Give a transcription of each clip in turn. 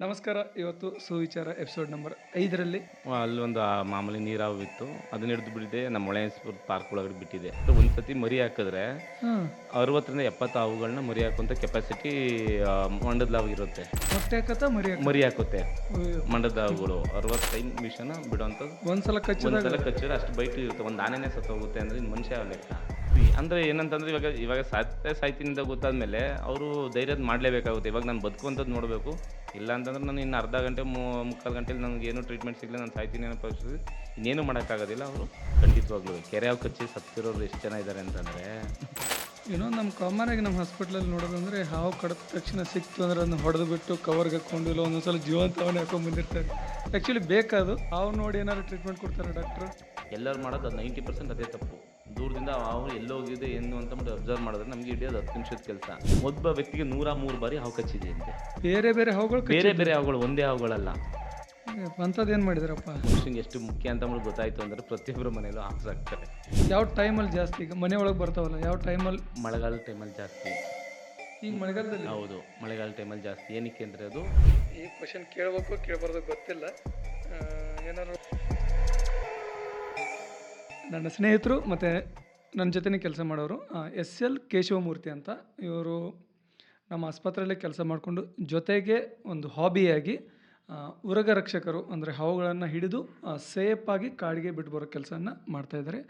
ನಮಸ್ಕಾರ. ಇವತ್ತು ಸುವಿಚಾರ episode number 5ರಲ್ಲಿ ಅಲ್ಲೊಂದು ಮಾಮೂಲಿ ನೀರಾವಿತ್ತು. ಅದನ್ನ ಹಿಡಿದು ಬಿಟ್ಟಿದೆ ನಮ್ಮ ಹೊಳೆಸ್ಪುರ ಪಾರ್ಕ್ ಒಳಗಡೆ ಬಿಟ್ಟಿದೆ. ಒಂದು ಸತಿ ಮರಿ ಹಾಕಿದ್ರೆ ಹಾಂ 60ರಿಂದ 70 ಹಾವುಗಳನ್ನ ಮರಿ ಹಾಕುವಂಥ ಕೆಪಾಸಿಟಿ ಮಂಡದ ಹಾವಿಗಿರುತ್ತೆ. ಮೊಟ್ಟೆ ಹಾಕತ್ತಾ ಮರಿ ಹಾಕತ್ತಾ? ಮರಿ ಹಾಕುತ್ತೆ ಅಯ್ಯೋ. ಮಂಡದ ಹಾವುಗಳು 65 ನಿಮಿಷನ ಬಿಡೋಂಥದ್ದು. ಒಂದ್ಸಲ ಕಚ್ಚಿದಾಗ ಒಂದ್ಸಲ ಕಚ್ಚಿದ್ರೆ ಅಷ್ಟು ಬೈಟ್ ಇರುತ್ತೆ. ಒಂದು ಆನೆನೇ ಸತ್ತೋಗುತ್ತೆ ಅಂದರೆ ಇನ್ನು ಮನುಷ್ಯ ಲೆಕ್ಕ. ಅಂದರೆ ಏನಂತಂದ್ರೆ ಇವಾಗ ಸಾಯ್ತೀನಿ ಅಂತ ಗೊತ್ತಾದ್ಮೇಲೆ ಅವರು ಧೈರ್ಯದ ಮಾಡಲೇಬೇಕಾಗುತ್ತೆ. ಇವಾಗ ನಾನು ಬದುಕುವಂಥದ್ದು ನೋಡಬೇಕು. ಇಲ್ಲ ಅಂತಂದ್ರೆ ನಾನು ಇನ್ನು ಅರ್ಧ ಗಂಟೆ ಮುಕ್ಕಾಲು ಗಂಟೆಲಿ ನನಗೇನು ಟ್ರೀಟ್ಮೆಂಟ್ ಸಿಗಲಿಲ್ಲ, ನಾನು ಸಾಯ್ತೀನಿ ಅನ್ನೋ ಪರಿಸ್ಥಿತಿ ಇನ್ನೇನು ಮಾಡೋಕ್ಕಾಗೋದಿಲ್ಲ. ಅವರು ಖಂಡಿತವಾಗ್ಲೂ ಕೆರೆ ಹಾವು ಕಚ್ಚಿ ಸತ್ತಿರೋರು ಎಷ್ಟು ಜನ ಇದ್ದಾರೆ ಅಂತಂದರೆ ಏನೋ ನಮ್ಮ ಕಾಮನ್ ಆಗಿ ನಮ್ಮ ಹಾಸ್ಪಿಟ್ಲಲ್ಲಿ ನೋಡೋದಂದ್ರೆ ಹಾವು ಕಡಿದ ತಕ್ಷಣ ಸಿಕ್ತು ಅಂದ್ರೆ ಅದನ್ನ ಹೊಡೆದು ಬಿಟ್ಟು ಕವರ್ಗೆ ಹಾಕ್ಕೊಂಡು ಇಲ್ಲ ಒಂದೊಂದ್ಸಲ ಜೀವಂತವನ್ನೇ ಹಾಕೊಂಡು ಬಂದಿರ್ತಾರೆ. ಆ್ಯಕ್ಚುಲಿ ಬೇಕಾದು ಹಾವು ನೋಡಿ ಏನಾದ್ರು ಟ್ರೀಟ್ಮೆಂಟ್ ಕೊಡ್ತಾರೆ ಡಾಕ್ಟ್ರು? ಎಲ್ಲರೂ ಮಾಡೋದು ಅದು 90% ಅದೇ ತಪ್ಪು. ದೂರದಿಂದ ಹಾವು ಎಲ್ಲೋಗಿದೆ ಏನು ಅಂತ ಅಬ್ಸರ್ವ್ ಮಾಡಿದ್ರೆ ನಮಗೆ ಹಿಡಿಯೋದು 10 ನಿಮಿಷದ ಕೆಲಸ. ಒಬ್ಬ ವ್ಯಕ್ತಿಗೆ 103 ಬಾರಿ ಹಾವು ಕಚ್ಚಿದೆ ಅಂತೆ. ಬೇರೆ ಬೇರೆ ಹಾವುಗಳು ಬೇರೆ ಬೇರೆ ಹಾವುಗಳು, ಒಂದೇ ಹಾವುಗಳಲ್ಲ. ಅಂಥದ್ದು ಏನು ಮಾಡಿದಾರಪ್ಪ? ಮನುಷ್ಯಂಗೆ ಎಷ್ಟು ಮುಖ್ಯ ಅಂತ ಗೊತ್ತಾಯಿತು ಅಂದರೆ ಪ್ರತಿಯೊಬ್ಬರ ಮನೇಲೂ ಹಾವು ಸಾಕ್ತಾರೆ. ಯಾವ ಟೈಮಲ್ಲಿ ಜಾಸ್ತಿ? ಈಗ ಮನೆ ಒಳಗೆ ಬರ್ತಾವಲ್ಲ, ಯಾವ ಟೈಮಲ್ಲಿ? ಮಳೆಗಾಲ ಟೈಮಲ್ಲಿ ಜಾಸ್ತಿ. ಈಗ ಮಳೆಗಾಲದಲ್ಲಿ? ಹೌದು, ಮಳೆಗಾಲ ಟೈಮಲ್ಲಿ ಜಾಸ್ತಿ. ಏನಕ್ಕೆ ಅಂದರೆ ಅದು ಈ ಕ್ವಶನ್ ಕೇಳಬೇಕು ಕೇಳಬಾರ್ದು ಗೊತ್ತಿಲ್ಲ. ಏನಾದ್ರು ನನ್ನ ಸ್ನೇಹಿತರು ಮತ್ತು ನನ್ನ ಜೊತೆನೇ ಕೆಲಸ ಮಾಡೋರು SL ಕೇಶವಮೂರ್ತಿ ಅಂತ. ಇವರು ನಮ್ಮ ಆಸ್ಪತ್ರೆಯಲ್ಲೇ ಕೆಲಸ ಮಾಡಿಕೊಂಡು ಜೊತೆಗೆ ಒಂದು ಹಾಬಿಯಾಗಿ ಉರಗ ರಕ್ಷಕರು ಅಂದರೆ ಹಾವುಗಳನ್ನು ಹಿಡಿದು ಸೇಫಾಗಿ ಕಾಡಿಗೆ ಬಿಟ್ಟು ಬರೋ ಕೆಲಸನ ಮಾಡ್ತಾಯಿದ್ದಾರೆ.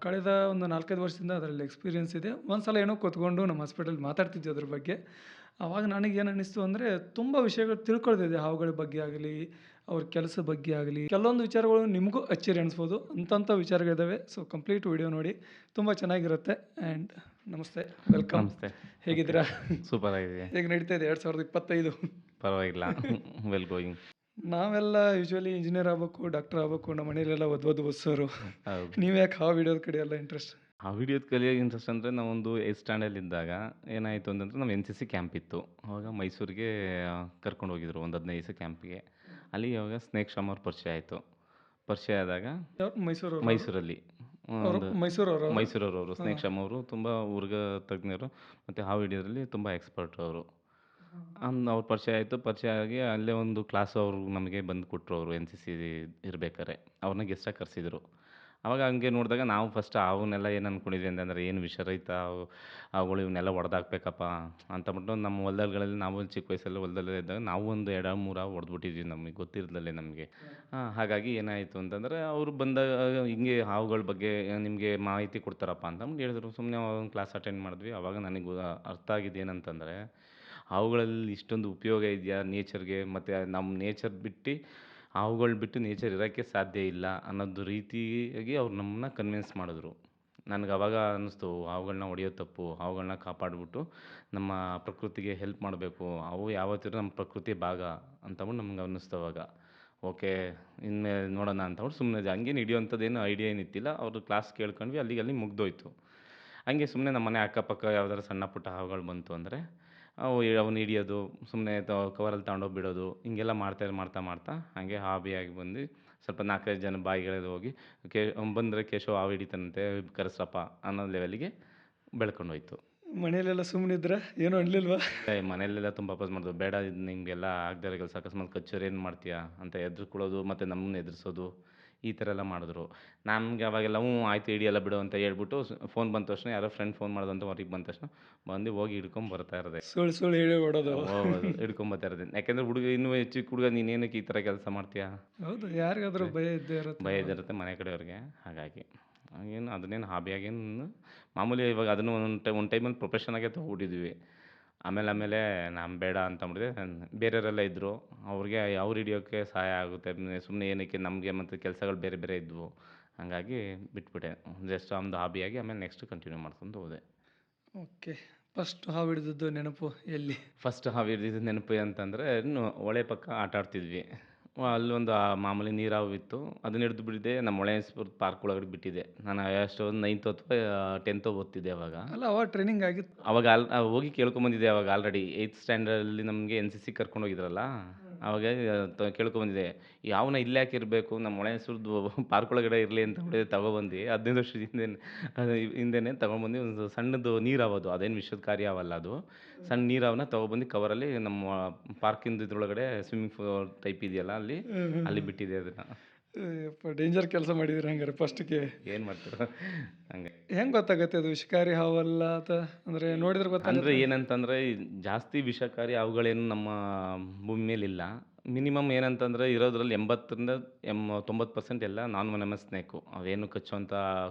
ಕಳೆದ ಒಂದು 4-5 ವರ್ಷದಿಂದ ಅದರಲ್ಲಿ ಎಕ್ಸ್ಪೀರಿಯೆನ್ಸ್ ಇದೆ. ಒಂದು ಸಲ ಏನೋ ಕೂತ್ಕೊಂಡು ನಮ್ಮ ಹಾಸ್ಪಿಟಲ್ ಮಾತಾಡ್ತಿದ್ವಿ ಅದ್ರ ಬಗ್ಗೆ. ಆವಾಗ ನನಗೇನು ಅನ್ನಿಸ್ತು ಅಂದರೆ ತುಂಬ ವಿಷಯಗಳು ತಿಳ್ಕೊಳ್ತಿದ್ದೆ ಹಾವುಗಳ ಬಗ್ಗೆ ಆಗಲಿ, ಅವ್ರ ಕೆಲಸದ ಬಗ್ಗೆ ಆಗಲಿ. ಕೆಲವೊಂದು ವಿಚಾರಗಳು ನಿಮಗೂ ಅಚ್ಚರಿ ಅನಿಸ್ಬೋದು, ಅಂಥ ವಿಚಾರಗಳಿದ್ದಾವೆ. ಸೊ ಕಂಪ್ಲೀಟ್ ವಿಡಿಯೋ ನೋಡಿ, ತುಂಬ ಚೆನ್ನಾಗಿರುತ್ತೆ. ಆ್ಯಂಡ್ ನಮಸ್ತೆ, ವೆಲ್ಕಮ್. ನಮಸ್ತೆ. ಹೇಗಿದ್ದೀರಾ? ಸೂಪರ್ ಆಗಿದೆ. ಹೇಗೆ ನಡೀತಾ ಇದೆ 2025? ಪರವಾಗಿಲ್ಲ. Well going. ನಾವೆಲ್ಲ ಯೂಶ್ವಲಿ ಇಂಜಿನಿಯರ್ ಆಗಬೇಕು, ಡಾಕ್ಟರ್ ಆಗಬೇಕು, ನಮ್ಮ ಮನೇಲೆಲ್ಲ ಓದ್ಬೋದು ಬಸ್ಸವರು. ಹೌದು. ನೀವು ಯಾಕೆ ಹಾವು ಹಿಡಿಯೋದ ಕಡೆ ಎಲ್ಲ ಇಂಟ್ರೆಸ್ಟ್? ಆ ವಿಡಿಯೋದ ಕಲಿಯೋಕೆ ಇಂಟ್ರೆಸ್ಟ್ ಅಂದರೆ ನಾವೊಂದು 8th ಸ್ಟ್ಯಾಂಡರ್ಡಲ್ಲಿದ್ದಾಗ ಏನಾಯಿತು ಅಂತಂದ್ರೆ ನಮ್ಮ NCC ಕ್ಯಾಂಪ್ ಇತ್ತು. ಆವಾಗ ಮೈಸೂರಿಗೆ ಕರ್ಕೊಂಡು ಹೋಗಿದ್ರು ಒಂದು 15 ದಿವಸ ಕ್ಯಾಂಪಿಗೆ. ಅಲ್ಲಿ ಇವಾಗ ಸ್ನೇಕ್ ಶಾಮ್ ಅವ್ರ ಪರಿಚಯ ಆಯಿತು. ಪರಿಚಯ ಆದಾಗ ಮೈಸೂರು ಮೈಸೂರಲ್ಲಿ ಅವರು? ಒಂದು ಮೈಸೂರವರು? ಮೈಸೂರವರು ಸ್ನೇಕ್ ಶಾಮ್ ಅವರು ತುಂಬ ಉರ್ಗ ತಜ್ಞರು ಮತ್ತು ಹಾವು ಹಿಡಿಯೋದ್ರಲ್ಲಿ ತುಂಬ ಎಕ್ಸ್ಪರ್ಟ್ ಅವರು. ಅವ್ರ ಪರಿಚಯ ಆಯಿತು. ಪರಿಚಯ ಆಗಿ ಅಲ್ಲೇ ಒಂದು ಕ್ಲಾಸ್ ಅವರು ನಮಗೆ ಬಂದು ಕೊಟ್ಟರು. ಅವರು NCC ಇರ್ಬೇಕಾರೆ ಅವ್ರನ್ನ ಗೆಸ್ಟಾಗಿ ಕರೆಸಿದ್ರು. ಆವಾಗ ಹಂಗೆ ನೋಡಿದಾಗ ನಾವು ಫಸ್ಟ್ ಅವನ್ನೆಲ್ಲ ಏನು ಅಂದ್ಕೊಂಡಿದ್ವಿ ಅಂತಂದರೆ ಏನು ವಿಷರಹಿತ ಅವುಗಳು ಇವನ್ನೆಲ್ಲ ಹೊಡೆದಾಕ್ಬೇಕಪ್ಪ ಅಂತಬಿಟ್ಟು ನಮ್ಮ ಹೊಲದಗಳಲ್ಲಿ ನಾವು ಚಿಕ್ಕ ವಯಸ್ಸಲ್ಲಿ ಹೊಲದಲ್ಲೇ ಇದ್ದಾಗ ನಾವು ಒಂದು 2-3 ಹಾವು ಹೊಡೆದ್ಬಿಟ್ಟಿದ್ವಿ ನಮಗೆ ಗೊತ್ತಿರದಲ್ಲೇ ನಮಗೆ. ಹಾಗಾಗಿ ಏನಾಯಿತು ಅಂತಂದರೆ ಅವರು ಬಂದಾಗ ಹಿಂಗೆ ಹಾವುಗಳ ಬಗ್ಗೆ ನಿಮಗೆ ಮಾಹಿತಿ ಕೊಡ್ತಾರಪ್ಪ ಅಂತಂದು ಹೇಳಿದ್ರು. ಸುಮ್ಮನೆ ಒಂದು ಕ್ಲಾಸ್ ಅಟೆಂಡ್ ಮಾಡಿದ್ವಿ. ಆವಾಗ ನನಗೆ ಅರ್ಥ ಆಗಿದ್ದು ಏನಂತಂದರೆ ಹಾವುಗಳಲ್ಲಿ ಇಷ್ಟೊಂದು ಉಪಯೋಗ ಇದೆಯಾ ನೇಚರ್ಗೆ, ಮತ್ತು ನಮ್ಮ ನೇಚರ್ ಬಿಟ್ಟು ಹಾವುಗಳು ಬಿಟ್ಟು ನೇಚರ್ ಇರೋಕ್ಕೆ ಸಾಧ್ಯ ಇಲ್ಲ ಅನ್ನೋದು ರೀತಿಯಾಗಿ ಅವ್ರು ನಮ್ಮನ್ನ ಕನ್ವಿನ್ಸ್ ಮಾಡಿದ್ರು. ನನಗೆ ಅವಾಗ ಅನ್ನಿಸ್ತು ಹಾವುಗಳನ್ನ ಹೊಡೆಯೋದು ತಪ್ಪು, ಹಾವುಗಳನ್ನ ಕಾಪಾಡಿಬಿಟ್ಟು ನಮ್ಮ ಪ್ರಕೃತಿಗೆ ಹೆಲ್ಪ್ ಮಾಡಬೇಕು. ಅವು ಯಾವತ್ತಿದ್ರೂ ನಮ್ಮ ಪ್ರಕೃತಿ ಭಾಗ ಅಂತಂದ್ಬಿಟ್ಟು ನಮ್ಗೆ ಅನ್ನಿಸ್ತು ಅವಾಗ. ಓಕೆ, ಇನ್ಮೇಲೆ ನೋಡೋಣ ಅಂತಂದ್ಬಿಟ್ಟು ಸುಮ್ಮನೆ ಹಂಗೇನು ಹಿಡಿಯೋಂಥದ್ದೇನು ಐಡಿಯಾ ಏನಿತ್ತಿಲ್ಲ. ಅವ್ರ ಕ್ಲಾಸ್ ಕೇಳ್ಕೊಂಡ್ವಿ, ಅಲ್ಲಿ ಮುಗ್ದೋಯ್ತು. ಹಂಗೆ ಸುಮ್ಮನೆ ನಮ್ಮ ಮನೆ ಅಕ್ಕಪಕ್ಕ ಯಾವ್ದಾದ್ರು ಸಣ್ಣ ಪುಟ್ಟ ಹಾವುಗಳು ಬಂತು ಅಂದರೆ ಅವನ್ನ ಹಿಡಿಯೋದು, ಸುಮ್ಮನೆ ಕವರಲ್ಲಿ ತಗೊಂಡೋಗಿ ಬಿಡೋದು, ಹಿಂಗೆಲ್ಲ ಮಾಡ್ತಾ ಹಾಗೆ ಹಾಬಿಯಾಗಿ ಬಂದು ಸ್ವಲ್ಪ 4-5 ಜನ ಬಾಯಿಗೆಳೆದು ಹೋಗಿ ಬಂದರೆ ಕೇಶವ್ ಹಾವು ಹಿಡಿತಾನಂತೆ ಕರೆಸ್ರಪ್ಪ ಅನ್ನೋ ಲೆವೆಲಿಗೆ ಬೆಳ್ಕೊಂಡೋಯ್ತು. ಮನೇಲೆಲ್ಲ ಸುಮ್ಮನಿದ್ರ ಏನೂ ಅನ್ಲಿಲ್ವಾ? ಮನೆಯಲ್ಲೆಲ್ಲ ತುಂಬ ಅಪೋಸ್ ಮಾಡಿದ್ರು. ಬೇಡ ಇದು ನಿಮಗೆಲ್ಲ ಆಗದೇ ಇರೋ ಕೆಲಸ, ಅಕಸ್ಮಾತ್ ಕಚ್ಚೋರು ಏನು ಮಾಡ್ತೀಯಾ ಅಂತ ಎದುರ್ಕೊಳ್ಳೋದು ಮತ್ತು ನಮ್ಮನ್ನ ಎದುರಿಸೋದು ಈ ಥರ ಎಲ್ಲ ಮಾಡಿದ್ರು. ನಮಗೆ ಅವಾಗೆಲ್ಲ ಆಯಿತು ಹಿಡಿಯಲ್ಲ ಬಿಡು ಅಂತ ಹೇಳ್ಬಿಟ್ಟು ಫೋನ್ ಬಂದ ತಕ್ಷಣ ಯಾರೋ ಫ್ರೆಂಡ್ ಫೋನ್ ಮಾಡೋದಂತ ಹೊರಗೆ ಬಂದ ತಕ್ಷಣ ಬಂದು ಹೋಗಿ ಹಿಡ್ಕೊಂಬರ್ತಾ ಇರೋದೆ. ಸುಳ್ಳು ಹೇಳಿ ಹೊಡೋದು? ಹಿಡ್ಕೊಂಬರ್ತಾ ಇರೋದೆ. ಯಾಕೆಂದರೆ ಹುಡುಗ ಇನ್ನೂ ಚಿಕ್ಕ ಹುಡುಗ ನೀನೇನಕ್ಕೆ ಈ ಥರ ಕೆಲಸ ಮಾಡ್ತೀಯಾ? ಹೌದು, ಯಾರಿಗಾದ್ರೂ ಭಯ ಇದ್ದೇ ಇರುತ್ತೆ. ಭಯ ಇದಿರುತ್ತೆ ಮನೆ ಕಡೆಯವ್ರಿಗೆ. ಹಾಗಾಗಿ ಏನು ಅದನ್ನೇನು ಹಾಬಿಯಾಗೇನು ಮಾಮೂಲಿ. ಇವಾಗ ಅದನ್ನು ಒಂದು ಟೈಮಲ್ಲಿ ಪ್ರೊಫೆಷನಾಗೇ ತೊಗೊಬಿಟ್ಟಿದ್ವಿ. ಆಮೇಲೆ ನಾನು ಬೇಡ ಅಂತಂಬಿಡಿದೆ. ಬೇರೆಯವರೆಲ್ಲ ಇದ್ದರು, ಅವ್ರಿಗೆ ಅವ್ರು ಹಿಡಿಯೋಕ್ಕೆ ಸಹಾಯ ಆಗುತ್ತೆ. ಸುಮ್ಮನೆ ಏನಕ್ಕೆ ನಮಗೆ ಮತ್ತು ಕೆಲಸಗಳು ಬೇರೆ ಬೇರೆ ಇದ್ವು. ಹಾಗಾಗಿ ಬಿಟ್ಬಿಟ್ಟೆ. ಜಸ್ಟ್ ಒಂದು ಹಾಬಿಯಾಗಿ ಆಮೇಲೆ ನೆಕ್ಸ್ಟ್ ಕಂಟಿನ್ಯೂ ಮಾಡ್ಕೊಂಡು ಹೋದೆ. ಓಕೆ, ಫಸ್ಟ್ ಹಾವು ಹಿಡಿದದ್ದು ನೆನಪು ಎಲ್ಲಿ? ಫಸ್ಟ್ ಹಾವು ಹಿಡಿದಿದ್ದು ನೆನಪು ಅಂತಂದರೆ ಹೊಳೆ ಪಕ್ಕ ಆಟ ಆಡ್ತಿದ್ವಿ. ಅಲ್ಲೊಂದು ಮಾಮೂಲಿ ನೀರಾವಿತ್ತು. ಅದನ್ನ ಹಿಡಿದು ಬಿಟ್ಟಿದ್ದೆ ನಮ್ಮ ಹೊಳೆಸ್ಪುರ ಪಾರ್ಕ್ ಒಳಗಡೆ ಬಿಟ್ಟಿದ್ದೆ. ನಾನು ಎಷ್ಟು 9th ಅಥವಾ 10th ಓದ್ತಿದ್ದೆ ಅವಾಗ. ಅಲ್ಲ, ಅವಾಗ ಟ್ರೈನಿಂಗ್ ಆಗಿತ್ತು? ಅವಾಗ ಹೋಗಿ ಕೇಳ್ಕೊಂಬಂದಿದ್ದೆ. ಅವಾಗ ಆಲ್ರೆಡಿ 8th ಸ್ಟ್ಯಾಂಡರ್ಡಲ್ಲಿ ನಮಗೆ NCC ಕರ್ಕೊಂಡು ಹೋಗಿದ್ರಲ್ಲ, ಆವಾಗ ಕೇಳ್ಕೊಂಬಂದಿದ್ದೆ. ಯಾವನ ಇಲ್ಲಿ ಯಾಕೆ ಇರಬೇಕು ನಮ್ಮ ಒಳಹೆಸರದ್ದು ಪಾರ್ಕ್ ಒಳಗಡೆ ಇರಲಿ ಅಂತ ಹೇಳಿ ತಗೊಬಂದು 15 ವರ್ಷದ ಹಿಂದೆನೆ ಹಿಂದೆನೆ ತಗೊಂಡ್ಬಂದು ಒಂದು ಸಣ್ಣದು ನೀರವದು ಅದೇನು ವಿಷಕಾರಿ ಅವಲ್ಲ ಅದು. ಸಣ್ಣ ನೀರವನ್ನ ತಗೊಬಂದು ಕವರಲ್ಲಿ ನಮ್ಮ ಪಾರ್ಕಿಂದು ಇದ್ರೊಳಗಡೆ ಸ್ವಿಮ್ಮಿಂಗ್ ಪೂಲ್ ಟೈಪ್ ಇದೆಯಲ್ಲ ಅಲ್ಲಿ ಬಿಟ್ಟಿದ್ದೆ ಅದನ್ನ. ಯಪ್ಪ ಡೇಂಜರ್ ಕೆಲಸ ಮಾಡಿದ್ರಿ ಹಂಗಾರೆ ಫಸ್ಟ್ಗೆ. ಏನು ಮಾಡ್ತೀರ ಹಂಗೆ. ಹೆಂಗೆ ಗೊತ್ತಾಗತ್ತೆ ಅದು ವಿಷಕಾರಿ ಹಾವಲ್ಲ ಅಂದರೆ ನೋಡಿದ್ರೆ ಅಂದರೆ ಗೊತ್ತಾಗುತ್ತೆ? ಏನಂತಂದರೆ ಜಾಸ್ತಿ ವಿಷಕಾರಿ ಹಾವುಗಳೇನು ನಮ್ಮ ಭೂಮಿ ಮೇಲಿಲ್ಲ. ಮಿನಿಮಮ್ ಏನಂತಂದರೆ ಇರೋದ್ರಲ್ಲಿ 80ರಿಂದ 90% ಎಲ್ಲ ನಾನ್ ವೆನಮಸ್ ಸ್ನೇಕು. ಅವೇನು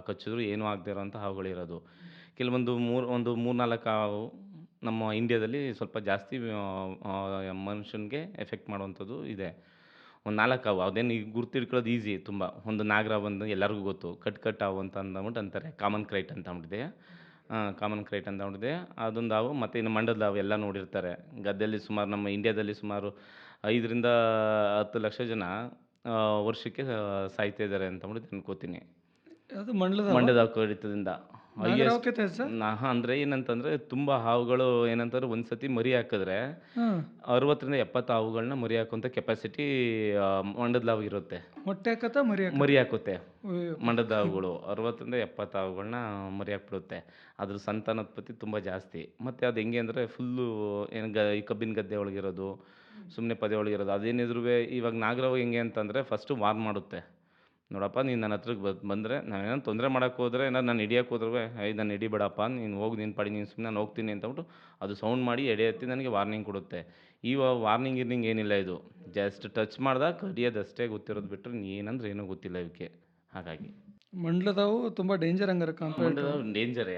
ಕಚ್ಚಿದ್ರು ಏನೂ ಆಗದೇ ಇರೋಂಥ ಹಾವುಗಳಿರೋದು. ಕೆಲವೊಂದು ಒಂದು 3-4 ಹಾವು ನಮ್ಮ ಇಂಡಿಯಾದಲ್ಲಿ ಸ್ವಲ್ಪ ಜಾಸ್ತಿ ಮನುಷ್ಯನಿಗೆ ಎಫೆಕ್ಟ್ ಮಾಡುವಂಥದ್ದು ಇದೆ. ಒಂದು 4 ಹಾವು ಅದೇನು ಈಗ ಗುರ್ತಿಡ್ಕೊಳ್ಳೋದು ಈಸಿ ತುಂಬ. ಒಂದು ನಾಗರಾವ್ ಒಂದು ಎಲ್ಲರಿಗೂ ಗೊತ್ತು. ಕಟ್ ಹಾವು ಅಂತ ಅಂದ್ಬಿಟ್ಟು ಅಂತಾರೆ. ಕಾಮನ್ ಕ್ರೈಟ್ ಅಂತ ಅಂದ್ಬಿಟ್ಟಿದೆ. ಕಾಮನ್ ಕ್ರೈಟ್ ಅಂತ ಅಂದ್ಬಿಟ್ಟಿದೆ. ಅದೊಂದು ಹಾವು. ಮತ್ತು ಇನ್ನು ಮಂಡದ ಹಾವು ಎಲ್ಲ ನೋಡಿರ್ತಾರೆ. ಗದ್ದೆಯಲ್ಲಿ ಸುಮಾರು ನಮ್ಮ ಇಂಡಿಯಾದಲ್ಲಿ ಸುಮಾರು 5ರಿಂದ 10 ಲಕ್ಷ ಜನ ವರ್ಷಕ್ಕೆ ಸಾಯ್ತಾ ಇದ್ದಾರೆ ಅಂತ ಅಂದ್ಬಿಟ್ಟು ಅನ್ಕೋತೀನಿ. ಅದು ಮಂಡಲದ ಮಂಡ್ಯದ ಹಾವು ಕಡಿತದಿಂದ. ನಾಗರಾವಕ್ಕೆ ಸರ್? ಅಂದರೆ ಏನಂತಂದರೆ ತುಂಬ ಹಾವುಗಳು ಏನಂತಂದ್ರೆ ಒಂದು ಸತಿ ಮರಿ ಹಾಕಿದ್ರೆ ಹಾಂ 60ರಿಂದ 70 ಹಾವುಗಳನ್ನ ಮರಿ ಹಾಕುವಂಥ ಕೆಪಾಸಿಟಿ ಮಂಡದ ಹಾವು ಇರುತ್ತೆ. ಮೊಟ್ಟೆ ಹಾಕತ್ತಾ ಮರಿ ಹಾಕ? ಮರಿ ಹಾಕುತ್ತೆ ಮಂಡದ ಹಾವುಗಳು. 60ರಿಂದ 70 ಹಾವುಗಳನ್ನ ಮರಿ ಹಾಕ್ಬಿಡುತ್ತೆ. ಅದ್ರ ಸಂತಾನೋತ್ಪತ್ತಿ ತುಂಬ ಜಾಸ್ತಿ. ಮತ್ತು ಅದು ಹೆಂಗೆ ಅಂದರೆ ಫುಲ್ಲು ಏನು ಈ ಕಬ್ಬಿನ ಗದ್ದೆ ಒಳಗಿರೋದು, ಸುಮ್ಮನೆ ಪದೇ ಒಳಗಿರೋದು. ಅದೇನಿದ್ರೂ ಇವಾಗ ನಾಗರಾವು ಹೆಂಗೆ ಅಂತಂದರೆ ಫಸ್ಟು ವಾರ್ನ್ ಮಾಡುತ್ತೆ. ನೋಡಪ್ಪ ನೀನು ನನ್ನ ಹತ್ರಕ್ಕೆ ಬಂದರೆ ನಾನೇನೋ ತೊಂದರೆ ಮಾಡೋಕ್ಕೆ ಹೋದರೆ ಏನಾದ್ರು ನಾನು ಹಿಡಿಯೋಕ್ಕೆ ಹೋದ್ರೆ ನಾನು ಹಿಡಿಬೇಡಪ್ಪ ನೀನು ಹೋಗಿ ನಿನ್ನ ಪಾಡಿಗೆ ನೀನು ಸುಮ್ಮನೆ ನಾನು ಹೋಗ್ತೀನಿ ಅಂತಬಿಟ್ಟು ಅದು ಸೌಂಡ್ ಮಾಡಿ ಎಡೆ ಎತ್ತಿ ನನಗೆ ವಾರ್ನಿಂಗ್ ಕೊಡುತ್ತೆ. ವಾರ್ನಿಂಗ್ ಗಿರ್ನಿಂಗ್ ಏನಿಲ್ಲ ಇದು. ಜಸ್ಟ್ ಟಚ್ ಮಾಡಿದಾಗ ಕಡಿಯೋದಷ್ಟೇ ಗೊತ್ತಿರೋದು ಬಿಟ್ಟರೆ ಏನಂದ್ರೆ ಏನೂ ಗೊತ್ತಿಲ್ಲ ಇವಕ್ಕೆ. ಹಾಗಾಗಿ ಮಂಡಲದವು ತುಂಬ ಡೇಂಜರ್ ಹಂಗಾರೆ ಕಂಪೇರ್ ಟು. ಡೇಂಜರೇ.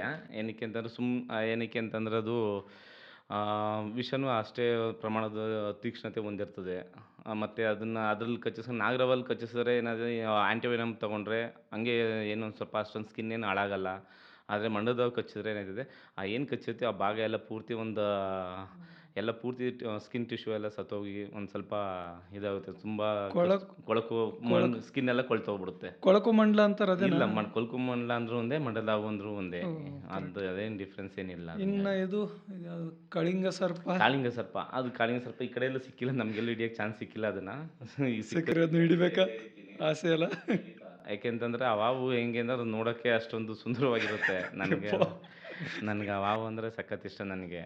ಏನಕ್ಕೆ ಅಂತಂದ್ರೆ ಅದು ವಿಷನೂ ಅಷ್ಟೇ ಪ್ರಮಾಣದ ತೀಕ್ಷ್ಣತೆ ಹೊಂದಿರ್ತದೆ. ಮತ್ತು ಅದ್ರಲ್ಲಿ ನಾಗರವಲ್ಲಿ ಕಚ್ಚಿಸಿದ್ರೆ ಏನಾದರೆ ಆ್ಯಂಟಿವೆನಮ್ ತೊಗೊಂಡ್ರೆ ಹಂಗೆ ಏನು ಒಂದು ಸ್ವಲ್ಪ ಅಷ್ಟೊಂದು ಸ್ಕಿನ್ ಏನು ಹಾಳಾಗಲ್ಲ. ಆದರೆ ಮಂಡದ ಹಾವು ಕಚ್ಚಿದ್ರೆ ಏನಾಯ್ತದೆ ಏನು ಕಚ್ಚಿರುತ್ತೆ ಆ ಭಾಗ ಎಲ್ಲ ಪೂರ್ತಿ ಸ್ಕಿನ್ ಟಿಶ್ಯೂ ಎಲ್ಲ ಸತ್ತೋಗಿ ಒಂದು ಸ್ವಲ್ಪ ಇದಾಗುತ್ತೆ. ತುಂಬ ಕೊಳಕು ಸ್ಕಿನ್ ಎಲ್ಲ ಕೊಳ್ತೋಗ್ಬಿಡುತ್ತೆ. ಕೊಳಕು ಮಂಡಲ ಅಂತಾರೆ ಅದೇನಾ? ಇಲ್ಲ ಕೊಳಕು ಮಂಡಲ ಅಂದ್ರೂ ಒಂದೇ, ಮಂಡದ ಹಾವು ಅಂದ್ರೂ ಒಂದೇ. ಅದೇನು ಡಿಫ್ರೆನ್ಸ್ ಏನಿಲ್ಲ. ಇನ್ನು ಇದು ಯಾವ್ದು ಕಳಿಂಗ ಸರ್ಪ? ಕಾಳಿಂಗ ಸರ್ಪ ಈ ಕಡೆ ಎಲ್ಲ ಸಿಕ್ಕಿಲ್ಲ, ನಮಗೆಲ್ಲ ಹಿಡಿಯೋಕ್ಕೆ ಚಾನ್ಸ್ ಸಿಕ್ಕಿಲ್ಲ ಅದನ್ನು. ಸಿಕ್ಕರೆ ಅದನ್ನ ಹಿಡಿಬೇಕಾ ಆಸೆ ಅಲ್ಲ? ಯಾಕೆಂತಂದರೆ ಆ ಹಾವು ಹೆಂಗೆ ಅಂದ್ರೆ ಅದು ನೋಡೋಕ್ಕೆ ಅಷ್ಟೊಂದು ಸುಂದರವಾಗಿರುತ್ತೆ. ನನಗೆ ಆ ಹಾವು ಅಂದರೆ ಸಖತ್ ಇಷ್ಟ ನನಗೆ.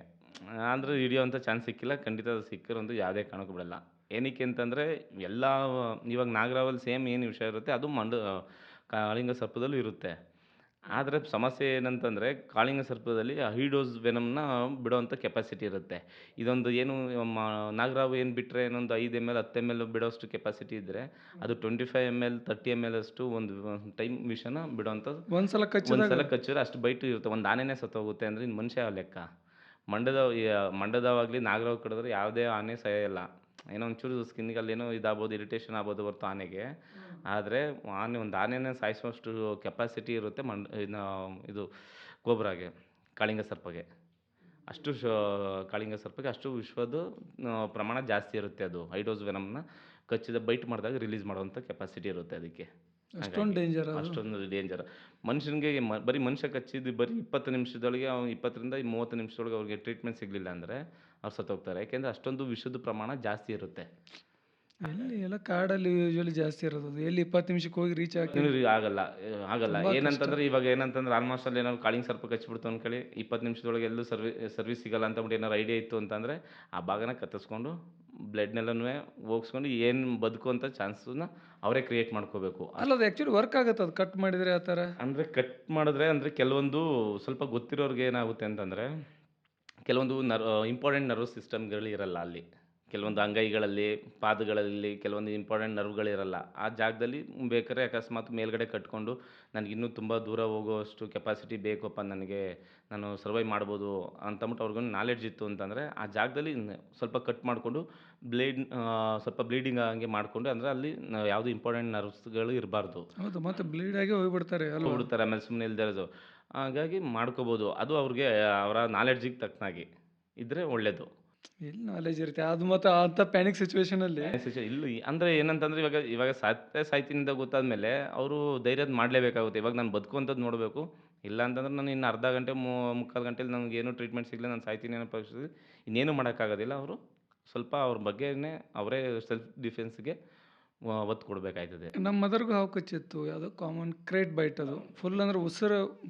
ಅಂದರೆ ಹಿಡಿಯೋವಂಥ ಚಾನ್ಸ್ ಸಿಕ್ಕಿಲ್ಲ. ಖಂಡಿತ ಅದು ಸಿಕ್ಕಿರೋದು ಯಾವುದೇ ಕಾರಣಕ್ಕೂ ಬಿಡಲ್ಲ. ಏನಕ್ಕೆ ಅಂತಂದರೆ ಎಲ್ಲ ಇವಾಗ ನಾಗರಾವಲ್ಲಿ ಸೇಮ್ ಏನು ವಿಷಯ ಇರುತ್ತೆ ಅದು ಕಾಳಿಂಗ ಸರ್ಪದಲ್ಲೂ ಇರುತ್ತೆ. ಆದರೆ ಸಮಸ್ಯೆ ಏನಂತಂದರೆ ಕಾಳಿಂಗ ಸರ್ಪದಲ್ಲಿ ಹೈಡೋಸ್ ವೆನಮ್ನ ಬಿಡೋವಂಥ ಕೆಪಾಸಿಟಿ ಇರುತ್ತೆ. ಇದೊಂದು ಏನು ನಾಗರಾವು ಏನು ಬಿಟ್ಟರೆ ಏನೊಂದು 5 ml 10 ml ಬಿಡೋಷ್ಟು ಕೆಪಾಸಿಟಿ ಇದ್ದರೆ ಅದು 25 ml 30 ml ಅಷ್ಟು ಒಂದು ಟೈಮ್ ವಿಷನ ಬಿಡೋವಂಥದ್ದು. ಒಂದ್ಸಲ ಕಚ್ಚಿದ್ರೆ ಅಷ್ಟು ಬೈಟು ಇರುತ್ತೆ. ಒಂದು ಆನೆನೇ ಸತ್ತೋಗುತ್ತೆ ಅಂದರೆ ಇನ್ನು ಮನುಷ್ಯ ಯಾವ ಲೆಕ್ಕ? ಮಂಡದವಾಗಲಿ ನಾಗರಾವು ಕಡಿದ್ರೆ ಯಾವುದೇ ಆನೆ ಸಾಯಲ್ಲ. ಏನೋ ಒಂಚೂರು ಸ್ಕಿನ್ನಿಗೆ ಏನೋ ಇದಾಗ್ಬೋದು, ಇರಿಟೇಷನ್ ಆಗ್ಬೋದು ಹೊರತು ಆನೆಗೆ. ಆದರೆ ಒಂದು ಆನೆನೇ ಸಾಯಿಸುವಷ್ಟು ಕೆಪಾಸಿಟಿ ಇರುತ್ತೆ ಇದು ಕೋಬ್ರಾಗೆ, ಕಾಳಿಂಗ ಸರ್ಪಗೆ. ಕಾಳಿಂಗ ಸರ್ಪಗೆ ಅಷ್ಟು ವಿಶ್ವದ ಪ್ರಮಾಣ ಜಾಸ್ತಿ ಇರುತ್ತೆ. ಅದು ಹೈಡೋಸ್ ವೆನಮ್ನ ಕಚ್ಚಿದ ಬೈಟ್ ಮಾಡಿದಾಗ ರಿಲೀಸ್ ಮಾಡುವಂಥ ಕೆಪಾಸಿಟಿ ಇರುತ್ತೆ ಅದಕ್ಕೆ. ಅಷ್ಟೊಂದು ಡೇಂಜರ್? ಅಷ್ಟೊಂದು ಡೇಂಜರ್. ಮನುಷ್ಯನಿಗೆ ಬರೀ ಮನುಷ್ಯ ಕಚ್ಚಿದ್ದು ಬರೀ 20 ನಿಮಿಷದೊಳಗೆ 20ರಿಂದ 30 ನಿಮಿಷದೊಳಗೆ ಅವ್ರಿಗೆ ಟ್ರೀಟ್ಮೆಂಟ್ ಸಿಗಲಿಲ್ಲ ಅಂದರೆ ಅವ್ರು ಸತ್ತೋಗ್ತಾರೆ. ಯಾಕೆಂದರೆ ಅಷ್ಟೊಂದು ವಿಷದ ಪ್ರಮಾಣ ಜಾಸ್ತಿ ಇರುತ್ತೆ. ಎಲ್ಲಿ ಎಲ್ಲ ಕಾಡಲ್ಲಿ ಯೂಶ್ವಲಿ ಜಾಸ್ತಿ ಇರೋದು. ಎಲ್ಲಿ 20 ನಿಮಿಷಕ್ಕೆ ಹೋಗಿ ರೀಚ್ ಆಗಿ ಆಗಲ್ಲ. ಏನಂತಂದ್ರೆ ಇವಾಗ ಏನಂತಂದ್ರೆ ಆಲ್ಮೋಸ್ಟ್ ಅಲ್ಲಿ ಏನಾದ್ರು ಕಾಳಿಂಗ್ ಸರ್ಪ ಕಚ್ಚಿಬಿಡ್ತು ಅಂದ್ಕೊಳ್ಳಿ, 20 ನಿಮಿಷದೊಳಗೆ ಎಲ್ಲೂ ಸರ್ವಿಸ್ ಸಿಗಲ್ಲ ಅಂತಂದ್ಬಿಟ್ಟು ಏನಾರು ಐಡಿಯಾ ಇತ್ತು ಅಂತಂದರೆ ಆ ಭಾಗನ ಕತ್ತಿಸ್ಕೊಂಡು ಬ್ಲಡ್ನೆಲ್ಲನೂ ಹೋಗಿಸ್ಕೊಂಡು ಏನು ಬದುಕುವಂಥ ಚಾನ್ಸನ್ನ ಅವರೇ ಕ್ರಿಯೇಟ್ ಮಾಡ್ಕೋಬೇಕು. ಅಲ್ಲ ಅದು ಆ್ಯಕ್ಚುಲಿ ವರ್ಕ್ ಆಗುತ್ತೆ ಅದು ಕಟ್ ಮಾಡಿದರೆ ಆ ಥರ? ಅಂದರೆ ಕಟ್ ಮಾಡಿದ್ರೆ ಅಂದರೆ ಕೆಲವೊಂದು ಸ್ವಲ್ಪ ಗೊತ್ತಿರೋರಿಗೆ ಏನಾಗುತ್ತೆ ಅಂತಂದರೆ ಕೆಲವೊಂದು ಇಂಪಾರ್ಟೆಂಟ್ ನರ್ವ್ ಸಿಸ್ಟಮ್ಗಳು ಇರಲ್ಲ ಅಲ್ಲಿ. ಕೆಲವೊಂದು ಅಂಗೈಗಳಲ್ಲಿ, ಪಾದಗಳಲ್ಲಿ ಕೆಲವೊಂದು ಇಂಪಾರ್ಟೆಂಟ್ ನರ್ವ್ಗಳಿರಲ್ಲ. ಆ ಜಾಗದಲ್ಲಿ ಬೇಕಾದ್ರೆ ಅಕಸ್ಮಾತ್ ಮೇಲ್ಗಡೆ ಕಟ್ಕೊಂಡು ನನಗಿನ್ನೂ ತುಂಬ ದೂರ ಹೋಗೋವಷ್ಟು ಕೆಪಾಸಿಟಿ ಬೇಕಪ್ಪ ನನಗೆ, ನಾನು ಸರ್ವೈವ್ ಮಾಡ್ಬೋದು ಅಂತಂದ್ಬಿಟ್ಟು ಅವ್ರಿಗೊಂದು ನಾಲೆಡ್ಜ್ ಇತ್ತು ಅಂತಂದರೆ ಆ ಜಾಗದಲ್ಲಿ ಸ್ವಲ್ಪ ಕಟ್ ಮಾಡಿಕೊಂಡು ಸ್ವಲ್ಪ ಬ್ಲೀಡಿಂಗ್ ಹಂಗೆ ಮಾಡಿಕೊಂಡು, ಅಂದರೆ ಅಲ್ಲಿ ಯಾವುದು ಇಂಪಾರ್ಟೆಂಟ್ ನರ್ವ್ಸ್ಗಳು ಇರಬಾರ್ದು. ಹೌದು, ಮತ್ತೆ ಬ್ಲೀಡ್ ಆಗಿ ಹೋಗ್ಬಿಡ್ತಾರೆ. ಆಮೇಲೆ ಸುಮ್ಮನೆ ಇಲ್ದೇ ಇರೋದು. ಹಾಗಾಗಿ ಮಾಡ್ಕೋಬೋದು. ಅದು ಅವ್ರಿಗೆ ಅವರ ನಾಲೆಡ್ಜಿಗೆ ತಕ್ಕನಾಗಿ ಇದ್ದರೆ ಒಳ್ಳೆಯದು. ಎಲ್ಲಿ ನಾಲೆಜ್ ಇರುತ್ತೆ ಅದು ಮತ್ತೆ ಅಂಥ ಪ್ಯಾನಿಕ್ ಸಿಚುವೇಶನಲ್ಲಿ. ಇಲ್ಲ ಅಂದರೆ ಏನಂತಂದರೆ ಇವಾಗ ಸಾಯ್ತೀನಿ ಅಂತ ಗೊತ್ತಾದ್ಮೇಲೆ ಅವರು ಧೈರ್ಯದ ಮಾಡಲೇಬೇಕಾಗುತ್ತೆ. ಇವಾಗ ನಾನು ಬದುಕುವಂಥದ್ದು ನೋಡಬೇಕು. ಇಲ್ಲ ಅಂತಂದ್ರೆ ನಾನು ಇನ್ನು ಅರ್ಧ ಗಂಟೆ ಮುಕ್ಕಾಲು ಗಂಟೆಲಿ ನನಗೇನು ಟ್ರೀಟ್ಮೆಂಟ್ ಸಿಗಲಿಲ್ಲ, ನಾನು ಸಾಯ್ತೀನಿ ಅನ್ನೋ ಪರಿಸ್ಥಿತಿ ಇನ್ನೇನು ಮಾಡೋಕ್ಕಾಗೋದಿಲ್ಲ. ಅವರು ಸ್ವಲ್ಪ ಅವ್ರ ಬಗ್ಗೆನೇ ಅವರೇ ಸೆಲ್ಫ್ ಡಿಫೆನ್ಸ್‌ಗೆ ಒತ್ತು ಕೊಡಬೇಕಾಯ್ತದೆ. ನಮ್ಮ ಮದರ್ಗೂ ಹಾವು ಕಚ್ಚಿತ್ತು. ಯಾವುದೋ ಕಾಮನ್ ಕ್ರೇಟ್ ಬೈಟ್ ಅದು. ಫುಲ್ ಅಂದ್ರೆ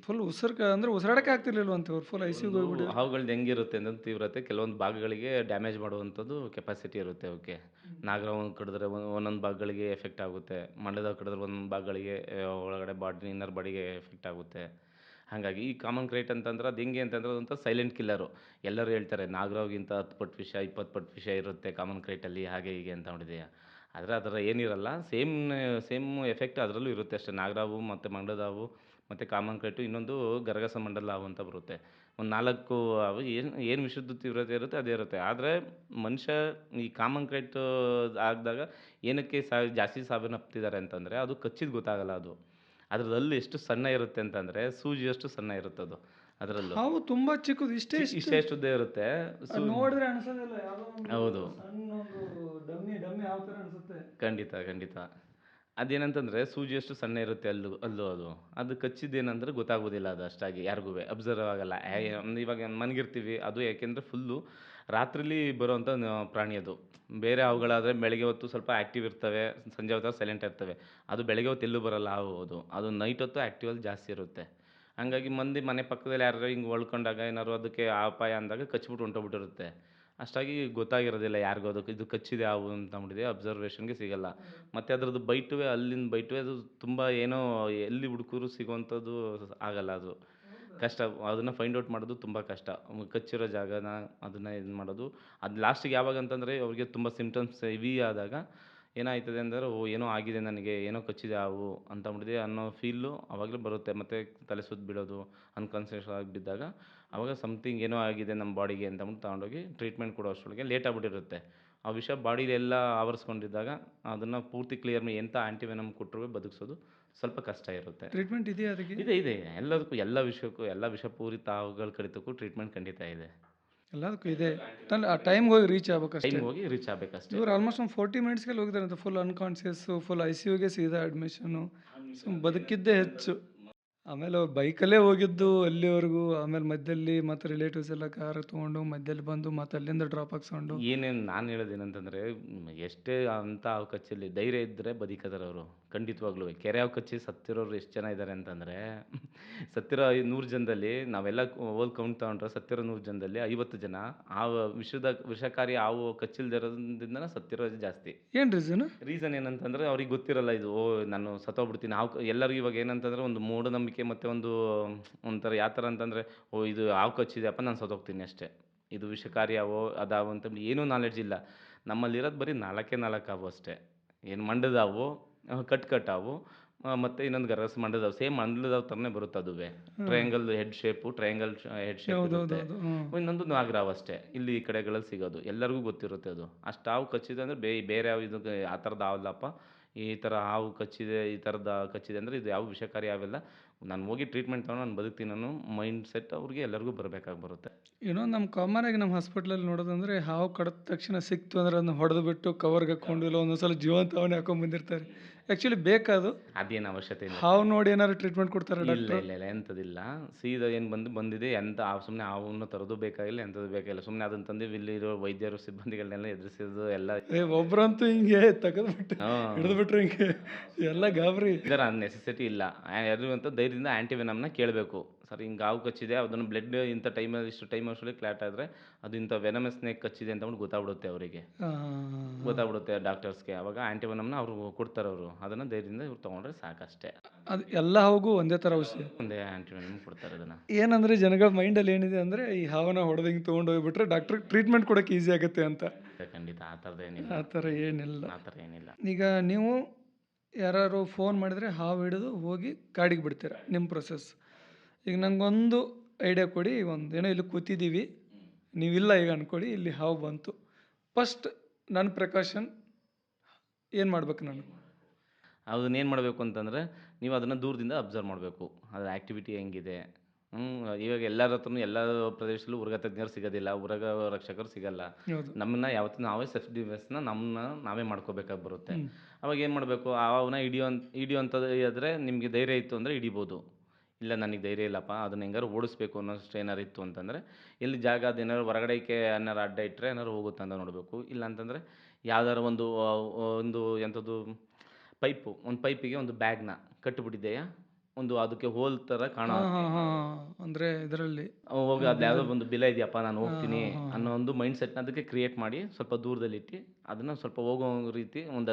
ಫುಲ್ ಉಸಿರು ಅಂದ್ರೆ ಉಸಿರಾಡಕ್ಕೆ ಆಗ್ತಿರ್ಲಿಲ್ವಂತೆ ಅವ್ರು. ಫುಲ್ ಐಸಿಯುಗೆ ಒಂದು ಹೋಗ್ಬಿಟ್ಟಿದ್ರು. ಹಾವುಗಳ್ದು ಹೆಂಗಿರುತ್ತೆ ಅಂದ್ರೆ ತೀವ್ರತೆ ಕೆಲವೊಂದು ಭಾಗಗಳಿಗೆ ಡ್ಯಾಮೇಜ್ ಮಾಡುವಂಥದ್ದು ಕೆಪಾಸಿಟಿ ಇರುತ್ತೆ ಅವಕ್ಕೆ. ನಾಗರಹಾವು ಕಡಿದ್ರೆ ಒಂದೊಂದು ಭಾಗಗಳಿಗೆ ಎಫೆಕ್ಟ್ ಆಗುತ್ತೆ. ಮಂಡ್ಯದಾವು ಕಡಿದ್ರೆ ಒಂದೊಂದು ಭಾಗಗಳಿಗೆ ಒಳಗಡೆ ಬಾಡಿ ಇನ್ನರ್ ಬಾಡಿಗೆ ಎಫೆಕ್ಟ್ ಆಗುತ್ತೆ. ಹಾಗಾಗಿ ಈ ಕಾಮನ್ ಕ್ರೈಟ್ ಅಂತಂದ್ರೆ ಅದು ಹೆಂಗೆ ಅಂತಂದ್ರೆ ಅದೊಂಥರ ಸೈಲೆಂಟ್ ಕಿಲ್ಲರು. ಎಲ್ಲರೂ ಹೇಳ್ತಾರೆ ನಾಗರಹಾವಿಗಿಂತ 10 ಪಟ್ಟು ವಿಷ, 20 ಪಟ್ಟು ವಿಷ ಇರುತ್ತೆ ಕಾಮನ್ ಕ್ರೈಟಲ್ಲಿ ಹಾಗೆ ಹೀಗೆ ಅಂತ ನೋಡಿದೆಯಾ. ಆದರೆ ಆ ಥರ ಏನಿರಲ್ಲ. ಸೇಮ್ ಎಫೆಕ್ಟ್ ಅದರಲ್ಲೂ ಇರುತ್ತೆ ಅಷ್ಟೇ. ನಾಗರಹಾವು ಮತ್ತು ಮಂಡ್ಯದ ಹಾವು ಮತ್ತು ಕಾಮನ್ ಕ್ರೈಟು ಇನ್ನೊಂದು ಗರಗಸ ಮಂಡಲ ಹಾವು ಅಂತ ಬರುತ್ತೆ. ಒಂದು 4 ಹಾವು ಏನು ವಿಷದ ತೀವ್ರತೆ ಇರುತ್ತೆ ಅದೇ ಇರುತ್ತೆ. ಆದರೆ ಮನುಷ್ಯ ಈ ಕಾಮನ್ ಕ್ರೈಟ್ ಆಗಿದಾಗ ಏನಕ್ಕೆ ಜಾಸ್ತಿ ಸಾವನ್ನಪ್ತಿದ್ದಾರೆ ಅಂತಂದರೆ ಅದು ಕಚ್ಚಿದ್ದು ಗೊತ್ತಾಗಲ್ಲ ಅದು. ಅದ್ರದ್ದು ಹಲ್ಲು ಎಷ್ಟು ಸಣ್ಣ ಇರುತ್ತೆ ಅಂತಂದರೆ ಸೂಜಿಯಷ್ಟು ಸಣ್ಣ ಇರುತ್ತದು ಅದರಲ್ಲೂ. ಹಾವು ತುಂಬಾ ಚಿಕ್ಕದು. ಇಷ್ಟೇ ಇಷ್ಟೇ ಅಷ್ಟು ಉದ್ದ ಇರುತ್ತೆ. ಅದ್ ನೋಡಿದ್ರೆ ಅನ್ಸೋದಿಲ್ಲ. ಯಾವುದೋ ಒಂದು ಹೌದು. ಸಣ್ಣ ಒಂದು ಡಮ್ಮಿ ಹಾವು ಥರ ಅನ್ಸುತ್ತೆ. ಖಂಡಿತ. ಅದೇನಂತಂದರೆ ಸೂಜಿಯಷ್ಟು ಸಣ್ಣ ಇರುತ್ತೆ ಹಲ್ಲು ಅದು. ಅದು ಕಚ್ಚಿದ್ದೇನಂದ್ರೆ ಗೊತ್ತಾಗೋದಿಲ್ಲ ಅದು ಅಷ್ಟಾಗಿ ಯಾರಿಗೂವೆ ಅಬ್ಸರ್ವ್ ಆಗಲ್ಲ. ಇವಾಗ ಮನ್ಗಿರ್ತೀವಿ ಅದು ಯಾಕೆಂದರೆ ಫುಲ್ಲು ರಾತ್ರಿಲಿ ಬರೋವಂಥ ಪ್ರಾಣಿ ಅದು. ಬೇರೆ ಹಾವುಗಳಾದರೆ ಬೆಳಗ್ಗೆ ಹೊತ್ತು ಸ್ವಲ್ಪ ಆ್ಯಕ್ಟಿವ್ ಇರ್ತವೆ, ಸಂಜೆ ಹೊತ್ತು ಸೈಲೆಂಟ್ ಇರ್ತವೆ. ಅದು ಬೆಳಗ್ಗೆ ಹೊತ್ತು ಎಲ್ಲೂ ಬರಲ್ಲ ಹಾವು ಅದು. ಅದು ನೈಟ್ ಹೊತ್ತು ಆ್ಯಕ್ಟಿವಲ್ಲಿ ಜಾಸ್ತಿ ಇರುತ್ತೆ. ಹಂಗಾಗಿ ಮಂದಿ ಮನೆ ಪಕ್ಕದಲ್ಲಿ ಯಾರಾರು ಹಿಂಗೆ ಒಳ್ಕೊಂಡಾಗ ಏನಾದ್ರು ಅದಕ್ಕೆ ಅಪಾಯ ಅಂದಾಗ ಕಚ್ಬಿಟ್ಟು ಹೊಂಟೋಗ್ಬಿಟ್ಟಿರುತ್ತೆ. ಅಷ್ಟಾಗಿ ಗೊತ್ತಾಗಿರೋದಿಲ್ಲ ಯಾರಿಗೂ ಅದು ಇದು ಕಚ್ಚಿದೆ ಹಾವು ಅಂತ ಅಂದ್ಬಿಟ್ಟಿದೆ ಅಬ್ಸರ್ವೇಷನ್‌ಗೆ ಸಿಗಲ್ಲ. ಮತ್ತು ಅದ್ರದ್ದು ಬೈಟುವೆ ಹಲ್ಲಿನ ಬೈಟುವೆ ಅದು ತುಂಬ ಏನೋ ಎಲ್ಲಿ ಹುಡುಕಿದ್ರು ಸಿಗುವಂಥದ್ದು ಆಗಲ್ಲ ಅದು. ಕಷ್ಟ. ಅದನ್ನು ಫೈಂಡ್ ಔಟ್ ಮಾಡೋದು ತುಂಬ ಕಷ್ಟ. ಕಚ್ಚಿರೋ ಜಾಗನ ಅದನ್ನು ಇದು ಮಾಡೋದು. ಅದು ಲಾಸ್ಟಿಗೆ ಯಾವಾಗ ಅಂತಂದರೆ ಅವ್ರಿಗೆ ತುಂಬ ಸಿಂಪ್ಟಮ್ಸ್ ಹೆವಿ ಆದಾಗ ಏನಾಯ್ತದೆ ಅಂದರೆ ಓಹ್! ಏನೋ ಆಗಿದೆ ನನಗೆ, ಏನೋ ಕಚ್ಚಿದೆ ಹಾವು ಅಂತ ಅಂದ್ಬಿಟ್ಟಿದೆ ಅನ್ನೋ ಫೀಲು ಆವಾಗಲೇ ಬರುತ್ತೆ. ಮತ್ತು ತಲೆ ಸುತ್ತು ಬೀಳೋದು, ಅನ್ಕಾನ್ಷಿಯಸ್ ಆಗಿ ಬಿದ್ದಾಗ ಆವಾಗ ಸಮಥಿಂಗ್ ಏನೋ ಆಗಿದೆ ನಮ್ಮ ಬಾಡಿಗೆ ಅಂತ ಅಂದ್ಬಿಟ್ಟು ತಗೊಂಡೋಗಿ ಟ್ರೀಟ್ಮೆಂಟ್ ಕೊಡೋ ಅಷ್ಟರೊಳಗೆ ಲೇಟ್ ಆಗ್ಬಿಟ್ಟಿರುತ್ತೆ. ಆ ವಿಷ ಬಾಡಿಲೆಲ್ಲ ಆವರಿಸ್ಕೊಂಡಿದ್ದಾಗ ಅದನ್ನು ಪೂರ್ತಿ ಕ್ಲಿಯರ್ ಎಂಥ ಆ್ಯಂಟಿವೆನಮ್ ಕೊಟ್ಟರೂ ಬದುಕಿಸೋದು ಸ್ವಲ್ಪ ಕಷ್ಟ ಇರುತ್ತೆ. ಟ್ರೀಟ್ಮೆಂಟ್ ಇದೆಯಾ ಅದಕ್ಕೆ? ಇದೆ. ಎಲ್ಲದಕ್ಕೂ ಎಲ್ಲ ವಿಷಕ್ಕೂ ಎಲ್ಲ ವಿಷಪೂರಿತ ಹಾವುಗಳ ಕಡಿತಕ್ಕೂ ಟ್ರೀಟ್ಮೆಂಟ್ ಖಂಡಿತ ಇದೆ. ಎಲ್ಲದಕ್ಕೂ ಇದೆ. ಆ ಟೈಮ್ಗೆ ಹೋಗಿ ರೀಚ್ ಆಗ್ಬೇಕಷ್ಟೇ. ಟೈಮ್ ಹೋಗಿ ರೀಚ್ ಆಗಬೇಕಷ್ಟೇ. ಇವ್ರು ಆಲ್ಮೋಸ್ಟ್ ಒಂದು 40 ಮಿನಿಟ್ಸ್‌ಗೆಲ್ಲ ಹೋಗಿದಾರಂತೆ. ಫುಲ್ ಅನ್ಕಾನ್ಷಿಯಸ್ಸು, ಫುಲ್ ಐಸಿಯುಗೆ ಸೀದಾ ಅಡ್ಮಿಷನು. ಬದುಕಿದ್ದೇ ಹೆಚ್ಚು. ಆಮೇಲೆ ಅವ್ರು ಬೈಕಲ್ಲೇ ಹೋಗಿದ್ದು ಅಲ್ಲಿವರೆಗೂ. ಆಮೇಲೆ ಮಧ್ಯದಲ್ಲಿ ಮತ್ತೆ ರಿಲೇಟಿವ್ಸ್ ಎಲ್ಲ ಕಾರ್ ತೊಗೊಂಡು ಮಧ್ಯದಲ್ಲಿ ಬಂದು ಮತ್ತೆ ಅಲ್ಲಿಂದ ಡ್ರಾಪ್ ಹಾಕ್ಸ್ಕೊಂಡು. ಏನೇನು ನಾನು ಹೇಳೋದೇನಂತಂದರೆ ಎಷ್ಟೇ ಅಂತ ಹಾವು ಕಚ್ಚಲಿ ಧೈರ್ಯ ಇದ್ದರೆ ಬದುಕಿದಾರೆ ಅವರು ಖಂಡಿತವಾಗ್ಲೂ. ಕೆರೆ ಹಾವು ಕಚ್ಚಿ ಸತ್ತಿರೋರು ಎಷ್ಟು ಜನ ಇದ್ದಾರೆ ಅಂತಂದರೆ ಸತ್ತಿರೋ 100 ಜನದಲ್ಲಿ ನಾವೆಲ್ಲ ಹೋಲ್ ಕೌಂಟ್ ತಗೊಂಡ್ರೆ ಸತ್ತಿರೋ 100 ಜನದಲ್ಲಿ 50 ಜನ ಆ ವಿಷಕಾರಿ ಹಾವು ಕಚ್ಚಿಲ್ದೇ ಇರೋದ್ರಿಂದನೇ ಸತ್ತಿರೋದು ಜಾಸ್ತಿ. ಏನು ರೀಸನು? ರೀಸನ್ ಏನಂತಂದರೆ ಅವ್ರಿಗೆ ಗೊತ್ತಿರಲ್ಲ ಇದು ಓಹ್! ನಾನು ಸತ್ತೋಗ್ಬಿಡ್ತೀನಿ. ಎಲ್ಲರಿಗೂ ಇವಾಗ ಏನಂತಂದರೆ ಒಂದು ಮೂಢನಂಬಿಕೆ ಮತ್ತು ಒಂಥರ ಯಾವ ಥರ ಅಂತಂದರೆ ಓಹ್! ಇದು ಹಾವು ಕಚ್ಚಿದೆಯಪ್ಪ ನಾನು ಸತ್ತೋಗ್ತೀನಿ ಅಷ್ಟೇ. ಇದು ವಿಷಕಾರಿ ಹಾವೋ ಅದಾವು ಅಂತಂದು ಏನೂ ನಾಲೆಡ್ಜ್ ಇಲ್ಲ. ನಮ್ಮಲ್ಲಿರೋದು ಬರೀ 4 ಹಾವು ಅಷ್ಟೇ. ಏನು ಮಂಡದ ಹಾವು, ಕಟ್ ಹಾವು ಮತ್ತು ಇನ್ನೊಂದು ಗರಗಸ ಮಂಡದ ಹಾವು. ಸೇಮ್ ಮಂಡದ ಹಾವು ಥರನೇ ಬರುತ್ತೆ ಅದುವೇ. Triangle head shape, head shape ಇರುತ್ತೆ. ಹೌದೌದೌದು. ಹ್ಞೂ. ಇನ್ನೊಂದು ನಾಗರ ಹಾವು ಅಷ್ಟೇ. ಇಲ್ಲಿ ಈ ಕಡೆಗಳಲ್ಲಿ ಸಿಗೋದು. ಎಲ್ಲರಿಗೂ ಗೊತ್ತಿರುತ್ತೆ ಅದು. ಅಷ್ಟು ಹಾವು ಕಚ್ಚಿದೆ ಅಂದರೆ ಬೇರೆ ಹಾವು ಇದು ಆ ಥರದ್ದು ಹಾವಲ್ಲಪ್ಪ. ಈ ಥರ ಹಾವು ಕಚ್ಚಿದೆ, ಈ ಥರದ ಕಚ್ಚಿದೆ ಅಂದರೆ ಇದು ಯಾವ ವಿಷಕಾರಿ ಹಾವಿಲ್ಲ. ನಾನು ಹೋಗಿ ಟ್ರೀಟ್ಮೆಂಟ್ ತಗೊಂಡು ನಾನು ಬದುಕ್ತೀನಿ ಅನ್ನೋ ಮೈಂಡ್ ಸೆಟ್ ಅವ್ರಿಗೆ ಎಲ್ಲರಿಗೂ ಬರಬೇಕಾಗಿ ಬರುತ್ತೆ. ಇನ್ನೊಂದು ನಮ್ಮ ಕಾಮನ್ ಆಗಿ ನಮ್ಮ ಹಾಸ್ಪಿಟ್ಲಲ್ಲಿ ನೋಡೋದಂದ್ರೆ ಹಾವು ಕಡಿದ ತಕ್ಷಣ ಸಿಕ್ತು ಅಂದ್ರೆ ಅದನ್ನ ಹೊಡೆದು ಬಿಟ್ಟು ಕವರ್ಗೆ ಹಾಕ್ಕೊಂಡು ಇಲ್ಲ ಒಂದೊಂದ್ಸಲ ಜೀವಂತ ಹಾವನ್ನೇ ಹಾಕೊಂಡ್ ಬಂದಿರ್ತಾರೆ. ಆ್ಯಕ್ಚುಲಿ ಬೇಕಾದು ಅದೇನು ಅವಶ್ಯಕತೆ ಇಲ್ಲ. ಹಾವು ನೋಡಿ ಏನಾದ್ರು ಟ್ರೀಟ್ಮೆಂಟ್ ಕೊಡ್ತಾರೆ ಇಲ್ಲ ಡಾಕ್ಟ್ರು? ಇಲ್ಲ ಇಲ್ಲ ಎಂಥದಿಲ್ಲ. ಸೀದಾ ಏನು ಬಂದಿದೆ ಎಂಥ ಸುಮ್ಮನೆ ಹಾವನ್ನು ತರೋದು ಬೇಕಾಗಿಲ್ಲ, ಎಂಥದ್ದು ಬೇಕಾಗಿಲ್ಲ. ಸುಮ್ಮನೆ ಅದನ್ನು ತಂದು ಇಲ್ಲಿರೋ ವೈದ್ಯರು ಸಿಬ್ಬಂದಿಗಳನ್ನೆಲ್ಲ ಎದುರಿಸೋದು ಎಲ್ಲ ಒಬ್ರಂತೂ ಹಿಂಗೆ ತೆಗೆದ್ಬಿಟ್ಟು ಹಿಡಿದು ಬಿಟ್ರೆ ಹಿಂಗೆ ಎಲ್ಲ ಗಾಬರಿ. ಇದರ ನೆಸೆಸಿಟಿ ಇಲ್ಲ. ಯಾರು ಅಂತ ಧೈರ್ಯದಿಂದ ಆ್ಯಂಟಿವೆನಮ್ನ ಕೇಳಬೇಕು. ಸರ್ ಹಿಂಗೆ ಹಾವು ಕಚ್ಚಿದೆ ಅದನ್ನು ಬ್ಲಡ್ ಇಂಥ ಟೈಮಲ್ಲಿ ಇಷ್ಟು ಟೈಮ್ ಅಷ್ಟರಲ್ಲಿ ಕ್ಲಾಟ್ ಆದರೆ ಅದು ಇಂಥ ವೆನಮಸ್ ಸ್ನೇಕ್ ಕಚ್ಚಿದೆ ಅಂತ ಅಂದ್ಬಿಟ್ಟು ಗೊತ್ತಾಗ್ಬಿಡುತ್ತೆ ಅವರಿಗೆ. ಗೊತ್ತಾಗ್ಬಿಡುತ್ತೆ ಡಾಕ್ಟರ್ಸ್ಗೆ. ಆವಾಗ ಆ್ಯಂಟಿವೆನಮ್ನ ಅವರು ಕೊಡ್ತಾರೆ ಅವರು. ಅದನ್ನು ಧೈರ್ಯದಿಂದ ಇವ್ರು ತೊಗೊಂಡ್ರೆ ಸಾಕಷ್ಟೇ. ಅದು ಎಲ್ಲ ಹಾವಿಗೂ ಒಂದೇ ಥರ ಔಷಧಿ. ಒಂದೇ ಆ್ಯಂಟಿವೆನಮ್ ಕೊಡ್ತಾರೆ ಅದನ್ನು. ಏನಂದ್ರೆ ಜನಗಳ ಮೈಂಡಲ್ಲಿ ಏನಿದೆ ಅಂದರೆ ಈ ಹಾವನ್ನ ಹೊಡೆದು ಹಿಂಗೆ ತೊಗೊಂಡು ಹೋಗ್ಬಿಟ್ರೆ ಡಾಕ್ಟ್ರಿಗೆ ಟ್ರೀಟ್ಮೆಂಟ್ ಕೊಡೋಕೆ ಈಸಿ ಆಗುತ್ತೆ ಅಂತ. ಖಂಡಿತ ಆ ಥರದ್ದೇನಿಲ್ಲ. ಆ ಥರ ಏನಿಲ್ಲ. ಆ ಥರ ಏನಿಲ್ಲ. ಈಗ ನೀವು ಯಾರು ಫೋನ್ ಮಾಡಿದರೆ ಹಾವು ಹಿಡಿದು ಹೋಗಿ ಕಾಡಿಗೆ ಬಿಡ್ತೀರ ನಿಮ್ಮ ಪ್ರೊಸೆಸ್. ಈಗ ನಂಗೊಂದು ಐಡಿಯಾ ಕೊಡಿ. ಏನೋ ಇಲ್ಲಿ ಕೂತಿದ್ದೀವಿ, ನೀವಿಲ್ಲ ಈಗ ಅಂದ್ಕೊಳ್ಳಿ, ಇಲ್ಲಿ ಹಾವು ಬಂತು. ಫಸ್ಟ್ ನನ್ನ ಪ್ರಿಕಾಷನ್ ಏನು ಮಾಡ್ಬೇಕು ನಾನು? ಅದನ್ನೇನು ಮಾಡಬೇಕು ಅಂತಂದರೆ ನೀವು ಅದನ್ನು ದೂರದಿಂದ ಅಬ್ಸರ್ವ್ ಮಾಡಬೇಕು. ಅದರ ಆ್ಯಕ್ಟಿವಿಟಿ ಹೆಂಗಿದೆ. ಇವಾಗ ಎಲ್ಲರ ಹತ್ರನೂ ಎಲ್ಲ ಪ್ರದೇಶದಲ್ಲೂ ಉರಗ ತಜ್ಞರು ಸಿಗೋದಿಲ್ಲ, ಉರಗ ರಕ್ಷಕರು ಸಿಗಲ್ಲ. ಹೌದು. ನಮ್ಮನ್ನ ಯಾವತ್ತೂ ನಾವೇ ಸೆಲ್ಫ್ ಡಿಫೆನ್ಸ್ನ ನಾವೇ ಮಾಡ್ಕೋಬೇಕಾಗಿ ಬರುತ್ತೆ. ಅವಾಗ ಏನು ಮಾಡಬೇಕು, ಆ ಹಾವನ್ನ ಹಿಡಿಯೋಂಥದ್ದು ಆದರೆ ನಿಮಗೆ ಧೈರ್ಯ ಇತ್ತು ಅಂದರೆ ಹಿಡಿಬೋದು. ಇಲ್ಲ ನನಗೆ ಧೈರ್ಯ ಇಲ್ಲಪ್ಪ ಅದನ್ನ ಹೆಂಗಾರು ಓಡಿಸ್ಬೇಕು ಅನ್ನೋಷ್ಟು ಏನಾರು ಇತ್ತು ಅಂತಂದರೆ ಎಲ್ಲಿ ಜಾಗ ಅದೇನಾದ್ರು ಹೊರಗಡೆಗೆ ಏನಾರು ಅಡ್ಡ ಇಟ್ಟರೆ ಏನಾರು ಹೋಗುತ್ತೆ ಅಂತ ನೋಡಬೇಕು. ಇಲ್ಲ ಅಂತಂದರೆ ಯಾವ್ದಾರು ಒಂದು ಎಂಥದ್ದು ಒಂದು ಪೈಪಿಗೆ ಒಂದು ಬ್ಯಾಗ್ನ ಕಟ್ಟಿಬಿಟ್ಟಿದ್ದೆಯಾ ಒಂದು ಅದಕ್ಕೆ ಹೋಲ್ ಥರ ಕಾಣೋ ಹಾಂ ಹಾಂ ಹಾಂ ಅಂದರೆ ಇದರಲ್ಲಿ ಹೋಗಿ ಅದು ಯಾವುದೋ ಒಂದು ಬಿಲ ಇದೆಯಪ್ಪ ನಾನು ಹಾಂ ಹೋಗ್ತೀನಿ ಹಾಂ ಹಾಂ ಅನ್ನೋ ಒಂದು ಮೈಂಡ್ ಸೆಟ್ನ ಅದಕ್ಕೆ ಕ್ರಿಯೇಟ್ ಮಾಡಿ ಸ್ವಲ್ಪ ದೂರದಲ್ಲಿಟ್ಟು ಅದನ್ನು ಸ್ವಲ್ಪ ಹೋಗೋ ರೀತಿ ಒಂದು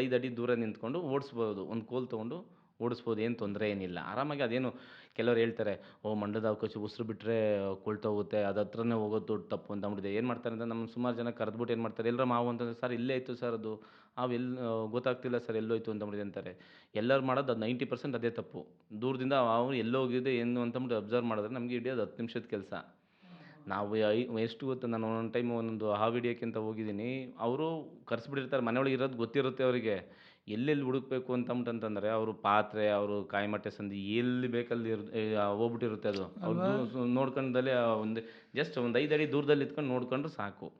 5 ಅಡಿ ದೂರ ನಿಂತ್ಕೊಂಡು ಓಡಿಸ್ಬೋದು. ಒಂದು ಕೋಲ್ ತೊಗೊಂಡು ಓಡಿಸ್ಬೋದು, ಏನು ತೊಂದರೆ ಏನಿಲ್ಲ ಆರಾಮಾಗಿ. ಅದೇನು ಕೆಲವ್ರು ಹೇಳ್ತಾರೆ, ಓ ಮಂಡದ ಅವಕಾಶ ಉಸಿರು ಬಿಟ್ಟರೆ ಕೊಳ್ತೋಗುತ್ತೆ, ಅದು ಹತ್ರನೇ ಹೋಗೋದು ದೊಡ್ಡ ತಪ್ಪು ಅಂತ ಅಂದ್ಬಿಟ್ಟಿದೆ. ಏನು ಮಾಡ್ತಾರೆ ಅಂದರೆ ನಮ್ಮ ಸುಮಾರು ಜನ ಕರೆದ್ಬಿಟ್ಟು ಏನು ಮಾಡ್ತಾರೆ, ಎಲ್ಲರ ಮಾವು ಅಂತಂದರೆ ಸರ್ ಇಲ್ಲೇ ಇತ್ತು ಸರ್ ಅದು ಎಲ್ಲಿ ಗೊತ್ತಾಗ್ತಿಲ್ಲ ಸರ್ ಎಲ್ಲೋಯ್ತು ಅಂತಂದ್ಬಿಟ್ಟಿದೆ ಅಂತಾರೆ. ಎಲ್ಲರೂ ಮಾಡೋದು ಅದು 90% ಅದೇ ತಪ್ಪು. ದೂರದಿಂದ ಅವ್ರು ಎಲ್ಲೋಗಿದೆ ಏನು ಅಂತಂದ್ಬಿಟ್ಟು ಅಬ್ಸರ್ವ್ ಮಾಡಿದ್ರೆ ನಮಗೆ ಹಿಡಿಯೋದು 10 ನಿಮಿಷದ ಕೆಲಸ. ನಾವು ಎಷ್ಟು ಗೊತ್ತಾ, ನಾನು ಒಂದೊಂದು ಟೈಮ್ ಒಂದೊಂದು ಹಾವು ಹಿಡಿಯೋಕ್ಕೆ ಅಂತ ಹೋಗಿದ್ದೀನಿ. ಅವರು ಕರೆಸ್ಬಿಟ್ಟಿರ್ತಾರೆ, ಮನೆಯೊಳಗೆ ಇರೋದು ಗೊತ್ತಿರುತ್ತೆ ಅವರಿಗೆ. ಎಲ್ಲೆಲ್ಲಿ ಹುಡುಕಬೇಕು ಅಂತಂತಂದರೆ ಅವರು ಪಾತ್ರೆ, ಅವರು ಕಾಯಿಮಟ್ಟೆ ಸಂದಿ ಎಲ್ಲಿ ಬೇಕಲ್ಲಿ ಹೋಗ್ಬಿಟ್ಟಿರುತ್ತೆ ಅದು. ಅಲ್ವಾ? ಅವ್ರು ನೋಡ್ಕೊಂಡಲ್ಲೇ ಒಂದು ಜಸ್ಟ್ ಒಂದು 5 ಅಡಿ ದೂರದಲ್ಲಿ ಇದ್ಕೊಂಡು ನೋಡ್ಕೊಂಡ್ರೆ ಸಾಕು.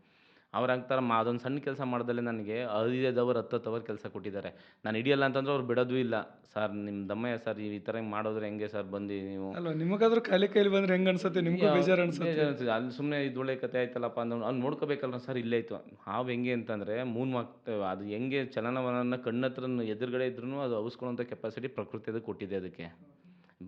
ಅವ್ರು ಹಂಗ್ತಾರೆ ಅದೊಂದು ಸಣ್ಣ ಕೆಲಸ ಮಾಡ್ದಲ್ಲೇ ನನಗೆ 5 ಅವರ್ 10 ಅವರ್ ಕೆಲಸ ಕೊಟ್ಟಿದ್ದಾರೆ. ನಾನು ಹಿಡಿಯಲ್ಲ ಅಂತಂದ್ರೆ ಅವ್ರು ಬಿಡೋದೂ ಇಲ್ಲ. ಸರ್ ನಿಮ್ಮ ದಮ್ಮಯ್ಯ ಸರ್ ಈ ಥರ ಹಿಂಗೆ ಮಾಡಿದ್ರೆ ಹೆಂಗೆ ಸರ್ ಬಂದು ನೀವು ಅಲ್ವಾ, ನಿಮಗಾದ್ರೂ ಖಾಲಿ ಕೈಲಿ ಬಂದ್ರೆ ಹೆಂಗೆ ಅನ್ಸುತ್ತೆ, ನಿಮಗೂ ಬೇಜಾರು ಅನ್ಸುತ್ತೆ. ಬೇಜಾರು ಅಲ್ಲಿ ಸುಮ್ಮನೆ ಇದು ಒಳ್ಳೆ ಕತೆ ಆಯ್ತಲ್ಲಪ್ಪ ಅಂದ್ ಅವ್ನು ನೋಡ್ಕೋಬೇಕಲ್ಲ ಸರ್ ಇಲ್ಲೇ ಇತ್ತು. ಹಾವು ಹೆಂಗೆ ಅಂತಂದರೆ ಆಗ್ತೇವೆ ಅದು ಹೆಂಗೆ ಚಲನವಲನ ಕಣ್ಣತ್ರ ಎದುರುಗಡೆ ಇದ್ರೂ ಅದು ಔಸ್ಕೊಳ್ಳೋಂಥ ಕೆಪಾಸಿಟಿ ಪ್ರಕೃತಿ ಅದು ಕೊಟ್ಟಿದೆ ಅದಕ್ಕೆ.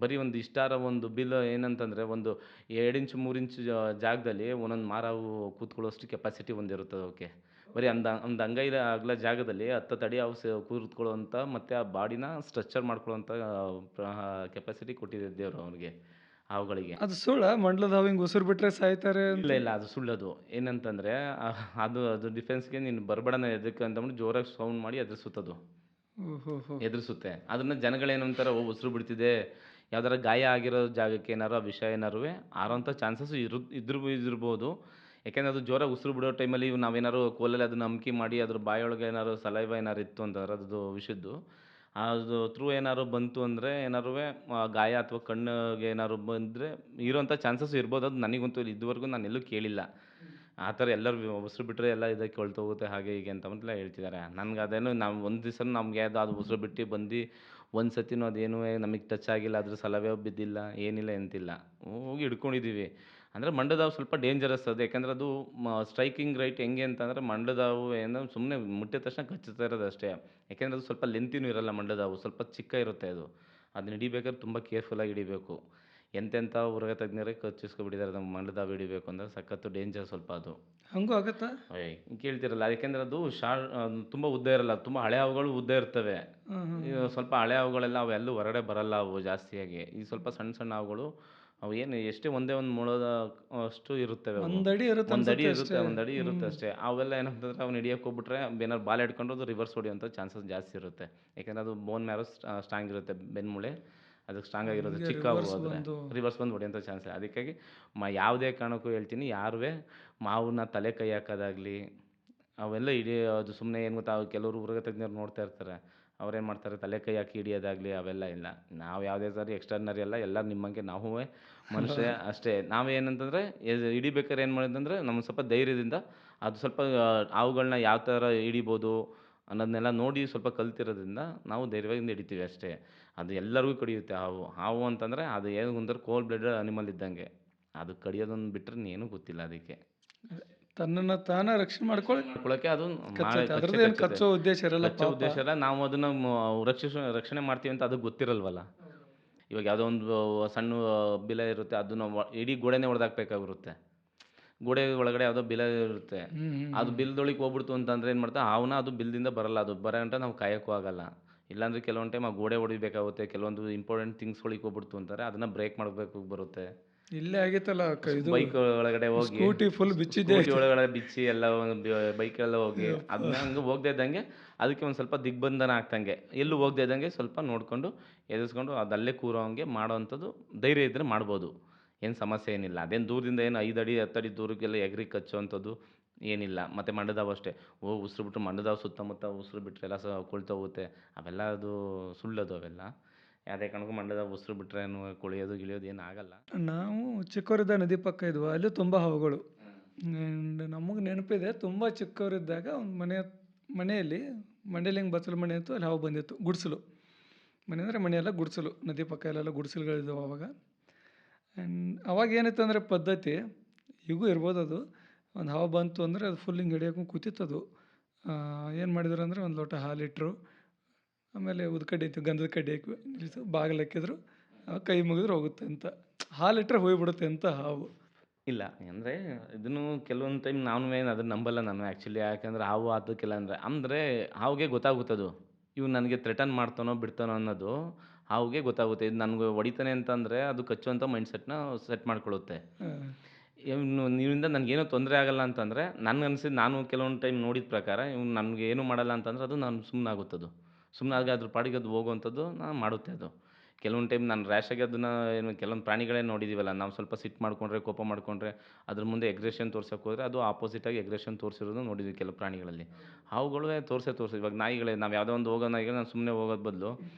ಬರೀ ಒಂದು ಇಷ್ಟಾರ ಒಂದು ಬಿಲ್ ಏನಂತಂದರೆ ಒಂದು 2 ಇಂಚು 3 ಇಂಚು ಜಾಗದಲ್ಲಿ ಒಂದೊಂದು ಮಾರಾವು ಕೂತ್ಕೊಳ್ಳೋಷ್ಟು ಕೆಪಾಸಿಟಿ ಹೊಂದಿರುತ್ತೆ ಅವಕ್ಕೆ. ಬರೀ ಒಂದು ಅಂಗೈಲ ಅಗಲ ಜಾಗದಲ್ಲಿ 10 ಅಡಿ ಹಾವು ಕೂತ್ಕೊಳ್ಳೋವಂಥ ಮತ್ತು ಆ ಬಾಡಿನ ಸ್ಟ್ರಕ್ಚರ್ ಮಾಡ್ಕೊಳ್ಳೋವಂಥ ಕೆಪಾಸಿಟಿ ಕೊಟ್ಟಿದೆ ದೇವರು ಅವ್ರಿಗೆ, ಹಾವುಗಳಿಗೆ. ಅದು ಸುಳ್ಳ ಮಂಡ್ಲದ ಹಾವು ಹಿಂಗೆ ಉಸಿರು ಬಿಟ್ರೆ ಸಾಯ್ತಾರೆ ಅಂತ? ಇಲ್ಲ ಇಲ್ಲ ಅದು ಸುಳ್ಳದು. ಏನಂತಂದರೆ ಅದು ಡಿಫೆನ್ಸ್ಗೆ ನೀನು ಬರಬೇಡನ ಎದಕ್ಕೆ ಅಂತಂದ್ಬಿಟ್ಟು ಜೋರಾಗಿ ಸೌಂಡ್ ಮಾಡಿ ಎದುರಿಸುತ್ತದು. ಓಹೋ. ಎದುರಿಸುತ್ತೆ. ಅದನ್ನು ಜನಗಳೇನು ಅಂತಾರೆ, ಓ ಉಸಿರು ಬಿಡ್ತಿದೆ, ಯಾವ್ದಾರ ಗಾಯ ಆಗಿರೋ ಜಾಗಕ್ಕೆ ಏನಾರು ಆ ವಿಷ ಏನಾರುವೆ ಆರೋಂಥ ಚಾನ್ಸಸ್ ಇದ್ದಿರ್ಬೋದು. ಯಾಕೆಂದರೆ ಅದು ಜೋರಾಗಿ ಉಸಿರು ಬಿಡೋ ಟೈಮಲ್ಲಿ ನಾವೇನಾದ್ರು ಕೋಲಲ್ಲಿ ಅದನ್ನ ಅಮ್ಕಿ ಮಾಡಿ ಅದ್ರ ಬಾಯೊಳಗೆ ಏನಾದ್ರು ಸಲೈವ ಏನಾರು ಇತ್ತು ಅಂತಂದ್ರೆ ಅದು ವಿಷದ್ದು ಅದು ಥ್ರೂ ಏನಾದ್ರು ಬಂತು ಅಂದರೆ ಏನಾರುವೆ ಗಾಯ ಅಥವಾ ಕಣ್ಣಿಗೆ ಏನಾದ್ರು ಬಂದರೆ ಇರೋಂಥ ಚಾನ್ಸಸ್ ಇರ್ಬೋದು. ಅದು ನನಗಂತೂ ಇದುವರೆಗೂ ನಾನು ಎಲ್ಲೂ ಕೇಳಿಲ್ಲ. ಆ ಥರ ಎಲ್ಲರೂ ಉಸಿರು ಬಿಟ್ಟರೆ ಎಲ್ಲ ಇದಕ್ಕೆ ಹೊಳ್ತೋಗುತ್ತೆ ಹಾಗೆ ಹೀಗೆ ಅಂತೆಲ್ಲ ಹೇಳ್ತಿದ್ದಾರೆ. ನನ್ಗೆ ಅದೇನು ನಾವು ಒಂದು ದಿವಸ ನಮಗೆ ಅದು ಉಸಿರು ಬಿಟ್ಟು ಬಂದು ಒಂದು ಸತಿನೂ ಅದೇನೂ ನಮಗೆ ಟಚ್ ಆಗಿಲ್ಲ, ಅದ್ರ ಸಲವೇ ಬಿದ್ದಿಲ್ಲ, ಏನಿಲ್ಲ ಎಂತಿಲ್ಲ. ಹೋಗಿ ಹಿಡ್ಕೊಂಡಿದ್ದೀವಿ. ಅಂದರೆ ಮಂಡದ ಹಾವು ಸ್ವಲ್ಪ ಡೇಂಜರಸ್ ಅದು. ಯಾಕಂದರೆ ಅದು ಸ್ಟ್ರೈಕಿಂಗ್ ರೈಟ್ ಹೆಂಗೆ ಅಂತಂದರೆ ಮಂಡದ ಹಾವು ಏನೋ ಸುಮ್ಮನೆ ಮುಟ್ಟಿದ ತಕ್ಷಣ ಕಚ್ಚುತ್ತಾ ಇರೋದು ಅಷ್ಟೇ. ಯಾಕೆಂದರೆ ಅದು ಸ್ವಲ್ಪ ಲೆಂತಿನೂ ಇರಲ್ಲ ಮಂಡದ ಹಾವು, ಸ್ವಲ್ಪ ಚಿಕ್ಕ ಇರುತ್ತೆ ಅದು. ಅದನ್ನ ಹಿಡಿಬೇಕಾದ್ರೆ ತುಂಬ ಕೇರ್ಫುಲ್ಲಾಗಿ ಹಿಡಿಬೇಕು. ಎಂತೆಂಥ ಉರಗ ತಜ್ಞರೇ ಕಚ್ಚಿಸ್ಕೊಬಿಟ್ಟಿದ್ದಾರೆ ನಮ್ಮ ಮಂಡದ ಹಾವು ಹಿಡಿಬೇಕು ಅಂದರೆ. ಸಖತ್ತು ಡೇಂಜರ್ ಸ್ವಲ್ಪ ಅದು. ಹಂಗೂ ಆಗತ್ತಾ? ಕೇಳ್ತಿರಲ್ಲ, ಯಾಕೆಂದರೆ ಅದು ತುಂಬ ಉದ್ದ ಇರಲ್ಲ, ತುಂಬ ಹಳೆ ಹಾವುಗಳು ಉದ್ದ ಇರ್ತವೆ. ಈಗ ಸ್ವಲ್ಪ ಹಳೆ ಹಾವುಗಳೆಲ್ಲ ಅವೆಲ್ಲೂ ಹೊರಗಡೆ ಬರಲ್ಲ ಅವು ಜಾಸ್ತಿಯಾಗಿ. ಈ ಸ್ವಲ್ಪ ಸಣ್ಣ ಸಣ್ಣ ಹಾವುಗಳು ಅವು ಏನು ಎಷ್ಟೇ ಒಂದೇ ಒಂದು ಮೊಳದ ಅಷ್ಟು ಇರುತ್ತವೆ ಅವು. ಒಂದಡಿ ಇರುತ್ತೆ ಒಂದು ಅಡಿ ಅನ್ಸುತ್ತೆ ಇರುತ್ತೆ, ಅಷ್ಟೇ. ಒಂದು ಅಡಿ ಇರುತ್ತೆ ಅಷ್ಟೇ. ಅವೆಲ್ಲ ಏನಂತಂದ್ರೆ ಅವ್ನು ಹಿಡಿಯೋಕೆ ಹೋಗ್ಬಿಟ್ರೆ ಏನಾದ್ರು ಬಾಲ್ ಹಿಡ್ಕೊಂಡು ಅದು ರಿವರ್ಸ್ ಹೊಡೆಯುವಂಥ ಚಾನ್ಸಸ್ ಜಾಸ್ತಿ ಇರುತ್ತೆ. ಯಾಕೆಂದರೆ ಅದು ಬೋನ್ ಮ್ಯಾರೋ ಸ್ಟ್ರಾಂಗ್ ಇರುತ್ತೆ, ಬೆನ್ಮೂಳೆ ಅದಕ್ಕೆ ಸ್ಟ್ರಾಂಗ್ ಆಗಿರುತ್ತೆ. ಹಂಗೆ ಚಿಕ್ಕ ಹಾವು ರಿವರ್ಸ್ ಆದರೆ ಬಂದು ರಿವರ್ಸ್ ಬಂದು ಹೊಡೆಯೋಂಥ ಚಾನ್ಸ್. ಅದಕ್ಕಾಗಿ ಯಾವುದೇ ಕಾರಣಕ್ಕೂ ಹೇಳ್ತೀನಿ, ಯಾರುವೆ ಮಾವನ್ನ ತಲೆ ಕೈ ಹಾಕೋದಾಗಲಿ ಅವೆಲ್ಲ ಅದು ಸುಮ್ಮನೆ ಏನು ಗೊತ್ತಾ, ಕೆಲವರು ಉರಗ ತಜ್ಞರು ನೋಡ್ತಾ ಇರ್ತಾರೆ, ಅವ್ರೇನು ಮಾಡ್ತಾರೆ ತಲೆ ಕೈ ಹಾಕಿ ಹಿಡಿಯೋದಾಗಲಿ ಅವೆಲ್ಲ ಇಲ್ಲ. ನಾವು ಯಾವುದೇ ಸಾರಿ ಎಕ್ಸ್ಟರ್ನರಿ ಅಲ್ಲ, ಎಲ್ಲ ನಿಮ್ಮಂಗೆ ನಾವೂ ಮನುಷ್ಯ ಅಷ್ಟೇ. ನಾವೇನಂತಂದರೆ ಹಿಡಿಬೇಕಾದ್ರೆ ಏನು ಮಾಡಿದಂದರೆ ನಮ್ಮ ಸ್ವಲ್ಪ ಧೈರ್ಯದಿಂದ ಅದು ಸ್ವಲ್ಪ ಹಾವುಗಳನ್ನ ಯಾವ ಥರ ಹಿಡಿಬೋದು ಅನ್ನೋದನ್ನೆಲ್ಲ ನೋಡಿ ಸ್ವಲ್ಪ ಕಲ್ತಿರೋದ್ರಿಂದ ನಾವು ಧೈರ್ಯದಿಂದ ಹಿಡಿತೀವಿ ಅಷ್ಟೇ. ಅದು ಎಲ್ಲರಿಗೂ ಕಡಿಯುತ್ತೆ ಹಾವು. ಹಾವು ಅಂತಂದರೆ ಅದು ಏನು ಅಂದ್ರೆ ಕೋಲ್ಡ್ ಬ್ಲಡ್ ಅನಿಮಲ್ ಇದ್ದಂಗೆ. ಅದು ಕಡಿಯೋದನ್ನು ಬಿಟ್ಟರೆ ಏನೂ ಗೊತ್ತಿಲ್ಲ ಅದಕ್ಕೆ. ತನ್ನನ್ನ ತಾನ ರಕ್ಷಣೆ ಮಾಡ್ಕೊಳ್ಳೋಕೆ ಅದು ಕಚ್ಚುತ್ತೆ. ಅದ್ರದ್ದು ಏನು ಕಚ್ಚೋ ಉದ್ದೇಶ ಇರಲ್ಲ ಕಚ್ಚೋ ಪಾಪ. ಉದ್ದೇಶ ಇಲ್ಲ. ನಾವು ಅದನ್ನು ರಕ್ಷಣೆ ಮಾಡ್ತೀವಿ ಅಂತ ಅದು ಗೊತ್ತಿರಲ್ವಲ್ಲ. ಇವಾಗ ಯಾವುದೋ ಒಂದು ಸಣ್ಣ ಬಿಲ ಇರುತ್ತೆ, ಅದನ್ನು ಇಡೀ ಗೋಡೆನೇ ಹೊಡೆದಾಕ್ಬೇಕಾಗಿರುತ್ತೆ. ಗೋಡೆ ಒಳಗಡೆ ಯಾವುದೋ ಬಿಲ ಇರುತ್ತೆ, ಅದು ಬಿಲ್ದೊಳಗೆ ಹೋಗ್ಬಿಡ್ತು ಅಂತಂದ್ರೆ ಏನು ಮಾಡ್ತಾ ಹಾವನ್ನ ಅದು ಬಿಲ್ದಿಂದ ಬರಲ್ಲ, ಅದು ಬರೋಂಟ ನಾವು ಕಾಯೋಕ್ಕೂ ಆಗಲ್ಲ. ಇಲ್ಲಾಂದರೆ ಕೆಲವೊಂದು ಟೈಮ್ ಆ ಗೋಡೆ ಹೊಡಿಬೇಕಾಗುತ್ತೆ. ಕೆಲವೊಂದು ಇಂಪಾರ್ಟೆಂಟ್ ಥಿಂಗ್ಸ್ಗಳಿಗೆ ಹೋಗ್ಬಿಡ್ತು ಅಂತಾರೆ, ಅದನ್ನು ಬ್ರೇಕ್ ಮಾಡಬೇಕು ಬರುತ್ತೆ. ಇಲ್ಲೇ ಆಗಿತ್ತಲ್ಲ ಇದು ಬೈಕ್ ಒಳಗಡೆ ಹೋಗಿ ಸ್ಕೂಟಿ ಫುಲ್ ಬಿಚ್ಚಿದ್ದೆ. ಸ್ಕೂಟಿ ಒಳಗಡೆ ಬಿಚ್ಚಿ ಎಲ್ಲ ಬೈಕೆಲ್ಲ ಹೋಗಿ ಅದನ್ನ ಹಂಗೆ ಹೋಗದೆ ಇದ್ದಂಗೆ ಅದಕ್ಕೆ ಒಂದು ಸ್ವಲ್ಪ ದಿಗ್ಬಂಧನ ಆಗ್ತಂಗೆ, ಎಲ್ಲೂ ಹೋಗದೆ ಇದ್ದಂಗೆ ಸ್ವಲ್ಪ ನೋಡಿಕೊಂಡು ಎದುರಿಸ್ಕೊಂಡು ಅದಲ್ಲೇ ಕೂರೋ ಹಂಗೆ ಮಾಡೋವಂಥದ್ದು ಧೈರ್ಯ ಇದ್ದರೆ ಮಾಡ್ಬೋದು. ಏನು ಸಮಸ್ಯೆ ಏನಿಲ್ಲ. ಅದೇನು ದೂರದಿಂದ ಏನು 5 ಅಡಿ 10 ಅಡಿ ದೂರಕ್ಕೆಲ್ಲ ಎಗರಿ ಕಚ್ಚೋವಂಥದ್ದು ಏನಿಲ್ಲ. ಮತ್ತು ಮಂಡದಾವು ಅಷ್ಟೇ, ಉಸಿರು ಬಿಟ್ಟರೆ ಮಂಡದಾವು ಸುತ್ತಮುತ್ತ ಉಸಿರು ಬಿಟ್ಟರೆ ಎಲ್ಲ ಕೊಳ್ತೋಗುತ್ತೆ. ಅವೆಲ್ಲ ಅದು ಸುಳ್ಳದು. ಅವೆಲ್ಲ ಯಾವುದೇ ಕಾರಣಕ್ಕೂ ಮಂಡದಾವು ಉಸಿರು ಬಿಟ್ಟರೆ ಏನು ಕೊಳೆಯೋದು ಗಿಳಿಯೋದು ಏನು ಆಗಲ್ಲ. ನಾವು ಚಿಕ್ಕವರಿದ್ದ ನದಿ ಪಕ್ಕ ಇದ್ವು, ಅಲ್ಲಿ ತುಂಬ ಹಾವುಗಳು. ನಮಗೆ ನೆನಪಿದೆ, ತುಂಬ ಚಿಕ್ಕವರಿದ್ದಾಗ ಒಂದು ಮನೆಯಲ್ಲಿ ಮಂಡೇಲಿ ಹಿಂಗೆ ಬಚ್ಚಲು ಮನೆ ಇತ್ತು, ಅಲ್ಲಿ ಹಾವು ಬಂದಿತ್ತು, ಗುಡಿಸಲು. ಮನೆ ಅಂದರೆ ಮನೆ ಎಲ್ಲ ಗುಡಿಸಲು, ನದಿ ಪಕ್ಕ ಎಲ್ಲೆಲ್ಲ ಗುಡಿಸಲುಗಳಿದ್ದವು ಅವಾಗ. ಆ್ಯಂಡ್ ಅವಾಗ ಏನಿತ್ತು ಅಂದರೆ ಪದ್ಧತಿ, ಈಗೂ ಇರ್ಬೋದು ಅದು. ಒಂದು ಹಾವು ಬಂತು ಅಂದರೆ ಅದು ಫುಲ್ ಹಿಂಗೆ ಹಿಡಿಯೋಕೆ ಕೂತಿತ್ತದು. ಏನು ಮಾಡಿದ್ರು ಅಂದರೆ ಒಂದು ಲೋಟ ಹಾಲಿಟ್ರು, ಆಮೇಲೆ ಉದ್ಕಡ್ಡಿ ಇತ್ತು, ಗಂಧದ ಕಡ್ಡಿ ಹಾಕಿ ನಿಲ್ಲಿಸು, ಬಾಗಿಲು ಹಾಕಿದ್ರು, ಕೈ ಮುಗಿದ್ರೆ ಹೋಗುತ್ತೆ ಅಂತ. ಹಾಲಿಟ್ರೆ ಹೋಗ್ಬಿಡುತ್ತೆ ಅಂತ ಹಾವು. ಇಲ್ಲ ಅಂದರೆ ಇದನ್ನು ಕೆಲವೊಂದು ಟೈಮ್ ನಾನು ಏನು ಅದನ್ನ ನಂಬಲ್ಲ ನಾನು ಆ್ಯಕ್ಚುಲಿ. ಯಾಕಂದ್ರೆ ಹಾವು ಅದಕ್ಕೆಲ್ಲ ಅಂದರೆ ಹಾವಿಗೆ ಗೊತ್ತಾಗುತ್ತದು ಇವ್ನು ನನಗೆ ಥ್ರೆಟನ್ ಮಾಡ್ತಾನೋ ಬಿಡ್ತಾನೋ ಅನ್ನೋದು ಹಾವಿಗೆ ಗೊತ್ತಾಗುತ್ತೆ. ಇದು ನನಗೆ ಹೊಡಿತಾನೆ ಅಂತಂದರೆ ಅದು ಕಚ್ಚುವಂಥ ಮೈಂಡ್ಸೆಟ್ನ ಸೆಟ್ ಮಾಡ್ಕೊಳ್ಳುತ್ತೆ. ಇವನು ನೀವಿಂದ ನನಗೇನೋ ತೊಂದರೆ ಆಗಲ್ಲ ಅಂತಂದರೆ ನನಗನ್ಸಿದ್ದು, ನಾನು ಕೆಲವೊಂದು ಟೈಮ್ ನೋಡಿದ ಪ್ರಕಾರ ಇವ್ನು ನನಗೆ ಏನೂ ಮಾಡಲ್ಲ ಅಂತಂದ್ರೆ ಅದು ನಾನು ಸುಮ್ಮನಾಗುತ್ತದು. ಸುಮ್ಮನಾಗಿ ಅದ್ರ ಪಾಡಿಗೆ ಅದು ಹೋಗುವಂಥದ್ದು ನಾನು ಮಾಡುತ್ತೆ ಅದು. ಕೆಲವೊಂದು ಟೈಮ್ ನಾನು ರ್ಯಾಶಾಗಿ ಅದನ್ನು ಏನು ಕೆಲವೊಂದು ಪ್ರಾಣಿಗಳೇ ನೋಡಿದ್ದೀವಲ್ಲ, ನಾವು ಸ್ವಲ್ಪ ಸಿಟ್ಟು ಮಾಡ್ಕೊಂಡ್ರೆ, ಕೋಪ ಮಾಡ್ಕೊಂಡ್ರೆ ಅದ್ರ ಮುಂದೆ ಎಗ್ರೆಷನ್ ತೋರ್ಸೋಕೆ ಹೋದರೆ ಅದು ಆಪೋಸಿಟಾಗಿ ಎಗ್ರೆಷನ್ ತೋರಿಸಿರೋದು ನೋಡಿದ್ವಿ ಕೆಲವು ಪ್ರಾಣಿಗಳಲ್ಲಿ. ಹಾವುಗಳು ತೋರಿಸೇ ಇವಾಗ ನಾಯಿಗಳೇ, ನಾವು ಯಾವುದೋ ಒಂದು ಹೋಗೋ ನಾಯಿಗಳು ನಾನು ಸುಮ್ಮನೆ ಹೋಗೋದು ಬದಲು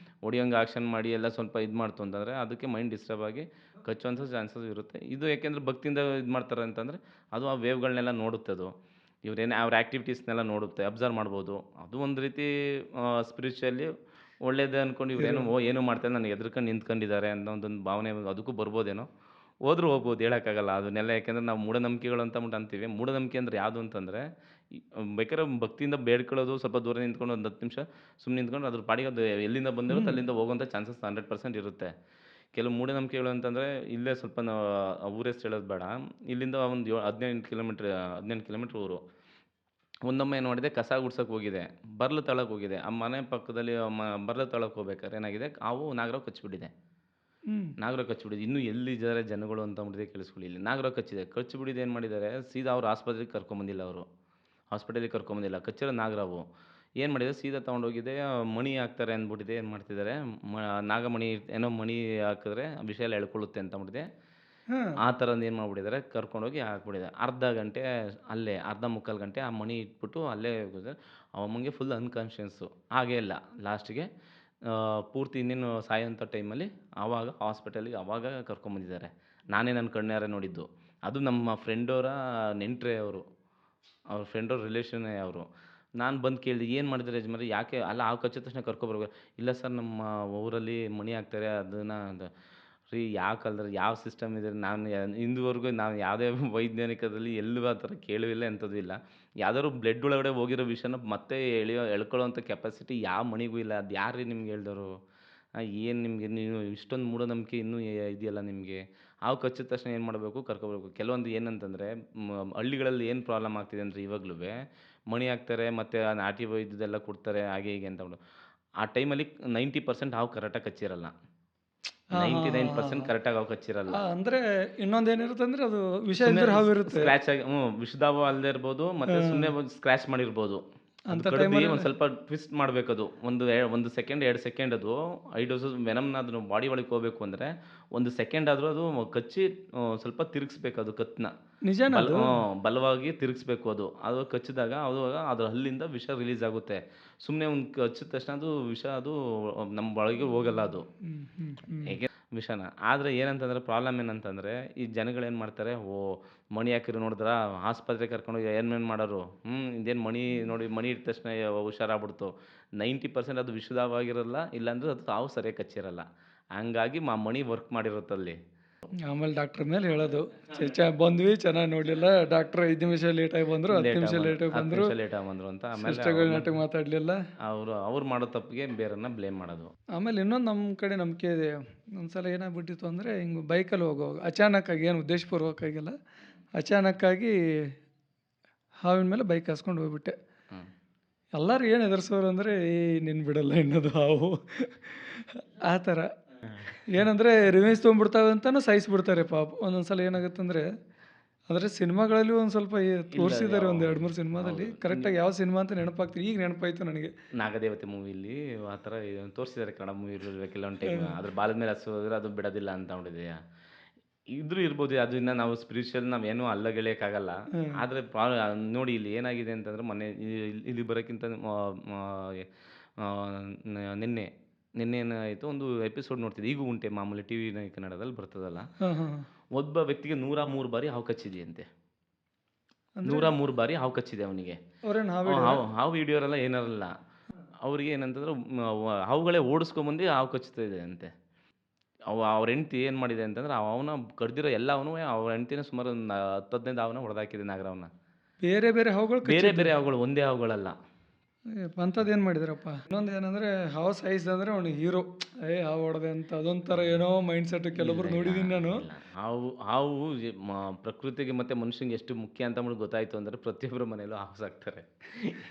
ಹೊಡಿಯೋಂಗೆ ಆಕ್ಷನ್ ಮಾಡಿ ಎಲ್ಲ ಸ್ವಲ್ಪ ಇದು ಮಾಡ್ತು ಅಂತಂದರೆ ಅದಕ್ಕೆ ಮೈಂಡ್ ಡಿಸ್ಟರ್ಬ್ ಆಗಿ ಕಚ್ಚುವಂಥ ಚಾನ್ಸಸ್ ಇರುತ್ತೆ. ಇದು ಯಾಕೆಂದರೆ ಭಕ್ತಿಯಿಂದ ಇದು ಮಾಡ್ತಾರೆ ಅಂತಂದರೆ ಅದು ಆ ವೇವ್ಗಳನ್ನೆಲ್ಲ ನೋಡುತ್ತೆ ಅದು. ಇವ್ರೇನು ಅವ್ರ ಆ್ಯಕ್ಟಿವಿಟೀಸ್ನೆಲ್ಲ ನೋಡುತ್ತೆ, ಅಬ್ಸರ್ವ್ ಮಾಡ್ಬೋದು. ಅದು ಒಂದು ರೀತಿ ಸ್ಪಿರಿಚುವಲಿ ಒಳ್ಳೇದೇ ಅಂದ್ಕೊಂಡು ಇವ್ರೇನು ಏನೂ ಮಾಡ್ತಾರೆ ನನಗೆ ಹೆದ್ರ್ಕೊಂಡು ನಿಂತ್ಕೊಂಡಿದ್ದಾರೆ ಅನ್ನೋ ಒಂದೊಂದು ಭಾವನೆ ಅದಕ್ಕೂ ಬರ್ಬೋದೇನೋ. ಹೋದ್ರೂ ಹೋಗ್ಬೋದು, ಹೇಳೋಕ್ಕಾಗಲ್ಲ ಅದನ್ನೆಲ್ಲ. ಯಾಕೆಂದರೆ ನಾವು ಮೂಢನಂಬಿಕೆಗಳು ಅಂತ ಅಂತೀವಿ. ಮೂಢನಂಬಿಕೆ ಅಂದರೆ ಯಾವುದು ಅಂತಂದರೆ ಬೇಕಾದ್ರೆ ಭಕ್ತಿಯಿಂದ ಬೇಡ್ಕೊಳ್ಳೋದು, ಸ್ವಲ್ಪ ದೂರ ನಿಂತ್ಕೊಂಡು ಒಂದು 10 ನಿಮಿಷ ಸುಮ್ಮನೆ ನಿಂತ್ಕೊಂಡು ಅದ್ರ ಪಾಡಿಗೆ ಅದು ಎಲ್ಲಿಂದ ಬಂದಿರುತ್ತೆ ಅಲ್ಲಿಂದ ಹೋಗುವಂಥ ಚಾನ್ಸಸ್ 100% ಇರುತ್ತೆ. ಕೆಲವು ಮೂಢನಂಬಿಕೆಗಳು ಅಂತಂದರೆ ಇಲ್ಲೇ ಸ್ವಲ್ಪ ಊರ ಹೆಸ್ರು ಹೇಳೋದು ಬೇಡ. ಇಲ್ಲಿಂದ ಒಂದು 18 ಕಿಲೋಮೀಟ್ರ್ ಊರು. ಒಂದೊಮ್ಮೆ ಏನು ಮಾಡಿದೆ, ಕಸ ಗುಡ್ಸೋಕೆ ಹೋಗಿದೆ, ಬರ್ಲು ತಳಕ್ಕೆ ಹೋಗಿದೆ. ಆ ಮನೆ ಪಕ್ಕದಲ್ಲಿ ಬರ್ಲು ತಳಕ್ಕೆ ಹೋಗ್ಬೇಕಾದ್ರೆ ಏನಾಗಿದೆ, ಹಾವು ನಾಗರಾವ್ ಕಚ್ಚಿಬಿಟ್ಟಿದೆ. ನಾಗರಾವ್ ಕಚ್ಚಿಬಿಟ್ಟಿದೆ. ಇನ್ನೂ ಎಲ್ಲಿದ್ದಾರೆ ಜನಗಳು ಅಂತ ಅಂದ್ಬಿಟ್ಟಿದೆ, ಕೇಳಿಸ್ಕೊಳ್ಳಿ. ಇಲ್ಲಿ ನಾಗರಾವ್ ಕಚ್ಚಿಬಿಟ್ಟಿದೆ. ಏನು ಮಾಡಿದ್ದಾರೆ, ಸೀದಾ ಅವ್ರು ಆಸ್ಪತ್ರೆಗೆ ಕರ್ಕೊಂಬಂದಿಲ್ಲ. ಹಾಸ್ಪಿಟಲಿಗೆ ಕರ್ಕೊಂಬಂದಿಲ್ಲ, ಕಚ್ಚಿರೋ ನಾಗರಾವು. ಏನು ಮಾಡಿದ್ದಾರೆ, ಸೀದಾ ತೊಗೊಂಡೋಗಿದೆ, ಮಣಿ ಹಾಕ್ತಾರೆ ಅಂದ್ಬಿಟ್ಟಿದೆ. ಏನು ಮಾಡ್ತಿದ್ದಾರೆ, ನಾಗಮಣಿ ಏನೋ ಮಣಿ ಹಾಕಿದ್ರೆ ವಿಷ ಎಲ್ಲ ಎಳ್ಕೊಳ್ಳುತ್ತೆ ಅಂತ ಅಂದ್ಬಿಟ್ಟಿದೆ. ಆ ಥರದ್ದು ಏನು ಮಾಡ್ಬಿಟ್ಟಿದ್ದಾರೆ, ಕರ್ಕೊಂಡೋಗಿ ಹಾಕ್ಬಿಟ್ಟಿದ್ದಾರೆ. ಅರ್ಧ ಗಂಟೆ ಅಲ್ಲೇ, ಅರ್ಧ ಮುಕ್ಕಾಲು ಗಂಟೆ ಆ ಮಣಿ ಇಟ್ಬಿಟ್ಟು ಅಲ್ಲೇ ಅಮ್ಮಂಗೆ ಫುಲ್ ಅನ್ಕಾನ್ಷಿಯಸ್ಸು. ಹಾಗೇ ಇಲ್ಲ, ಲಾಸ್ಟಿಗೆ ಪೂರ್ತಿ ಇನ್ನೇನು ಸಾಯೋಂಥ ಟೈಮಲ್ಲಿ ಆವಾಗ ಹಾಸ್ಪಿಟಲಿಗೆ ಆವಾಗ ಕರ್ಕೊಂಬಂದಿದ್ದಾರೆ. ನಾನೇ ನನ್ನ ಕಣ್ಣಾರೆ ನೋಡಿದ್ದು. ಅದು ನಮ್ಮ ಫ್ರೆಂಡವರ ನೆಂಟರೇ ಅವರು, ಅವ್ರ ಫ್ರೆಂಡವ್ರ ರಿಲೇಷನ್ನೇ ಅವರು. ನಾನು ಬಂದು ಕೇಳಿದೆ, ಏನು ಮಾಡಿದ್ದಾರೆ ಯಜಮಾನ್ರೆ, ಯಾಕೆ ಅಲ್ಲ ಹಾವು ಕಚ್ಚಿದ ತಕ್ಷಣ ಕರ್ಕೊಬರ್ಬೇಕು? ಇಲ್ಲ ಸರ್, ನಮ್ಮ ಊರಲ್ಲಿ ಮಣಿ ಹಾಕ್ತಾರೆ ಅದನ್ನು. ರೀ ಯಾಕಲ್ರಿ, ಯಾವ ಸಿಸ್ಟಮ್ ಇದೆ? ನಾನು ಇಂದುವರೆಗೂ ನಾವು ಯಾವುದೇ ವೈಜ್ಞಾನಿಕದಲ್ಲಿ ಎಲ್ಲೂ ಆ ಥರ ಕೇಳುವಿಲ್ಲ, ಎಂಥದ್ದು ಇಲ್ಲ. ಯಾವ್ದಾದ್ರು ಬ್ಲಡ್ ಒಳಗಡೆ ಹೋಗಿರೋ ವಿಷಯನ ಮತ್ತೆ ಎಳ್ಕೊಳ್ಳೋವಂಥ ಕೆಪಾಸಿಟಿ ಯಾವ ಮಣಿಗೂ ಇಲ್ಲ. ಅದು ಯಾರು ನಿಮ್ಗೆ ಹೇಳ್ದವರು? ಏನು ನಿಮಗೆ, ನೀವು ಇಷ್ಟೊಂದು ಮೂಢನಂಬಿಕೆ ಇನ್ನೂ ಇದೆಯಲ್ಲ ನಿಮಗೆ? ಹಾವು ಕಚ್ಚಿದ ತಕ್ಷಣ ಏನು ಮಾಡಬೇಕು, ಕರ್ಕೊಬರ್ಬೇಕು. ಕೆಲವೊಂದು ಏನಂತಂದರೆ ಹಳ್ಳಿಗಳಲ್ಲಿ ಏನು ಪ್ರಾಬ್ಲಮ್ ಆಗ್ತಿದೆ ಅಂದರೆ ಇವಾಗ್ಲೂ ಮಣಿ ಹಾಕ್ತಾರೆ ಮತ್ತು ನಾಟಿ ವೈದ್ಯದೆಲ್ಲ ಕೊಡ್ತಾರೆ ಹಾಗೆ ಹೀಗೆ ಅಂತ ಅಂದ್ಬಿಟ್ಟು. ಆ ಟೈಮಲ್ಲಿ 90% ಹಾವು ಕರೆಕ್ಟಾಗಿ ಕಚ್ಚಿರಲ್ಲ. 99% ಕರೆಕ್ಟಾಗಿ ಹಾವು ಕಚ್ಚಿರಲ್ಲ. ಅಂದರೆ ಇನ್ನೊಂದೇನಿರುತ್ತೆ ಅಂದರೆ ಅದು ವಿಷ ಇದ್ರೆ ಹಾವು ಇರುತ್ತೆ. ಸ್ಕ್ರ್ಯಾಚ್ ಆಗಿ ವಿಷದಾವು ಅಲ್ಲದೆ ಇರ್ಬೋದು, ಮತ್ತು ಸುಮ್ಮನೆ ಒಂದು ಸ್ಕ್ರ್ಯಾಚ್ ಮಾಡಿರ್ಬೋದು. ಅಂತ ಅದು ಕಡ್ದು ಒಂದು ಸ್ವಲ್ಪ ಟ್ವಿಸ್ಟ್ ಮಾಡಬೇಕದು. ಒಂದು ಸೆಕೆಂಡ್ 2 ಸೆಕೆಂಡ್ ಅದು 5 ಡೋಸಸ್ ವೆನಮ್ನ ಅದನ್ನು ಬಾಡಿ ಒಳಗೆ ಹೋಗಬೇಕು ಅಂದರೆ 1 ಸೆಕೆಂಡ್ ಆದರೂ ಅದು ಕಚ್ಚಿ ಸ್ವಲ್ಪ ತಿರುಗಿಸ್ಬೇಕು ಅದು ಕತ್ತನ್ನ. ನಿಜಾನ ಬಲವಾಗಿ ತಿರುಗಿಸ್ಬೇಕು ಅದು. ಅದು ಕಚ್ಚಿದಾಗ ಅದ್ರ ಹಲ್ಲಿಂದ ವಿಷ ರಿಲೀಸ್ ಆಗುತ್ತೆ. ಸುಮ್ಮನೆ ಒಂದು ಕಚ್ಚಿದ ತಕ್ಷಣ ಅದು ವಿಷ ಅದು ನಮ್ಮ ಒಳಗೆ ಹೋಗಲ್ಲ ಅದು, ಹೇಗೆ ವಿಷನ. ಆದರೆ ಏನಂತಂದರೆ ಪ್ರಾಬ್ಲಮ್ ಏನಂತಂದರೆ ಈ ಜನಗಳೇನು ಮಾಡ್ತಾರೆ, ಮಣಿ ಹಾಕಿರೋ ನೋಡಿದ್ರಾ, ಆಸ್ಪತ್ರೆಗೆ ಕರ್ಕೊಂಡೋಗಿ ಏನೇನು ಮಾಡೋರು, ಇದೇನು ಮಣಿ ನೋಡಿ, ಮಣಿ ಇಟ್ಟ ತಕ್ಷಣ ಹುಷಾರಾಗ್ಬಿಡ್ತು. 90% ಅದು ವಿಷದವಾಗಿರಲ್ಲ, ಇಲ್ಲಾಂದ್ರೆ ಅದು ಹಾವು ಸರಿಯಾಗಿ ಕಚ್ಚಿರಲ್ಲ. ಹಂಗಾಗಿ ಮಣಿ ವರ್ಕ್ ಮಾಡಿರುತ್ತಲ್ಲಿ. ಆಮೇಲೆ ಡಾಕ್ಟ್ರ್ ಮೇಲೆ ಹೇಳೋದು, ಬಂದ್ವಿ ಚೆನ್ನಾಗಿ ನೋಡಲಿಲ್ಲ, ಡಾಕ್ಟ್ರ್ 5 ನಿಮಿಷ ಲೇಟಾಗಿ ಬಂದರು, 10 ನಿಮಿಷ ಲೇಟಾಗಿ ಬಂದರು, ಲೇಟಾಗಿ ಬಂದರು ಅಂತ. ಆಮೇಲೆ ಸಿಸ್ಟರ್ಗಳು ನಾಟಕ ಮಾತಾಡಲಿಲ್ಲ. ಅವ್ರು ಮಾಡೋ ತಪ್ಪಿಗೆ ಬೇರೆಯವ್ರನ್ನ ಬ್ಲೇಮ್ ಮಾಡೋದು. ಆಮೇಲೆ ಇನ್ನೊಂದು ನಮ್ಮ ಕಡೆ ನಂಬಿಕೆ ಇದೆ. ಒಂದ್ಸಲ ಏನಾಗ್ಬಿಟ್ಟಿತ್ತು ಅಂದರೆ, ಹಿಂಗೆ ಬೈಕಲ್ಲಿ ಹೋಗುವಾಗ ಅಚಾನಕ್ಕಾಗಿ, ಏನು ಉದ್ದೇಶಪೂರ್ವಕವಾಗಿಲ್ಲ, ಅಚಾನಕ್ಕಾಗಿ ಹಾವಿನ ಮೇಲೆ ಬೈಕ್ ಹಾಸ್ಕೊಂಡು ಹೋಗ್ಬಿಟ್ಟೆ. ಎಲ್ಲರೂ ಏನು ಎದುರಿಸೋರು ಅಂದರೆ, ನಿನ್ನ ಬಿಡಲ್ಲ ಇನ್ನದು ಹಾವು ಆ ಥರ. ಏನಂದರೆ ರಿವೆಂಜ್ ತೊಗೊಂಡ್ಬಿಡ್ತಾವೆ ಅಂತಲೂ ಸಾಯಿಸ್ಬಿಡ್ತಾರೆ ಪಾಪ. ಒಂದೊಂದು ಸಲ ಏನಾಗುತ್ತೆ ಅಂದರೆ, ಆದರೆ ಸಿನಿಮಾಗಳಲ್ಲಿ ಒಂದು ಸ್ವಲ್ಪ ತೋರಿಸಿದ್ದಾರೆ, ಒಂದು 2-3 ಸಿನಿಮಾದಲ್ಲಿ. ಕರೆಕ್ಟಾಗಿ ಯಾವ ಸಿನಿಮಾ ಅಂತ ನೆನಪಾಗ್ತೀವಿ, ಈಗ ನೆನಪಾಯ್ತು ನನಗೆ. ನಾಗದೇವತೆ ಮೂವಿಲಿ ಆ ಥರ ತೋರಿಸಿದ್ದಾರೆ, ಕನ್ನಡ ಮೂವಿ ಕೆಲವೊಂದು ಟೈಮ್. ಅದ್ರ ಬಾಲದ ಮೇಲೆ ಹಸೋದ್ರೆ ಅದು ಬಿಡೋದಿಲ್ಲ ಅಂತ ನೋಡಿದೆಯಾ? ಇದ್ರೂ ಇರ್ಬೋದು. ಅದನ್ನ ನಾವು ಸ್ಪಿರಿಚುವಲ್ ನಾವೇನೂ ಅಲ್ಲಗೆಳೆಯೋಕ್ಕಾಗಲ್ಲ. ಆದರೆ ನೋಡಿ ಇಲ್ಲಿ ಏನಾಗಿದೆ ಅಂತಂದರೆ, ಇಲ್ಲಿ ಬರೋಕ್ಕಿಂತ ನಿನ್ನೆ ಏನಾಯಿತು, ಒಂದು ಎಪಿಸೋಡ್ ನೋಡ್ತಿದ್ದೆ, ಈಗೂ ಉಂಟೆ ಮಾಮೂಲಿ ಟಿ ವಿ ಕನ್ನಡದಲ್ಲಿ ಬರ್ತದಲ್ಲ. ಒಬ್ಬ ವ್ಯಕ್ತಿಗೆ 103 ಬಾರಿ ಹಾವು ಕಚ್ಚಿದೆಯಂತೆ. 103 ಬಾರಿ ಹಾವು ಕಚ್ಚಿದೆ ಅವನಿಗೆ. ಹಾವು ಹಿಡಿಯೋರಲ್ಲ, ಏನಾರಲ್ಲ. ಅವ್ರಿಗೆ ಏನಂತಂದ್ರೆ ಹಾವುಗಳೇ ಓಡಿಸ್ಕೊಂಬಂದು ಹಾವು ಕಚ್ತಾ ಇದೆ ಅಂತೆ. ಅವ್ರ ಹೆಂಡ್ತಿ ಏನು ಮಾಡಿದೆ ಅಂತಂದ್ರೆ ಅವನ ಕಡ್ದಿರೋ ಎಲ್ಲವನ್ನೂ ಅವ್ರ ಹೆಂಡ್ತಿನೇ ಸುಮಾರು ಒಂದು 10, 15 ಹಾವನ್ನ ಹೊಡೆದಾಕಿದೆ ನಾಗರಹಾವನ್ನ. ಬೇರೆ ಬೇರೆ ಹಾವುಗಳು ಬೇರೆ ಬೇರೆ ಹಾವುಗಳು, ಒಂದೇ ಹಾವುಗಳಲ್ಲ. ಅಂಥದ್ದು ಏನು ಮಾಡಿದಾರಪ್ಪ. ಇನ್ನೊಂದು ಏನಂದ್ರೆ ಹಾವು ಸೈಜ್ ಅಂದ್ರೆ ಅವ್ನು ಹೀರೋ, ಹಾವು ಹೊಡೆದೆ ಅಂತ ಅದೊಂಥರ ಏನೋ ಮೈಂಡ್ ಸೆಟ್ ಕೆಲವೊಬ್ರು ನೋಡಿದೀನಿ ನಾನು. ಇಲ್ಲ. ಹಾವು ಪ್ರಕೃತಿಗೆ ಮತ್ತು ಮನುಷ್ಯಂಗೆ ಎಷ್ಟು ಮುಖ್ಯ ಅಂತ ನಮ್ಗೆ ಗೊತ್ತಾಯಿತು ಅಂದರೆ ಪ್ರತಿಯೊಬ್ಬರ ಮನೆಯಲ್ಲೂ ಹಾವು ಸಾಕ್ತಾರೆ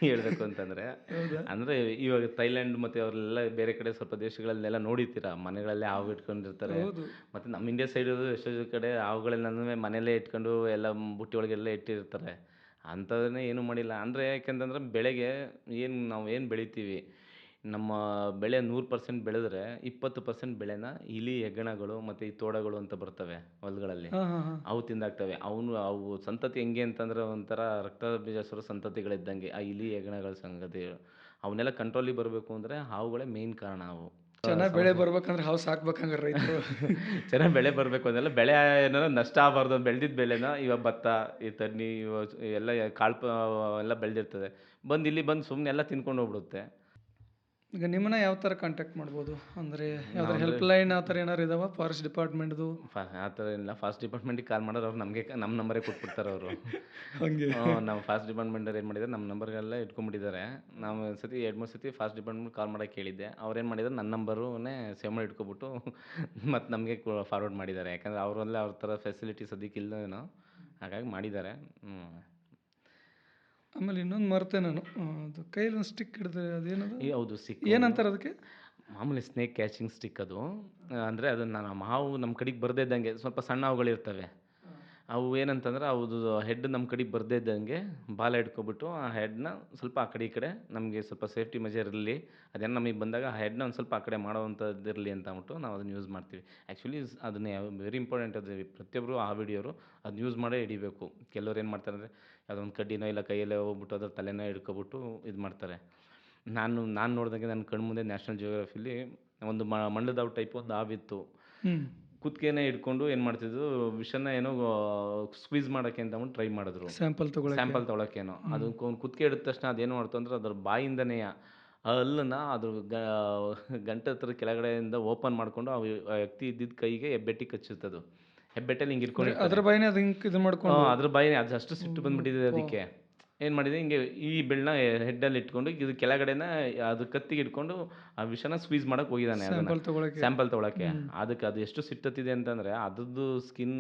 ಹೇಳ್ಬೇಕು ಅಂತಂದರೆ. ಹೌದಾ? ಅಂದರೆ ಇವಾಗ ಥೈಲ್ಯಾಂಡ್ ಮತ್ತು ಅವರೆಲ್ಲ ಬೇರೆ ಕಡೆ ಸ್ವಲ್ಪ ದೇಶಗಳಲ್ಲೆಲ್ಲ ನೋಡಿರ್ತೀರ, ಮನೆಗಳಲ್ಲೇ ಹಾವು ಇಟ್ಕೊಂಡಿರ್ತಾರೆ. ಹೌದು. ಮತ್ತು ನಮ್ಮ ಇಂಡಿಯಾ ಸೈಡು ಎಷ್ಟೋ ಕಡೆ ಹಾವುಗಳನ್ನೇ ಮನೆಯಲ್ಲೇ ಇಟ್ಕೊಂಡು ಎಲ್ಲ ಬುಟ್ಟಿ ಒಳಗೆಲ್ಲ ಇಟ್ಟಿರ್ತಾರೆ. ಅಂಥದನ್ನೇ ಏನೂ ಮಾಡಿಲ್ಲ. ಅಂದರೆ ಯಾಕೆಂತಂದ್ರೆ ಬೆಳೆಗೆ ನಾವು ಏನು ಬೆಳಿತೀವಿ, ನಮ್ಮ ಬೆಳೆ 100% ಬೆಳೆದ್ರೆ 20% ಬೆಳೆನ ಇಲಿ, ಹೆಗ್ಗಣಗಳು ಮತ್ತು ಈ ತೋಡಗಳು ಅಂತ ಬರ್ತವೆ ಹೊಲಗಳಲ್ಲಿ, ಹಾಂ ಹಾಂ ಹಾಂ. ಅವು ತಿಂದಾಕ್ತವೆ. ಅವು ಸಂತತಿ ಹೆಂಗೆ ಅಂತಂದ್ರೆ ಒಂಥರ ರಕ್ತ ಬೀಜಸ್ವರ ಸಂತತಿಗಳಿದ್ದಂಗೆ ಆ ಇಲಿ, ಹೆಗ್ಗಣಗಳ ಸಂಗತಿಗಳು. ಅವನ್ನೆಲ್ಲ ಕಂಟ್ರೋಲಿಗೆ ಬರಬೇಕು ಅಂದರೆ ಹಾವುಗಳೇ ಮೇಯ್ನ್ ಕಾರಣ. ಅವು ಚೆನ್ನಾಗಿ ಬೆಳೆ ಬರ್ಬೇಕಂದ್ರೆ ಹಾವು ಸಾಕ್ಬೇಕಂಗಾರೆ ರೈತರು. ಚೆನ್ನಾಗಿ ಬೆಳೆ ಬರಬೇಕು ಅಂದೆಲ್ಲ ಬೆಳೆ ಏನಾರ ನಷ್ಟ ಆಗಬಾರ್ದು. ಬೆಳೆದಿದ್ದ ಬೆಳೆನ ಇವಾಗ ಭತ್ತ, ಈ ತಡ್ನಿ ಎಲ್ಲ ಎಲ್ಲ ಬೆಳೆದಿರ್ತದೆ, ಬಂದು ಇಲ್ಲಿ ಬಂದು ಸುಮ್ಮನೆ ಎಲ್ಲ ತಿನ್ಕೊಂಡು ಹೋಗ್ಬಿಡುತ್ತೆ. ಈಗ ನಿಮ್ಮನ್ನ ಯಾವ ಥರ ಕಾಂಟ್ಯಾಕ್ಟ್ ಮಾಡ್ಬೋದು ಅಂದರೆ ಯಾವ್ದಾರು ನಾವು ಹೆಲ್ಪ್ ಲೈನ್ ಆ ಥರ ಏನಾರು ಇದಾವ ಫಾರೆಸ್ಟ್ ಡಿಪಾರ್ಟ್ಮೆಂಟ್ದು? ಆ ಥರ ಏನಿಲ್ಲ. ಫಾರೆಸ್ಟ್ ಡಿಪಾರ್ಟ್ಮೆಂಟಿಗೆ ಕಾಲ್ ಮಾಡೋರು ಅವ್ರು ನಮಗೆ ನಮ್ಮ ನಂಬರೇ ಕೊಟ್ಬಿಡ್ತಾರೆ ಅವರು. ಹಂಗೆ. ನಾವು ಫಾರೆಸ್ಟ್ ಡಿಪಾರ್ಟ್ಮೆಂಟವ್ರು ಏನು ಮಾಡಿದ್ದಾರೆ, ನಮ್ಮ ನಂಬರ್ಗೆಲ್ಲ ಇಟ್ಕೊಂಡ್ಬಿಟ್ಟಿದ್ದಾರೆ. ನಾವು ಒಂದು ಸತಿ 2-3 ಸತಿ ಫಾರೆಸ್ಟ್ ಡಿಪಾರ್ಟ್ಮೆಂಟ್ ಕಾಲ್ ಮಾಡೋಕೆ ಕೇಳಿದ್ದೆ. ಅವ್ರೇನು ಮಾಡಿದ್ದಾರೆ, ನನ್ನ ನಂಬರನ್ನೇ ಸೇವ್ ಮಾಡಿ ಇಟ್ಕೊಬಿಟ್ಟು ಮತ್ತು ನಮಗೆ ಫಾರ್ವರ್ಡ್ ಮಾಡಿದ್ದಾರೆ. ಯಾಕಂದರೆ ಅವರಲ್ಲೇ ಅವ್ರ ಥರ ಫೆಸಿಲಿಟೀಸ್ ಅದಕ್ಕೆ ಇಲ್ಲವೇನೋ, ಹಾಗಾಗಿ ಮಾಡಿದ್ದಾರೆ. ಆಮೇಲೆ ಇನ್ನೊಂದು ಮರ್ತೆ ನಾನು, ಅದು ಕೈಲಿ ಒಂದು ಸ್ಟಿಕ್ ಹಿಡಿದ್ರೆ ಅದೇನದು, ಹೌದು, ಏನಂತಾರೆ ಅದಕ್ಕೆ? ಮಾಮೂಲಿ ಸ್ನೇಕ್ ಕ್ಯಾಚಿಂಗ್ ಸ್ಟಿಕ್ ಅದು. ಅಂದರೆ ಅದನ್ನು ನಮ್ಮ ಹಾವು ನಮ್ಮ ಕಡೆಗೆ ಬರದೇ ಇದ್ದಂಗೆ ಸ್ವಲ್ಪ ಸಣ್ಣ ಹಾವುಗಳಿರ್ತವೆ. ಅವು ಏನಂತಂದ್ರೆ ಅವ್ರದ್ದು ಹೆಡ್ ನಮ್ಮ ಕಡೆಗೆ ಬರದೇ ಇದ್ದಂಗೆ ಬಾಲ ಹಿಡ್ಕೊಬಿಟ್ಟು ಆ ಹೆಡ್ನ ಸ್ವಲ್ಪ ಆ ಕಡೆ ಈ ಕಡೆ ನಮಗೆ ಸ್ವಲ್ಪ ಸೇಫ್ಟಿ ಮೆಜರ್ ಇರಲಿ, ಅದೇನು ನಮಗೆ ಬಂದಾಗ ಆ ಹೆಡ್ನ ಒಂದು ಸ್ವಲ್ಪ ಆ ಕಡೆ ಮಾಡೋವಂಥದ್ದು ಇರಲಿ ಅಂತ ಅಂದ್ಬಿಟ್ಟು ನಾವು ಅದನ್ನು ಯೂಸ್ ಮಾಡ್ತೀವಿ. ಆ್ಯಕ್ಚುಲಿ ಅದನ್ನೇ ವೆರಿ ಇಂಪಾರ್ಟೆಂಟ್. ಅದು ಪ್ರತಿಯೊಬ್ಬರು ಆ ವಿಡಿಯೋರು ಅದನ್ನ ಯೂಸ್ ಮಾಡೇ ಹಿಡಿಬೇಕು. ಕೆಲವ್ರು ಏನು ಮಾಡ್ತಾರೆ ಅಂದರೆ ಯಾವುದೊಂದು ಕಡ್ಡಿನೋ ಇಲ್ಲ ಕೈಯಲ್ಲೇ ಹೋಗ್ಬಿಟ್ಟು ಅದ್ರ ತಲೆನೋ ಹಿಡ್ಕೊಬಿಟ್ಟು ಇದು ಮಾಡ್ತಾರೆ. ನಾನು ನೋಡಿದಂಗೆ ನನ್ನ ಕಣ್ಮುಂದೆ ನ್ಯಾಷನಲ್ ಜಿಯೋಗ್ರಫಿಲಿ ಒಂದು ಮಂಡದ ಹಾವು ಟೈಪ್ ಒಂದು ಹಾವಿತ್ತು. ಕುತ್ತಿಗೆನೇ ಹಿಡ್ಕೊಂಡು ಏನು ಮಾಡ್ತಿದ್ರು, ವಿಷನ ಏನೋ ಸ್ಕ್ವೀಸ್ ಮಾಡೋಕ್ಕೆ ಅಂತ ಅಂದ್ಬಿಟ್ಟು ಟ್ರೈ ಮಾಡಿದ್ರು, ಸ್ಯಾಂಪಲ್ ತೊಗೊಳಕ್ಕೇನೋ. ಅದು ಕುತ್ತಿಗೆ ಹಿಡಿದ ತಕ್ಷಣ ಅದೇನು ಮಾಡ್ತು ಅಂದ್ರೆ ಅದ್ರ ಬಾಯಿಂದನೇ ಆ ಹಲ್ಲನ್ನ ಅದ್ರ ಗಂಟೆ ಹತ್ರ ಕೆಳಗಡೆಯಿಂದ ಓಪನ್ ಮಾಡಿಕೊಂಡು ಆ ವ್ಯಕ್ತಿ ಇದ್ದಿದ್ದ ಕೈಗೆ ಹೆಬ್ಬೆಟ್ಟಿಗೆ ಕಚ್ಚುತ್ತದು. ಹೆಬ್ಬೆಟ್ಟಲ್ಲಿ ಹಿಂಗೆ ಇಟ್ಕೊಂಡು ಅದ್ರ ಬಾಯಿನೇ ಅದು ಹಿಂಗೆ ಇದು ಮಾಡ್ಕೊಂಡು ಅದ್ರ ಬಾಯಿನೇ ಅದು ಅಷ್ಟು ಸಿಟ್ಟು ಬಂದುಬಿಟ್ಟಿದೆ ಅದಕ್ಕೆ. ಏನು ಮಾಡಿದೆ, ಹಿಂಗೆ ಈ ಬೆಳ್ಳನ್ನ ಹೆಡ್ಡಲ್ಲಿ ಇಟ್ಕೊಂಡು ಇದು ಕೆಳಗಡೆನ ಅದು ಕತ್ತಿಗೆ ಇಟ್ಕೊಂಡು ಆ ವಿಷನ ಸ್ಕ್ವೀಸ್ ಮಾಡೋಕೆ ಹೋಗಿದ್ದಾನೆ ಸ್ಯಾಂಪಲ್ ತೊಗೊಳಕ್ಕೆ. ಅದಕ್ಕೆ ಅದು ಎಷ್ಟು ಸಿಟ್ಟತ್ತಿದೆ ಅಂತಂದರೆ ಅದ್ರದ್ದು ಸ್ಕಿನ್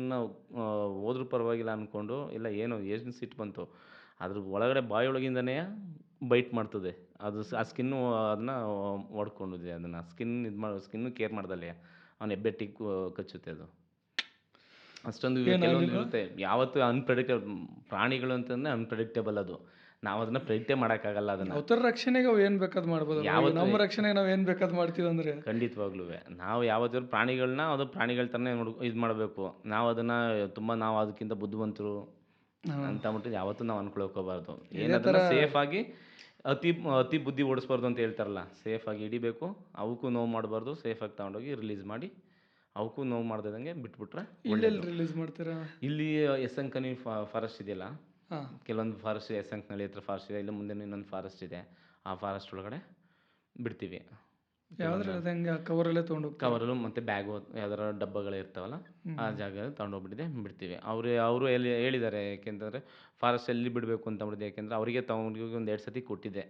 ಹೋದ್ರೂ ಪರವಾಗಿಲ್ಲ ಅಂದ್ಕೊಂಡು, ಇಲ್ಲ ಏನು ಸಿಟ್ಟು ಬಂತು, ಅದ್ರ ಒಳಗಡೆ ಬಾಯೊಳಗಿಂದನೇ ಬೈಟ್ ಮಾಡ್ತದೆ ಅದು. ಆ ಸ್ಕಿನ್ನು ಅದನ್ನ ಹೊಡ್ಕೊಂಡಿದೆ, ಅದನ್ನು ಸ್ಕಿನ್ನು ಕೇರ್ ಮಾಡ್ದಲ್ಲೇ ಅವ್ನು ಹೆಬ್ಬೆಟ್ಟಿಗೆ ಕಚ್ಚುತ್ತೆ ಅದು. ಅಷ್ಟೊಂದು ಕೆಲವೊಂದು ಇರುತ್ತೆ. ಯಾವತ್ತೂ ಅನ್ಪ್ರೆಡಿಕ್ಟಬಲ್ ಪ್ರಾಣಿಗಳು ಅಂತಂದರೆ ಅನ್ಪ್ರೆಡಿಕ್ಟಬಲ್. ಅದು ನಾವು ಅದನ್ನು ಪ್ರೆಡಿಕ್ಟೇ ಮಾಡೋಕ್ಕಾಗಲ್ಲ. ಅದನ್ನು ಅವತರ ರಕ್ಷಣೆಗೆ ಅವು ಏನು ಬೇಕಾದ್ ಮಾಡ್ಬೋದು. ನಮ್ಮ ರಕ್ಷಣೆಗೆ ನಾವು ಏನು ಬೇಕಾದ್ ಮಾಡ್ತೀವಿ ಅಂದರೆ ಖಂಡಿತವಾಗ್ಲೂ ನಾವು ಯಾವತ್ತಾದ್ರು ಪ್ರಾಣಿಗಳನ್ನ ಅದು ಪ್ರಾಣಿಗಳ ಥರನೇ ಇದು ಮಾಡಬೇಕು. ನಾವು ಅದನ್ನು ನಾವು ಅದಕ್ಕಿಂತ ಬುದ್ಧಿವಂತರು ಅಂತ ಅಂದ್ಬಿಟ್ಟು ಯಾವತ್ತೂ ನಾವು ಅನ್ಕೊಳಕೋಬಾರ್ದು. ಏನದನ್ನು ಸೇಫಾಗಿ ಅತಿ ಬುದ್ಧಿ ಓಡಿಸ್ಬಾರ್ದು ಅಂತ ಹೇಳ್ತಾರಲ್ಲ, ಸೇಫಾಗಿ ಹಿಡಿಬೇಕು, ಅವಕ್ಕೂ ನೋವು ಮಾಡಬಾರ್ದು, ಸೇಫಾಗಿ ತಗೊಂಡೋಗಿ ರಿಲೀಸ್ ಮಾಡಿ ಅವಕ್ಕೂ ನೋವು ಮಾಡ್ದಂಗೆ ಬಿಟ್ಬಿಟ್ರೆ. ಎಲ್ಲೆಲ್ಲಿ ರಿಲೀಸ್ ಮಾಡ್ತೀರಾ? ಇಲ್ಲಿ ಯಸಂಕನಿ ಫಾರೆಸ್ಟ್ ಇದೆಯಲ್ಲ, ಕೆಲವೊಂದು ಫಾರೆಸ್ಟ್ ಯಸಂಕನಹಳ್ಳಿ ಹತ್ರ ಫಾರೆಸ್ಟ್ ಇದೆ, ಇಲ್ಲ ಮುಂದೆ ಇನ್ನೊಂದು ಫಾರೆಸ್ಟ್ ಇದೆ. ಆ ಫಾರೆಸ್ಟ್ ಒಳಗಡೆ ಬಿಡ್ತೀವಿ. ಯಾವ್ದ್ರಲ್ಲಿ ಹೆಂಗೆ ಕವರಲ್ಲೇ ತೊಗೊಂಡು ಕವರಲ್ಲೂ ಮತ್ತು ಬ್ಯಾಗು ಯಾವ್ದಾರ ಡಬ್ಬಗಳು ಇರ್ತಾವಲ್ಲ ಆ ಜಾಗದಲ್ಲಿ ಬಿಡ್ತೀವಿ. ಅವರು ಹೇಳಿದ್ದಾರೆ, ಯಾಕೆಂತಂದರೆ ಫಾರೆಸ್ಟ್ ಎಲ್ಲಿ ಬಿಡಬೇಕು ಅಂತ ಬಿಡಿದೆ. ಯಾಕೆಂದರೆ ಅವರಿಗೆ ಒಂದು 2 ಸತಿ ಕೊಟ್ಟಿದ್ದೆ,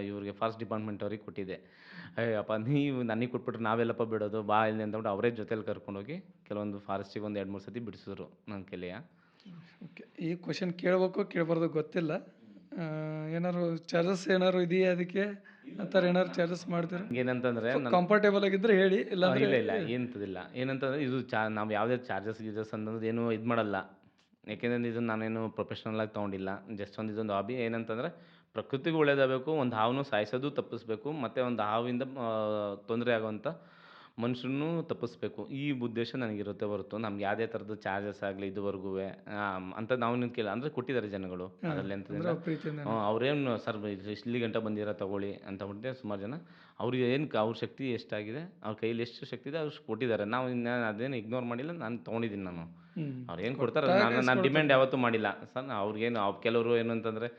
ಇವ್ರಿಗೆ ಫಾರೆಸ್ಟ್ ಡಿಪಾರ್ಟ್ಮೆಂಟ್ ಅವ್ರಿಗೆ ಕೊಟ್ಟಿದ್ದೆ. ಅಯ್ಯಪ್ಪ ನೀವು ನನಗೆ ಕೊಟ್ಬಿಟ್ರೆ ನಾವೆಲ್ಲಪ್ಪ ಬಿಡೋದು, ಬಾ ಇಲ್ಲಿ ಅಂದ್ಬಿಟ್ಟು ಅವರೇ ಜೊತೆಲಿ ಕರ್ಕೊಂಡೋಗಿ ಕೆಲವೊಂದು ಫಾರೆಸ್ಟಿಗೆ ಒಂದು 2-3 ಸತಿ ಬಿಡಿಸಿದ್ರು ನನ್ನ ಕೈಲಿಯ. ಓಕೆ, ಈ ಕ್ವಶನ್ ಕೇಳಬೇಕು ಕೇಳಬಾರ್ದು ಗೊತ್ತಿಲ್ಲ. ಏನಾದ್ರು ಚಾರ್ಜಸ್ ಏನಾದ್ರು ಇದೆಯಾ ಅದಕ್ಕೆ? ಆ ಥರ ಏನಾದ್ರು ಚಾರ್ಜಸ್ ಮಾಡ್ತೀರಾ? ಏನಂತಂದರೆ ಕಂಫರ್ಟೇಬಲ್ ಆಗಿದ್ದರೆ ಹೇಳಿ, ಇಲ್ಲ ಇಲ್ಲ ಎಂಥದಿಲ್ಲ. ಏನಂತಂದರೆ ಇದು ನಾವು ಯಾವುದೇ ಚಾರ್ಜಸ್ ಅನ್ನೋದು ಏನು ಇದು ಮಾಡಲ್ಲ. ಯಾಕೆಂದರೆ ಇದನ್ನು ನಾನೇನು ಪ್ರೊಫೆಷ್ನಲಾಗಿ ತೊಗೊಂಡಿಲ್ಲ, ಜಸ್ಟ್ ಇದೊಂದು ಹಾಬಿ. ಏನಂತಂದರೆ ಪ್ರಕೃತಿಗೂ ಒಳ್ಳೇದಾಗಬೇಕು, ಒಂದು ಹಾವನ್ನು ಸಾಯಿಸೋದು ತಪ್ಪಿಸ್ಬೇಕು, ಮತ್ತು ಒಂದು ಹಾವಿಂದ ತೊಂದರೆ ಆಗೋವಂಥ ಮನುಷ್ಯನೂ ತಪ್ಪಿಸ್ಬೇಕು. ಈ ಉದ್ದೇಶ ನನಗಿರುತ್ತೆ ಹೊರತು ನಮ್ಗೆ ಯಾವುದೇ ಥರದ್ದು ಚಾರ್ಜಸ್ ಆಗಲಿ ಇದುವರೆಗೂ ಅಂತ ನಾವು ಕೇಳ ಅಂದರೆ ಕೊಟ್ಟಿದ್ದಾರೆ ಜನಗಳು ಅದರಲ್ಲಿ ಅಂತಂದರೆ ಅವ್ರೇನು ಸರ್ ಇಲ್ಲಿ ಗಂಟೆ ಬಂದಿರೋ ತಗೊಳ್ಳಿ ಅಂತ ಬಿಟ್ಟೆ ಸುಮಾರು ಜನ ಅವ್ರಿಗೆ ಅವ್ರ ಶಕ್ತಿ ಎಷ್ಟಾಗಿದೆ, ಅವ್ರ ಕೈಯಲ್ಲಿ ಎಷ್ಟು ಶಕ್ತಿ ಇದೆ ಅವ್ರು ಕೊಟ್ಟಿದ್ದಾರೆ. ನಾವು ಅದೇನು ಇಗ್ನೋರ್ ಮಾಡಿಲ್ಲ, ನಾನು ತೊಗೊಂಡಿದ್ದೀನಿ. ಅವ್ರು ಏನು ಕೊಡ್ತಾರೆ ನಾನು ಡಿಮ್ಯಾಂಡ್ ಯಾವತ್ತೂ ಮಾಡಿಲ್ಲ ಸರ್. ಅವ್ರಿಗೇನು ಕೆಲವರು ಏನು ಅಂತಂದರೆ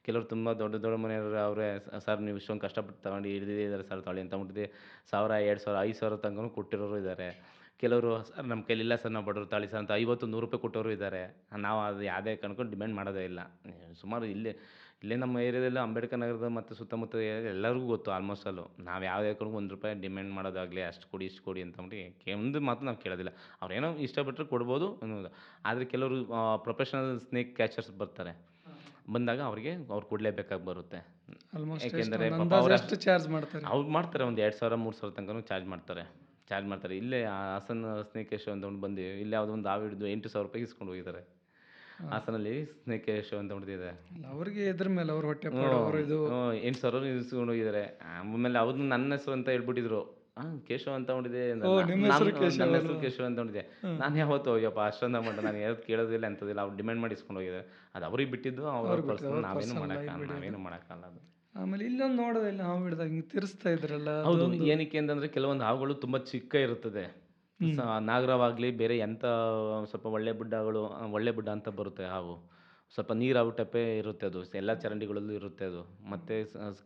ಕೆಲವರು ತುಂಬ ದೊಡ್ಡ ದೊಡ್ಡ ಮನೆಯವರು ಅವರೇ ಸರ್ ನೀವು ಇಷ್ಟೊಂದು ಕಷ್ಟಪಟ್ಟು ತಗೊಂಡು ಹಿಡಿದಿದ್ದಾರೆ ಸರ್ ತಾಳಿ ಅಂತ ಅಂದ್ಬಿಟ್ಟು 1000, 2000, 5000 ತನಕನೂ ಕೊಟ್ಟಿರೋರು ಇದ್ದಾರೆ. ಕೆಲವರು ಸರ್ ನಮ್ಮ ಕೈಲಿಲ್ಲ ಸರ್ ನಾವು ಬಡವ್ರು ತಾಳಿ ಸರ್ ಅಂತ 50, 100 ರೂಪಾಯಿ ಕೊಟ್ಟವರು ಇದ್ದಾರೆ. ನಾವು ಅದು ಯಾವುದೇ ಕಾರಣಕ್ಕೂ ಡಿಮ್ಯಾಂಡ್ ಮಾಡೋದೇ ಇಲ್ಲ. ಸುಮಾರು ಇಲ್ಲೇ ನಮ್ಮ ಏರಿಯಾದಲ್ಲೂ ಅಂಬೇಡ್ಕರ್ ನಗರದ ಮತ್ತು ಸುತ್ತಮುತ್ತ ಎಲ್ಲರಿಗೂ ಗೊತ್ತು ಆಲ್ಮೋಸ್ಟ್ ಆಲು. ನಾವು ಯಾವುದೇ ಕಾರಣಕ್ಕೂ ₹1 ಡಿಮ್ಯಾಂಡ್ ಮಾಡೋದಾಗಲಿ ಅಷ್ಟು ಕೊಡಿ ಇಷ್ಟು ಕೊಡಿ ಅಂತ ಅಂದ್ಬಿಟ್ಟು ಒಂದು ಮಾತು ನಾವು ಕೇಳೋದಿಲ್ಲ. ಅವ್ರೇನೋ ಇಷ್ಟಪಟ್ಟರೆ ಕೊಡ್ಬೋದು ಅನ್ನೋದು. ಆದರೆ ಕೆಲವರು ಪ್ರೊಫೆಷನಲ್ ಸ್ನೇಕ್ ಕ್ಯಾಚರ್ಸ್ ಬರ್ತಾರೆ. ಬಂದಾಗ ಅವ್ರು ಕೊಡಲೇಬೇಕಾಗಿ ಬರುತ್ತೆ. ಆಲ್ಮೋಸ್ಟ್ ಯಾಕೆಂದರೆ ಪಾಪ ಅಂದಾಜು ಎಷ್ಟು ಚಾರ್ಜ್ ಮಾಡ್ತಾರೆ? ಅವ್ರು ಮಾಡ್ತಾರೆ ಒಂದು 2000, 3000 ತನಕನೂ ಚಾರ್ಜ್ ಮಾಡ್ತಾರೆ. ಇಲ್ಲೇ ಹಾಸನ ಸ್ನೇಕೇಶ್ ಅಂತ ಒಂದು ಬಂದು ಇಲ್ಲಿ ಯಾವುದೋ ಒಂದು ಹಾವು ಹಿಡಿದು 8,000 ರೂಪಾಯಿಗೆ ಇಸ್ಕೊಂಡು ಹೋಗಿದ್ದಾರೆ. ಹಾಸನಲ್ಲಿ ಸ್ನೇಕೇಶ್ ಅಂತ ಹೊಡೆದಿದೆ. ಅವ್ರಿಗೆ ಇದ್ರ ಮೇಲೆ ಅವ್ರ ಹೊಟ್ಟೆ ಅವರು ಇದು 8,000 ಇಸ್ಕೊಂಡು ಹೋಗಿದ್ದಾರೆ. ಆಮೇಲೆ ಅವ್ರದ್ದು ನನ್ನ ಹೆಸರು ಅಂತ ಹೇಳ್ಬಿಟ್ಟಿದ್ರು. ಕೇಶವ್ ಅಂತ ಹೊಡಿದೆ, ನಿಮ್ಮ ಹೆಸರು ನನ್ನ ಹೆಸರು ಕೇಶವ್ ಅಂತ ಹೊಡಿದೆ. ನಾನು ಯಾವತ್ತು ಹೋಗ್ಯಪ್ಪ ಅಷ್ಟೊಂದು ಅಮೌಂಟ್ ನಾನು ಯಾವ್ದು ಕೇಳೋದಿಲ್ಲ ಅಂತದಿಲ್ಲ. ಅವ್ರು ಡಿಮ್ಯಾಂಡ್ ಮಾಡಿ ಇಸ್ಕೊಂಡು ಹೋಗಿದ್ದಾರೆ. ಅದು ಅವ್ರಿಗೆ ಬಿಟ್ಟಿದ್ದು, ಅವ್ರ ಪರ್ಸನಲ್ ನಾವೇನು ಮಾಡೋಕ್ಕಲ್ಲ ಅದು. ಆಮೇಲೆ ಇಲ್ಲೊಂದು ನೋಡೋದು ಇಲ್ಲ ಹಾವು ಹಿಡ್ದಾಗ ಹಿಂಗೆ ತಿರ್ಸ್ತಾ ಇದ್ರಲ್ಲ. ಹೌದು, ಏನಕ್ಕೆ ಅಂತಂದರೆ ಕೆಲವೊಂದು ಹಾವುಗಳು ತುಂಬ ಚಿಕ್ಕ ಇರುತ್ತದೆ. ನಾಗರವಾಗಲಿ ಬೇರೆ ಎಂಥ ಸ್ವಲ್ಪ ಒಳ್ಳೆ ಬುಡ್ಡ ಅಂತ ಬರುತ್ತೆ ಹಾವು. ಸ್ವಲ್ಪ ನೀರಾವು ಟೆಪ್ಪೆ ಇರುತ್ತೆ ಅದು. ಎಲ್ಲ ಚರಂಡಿಗಳಲ್ಲೂ ಇರುತ್ತೆ ಅದು. ಮತ್ತು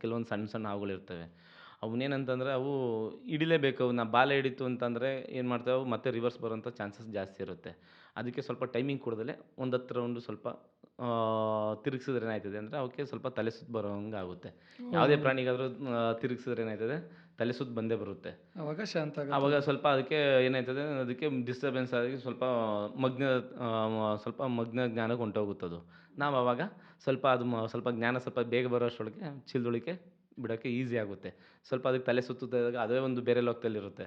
ಕೆಲವೊಂದು ಸಣ್ಣ ಸಣ್ಣ ಹಾವುಗಳಿರ್ತವೆ. ಅವನ್ನೇನಂತಂದರೆ ಅವು ಹಿಡಿಲೇಬೇಕು. ಬಾಲ ಹಿಡಿತು ಅಂತಂದರೆ ಏನು ಮಾಡ್ತವೆ, ಅವು ಮತ್ತೆ ರಿವರ್ಸ್ ಬರೋಂಥ ಚಾನ್ಸಸ್ ಜಾಸ್ತಿ ಇರುತ್ತೆ. ಅದಕ್ಕೆ ಸ್ವಲ್ಪ ಟೈಮಿಂಗ್ ಕೊಡದಲೆ ಒಂದು 10 ರೌಂಡು ಸ್ವಲ್ಪ ತಿರುಗಿಸಿದ್ರೆ ಏನಾಯ್ತದೆ ಅಂದರೆ ಅವಕ್ಕೆ ಸ್ವಲ್ಪ ತಲೆ ಸುತ್ತು ಬರೋಂಗೆ ಆಗುತ್ತೆ. ಯಾವುದೇ ಪ್ರಾಣಿಗಾದರೂ ತಿರುಗಿಸಿದ್ರೆ ಏನಾಯ್ತದೆ, ತಲೆ ಸುತ್ತು ಬಂದೇ ಬರುತ್ತೆ. ಅವಾಗ ಶಾಂತ ಆವಾಗ ಸ್ವಲ್ಪ ಅದಕ್ಕೆ ಏನಾಯ್ತದೆ, ಅದಕ್ಕೆ ಡಿಸ್ಟರ್ಬೆನ್ಸ್ ಆಗಿ ಸ್ವಲ್ಪ ಮಗ್ನ ಜ್ಞಾನಕ್ಕೆ ಹೊಂಟೋಗುತ್ತದು. ನಾವು ಆವಾಗ ಸ್ವಲ್ಪ ಸ್ವಲ್ಪ ಜ್ಞಾನ ಸ್ವಲ್ಪ ಬೇಗ ಬರೋ ಅಷ್ಟರೊಳಗೆ ಚಿಲ್ದೊಳಿಕೆ ಬಿಡೋಕ್ಕೆ ಈಸಿ ಆಗುತ್ತೆ. ಸ್ವಲ್ಪ ಅದಕ್ಕೆ ತಲೆ ಸುತ್ತಿದಾಗ ಅದೇ ಒಂದು ಬೇರೆ ಲೋಕದಲ್ಲಿರುತ್ತೆ.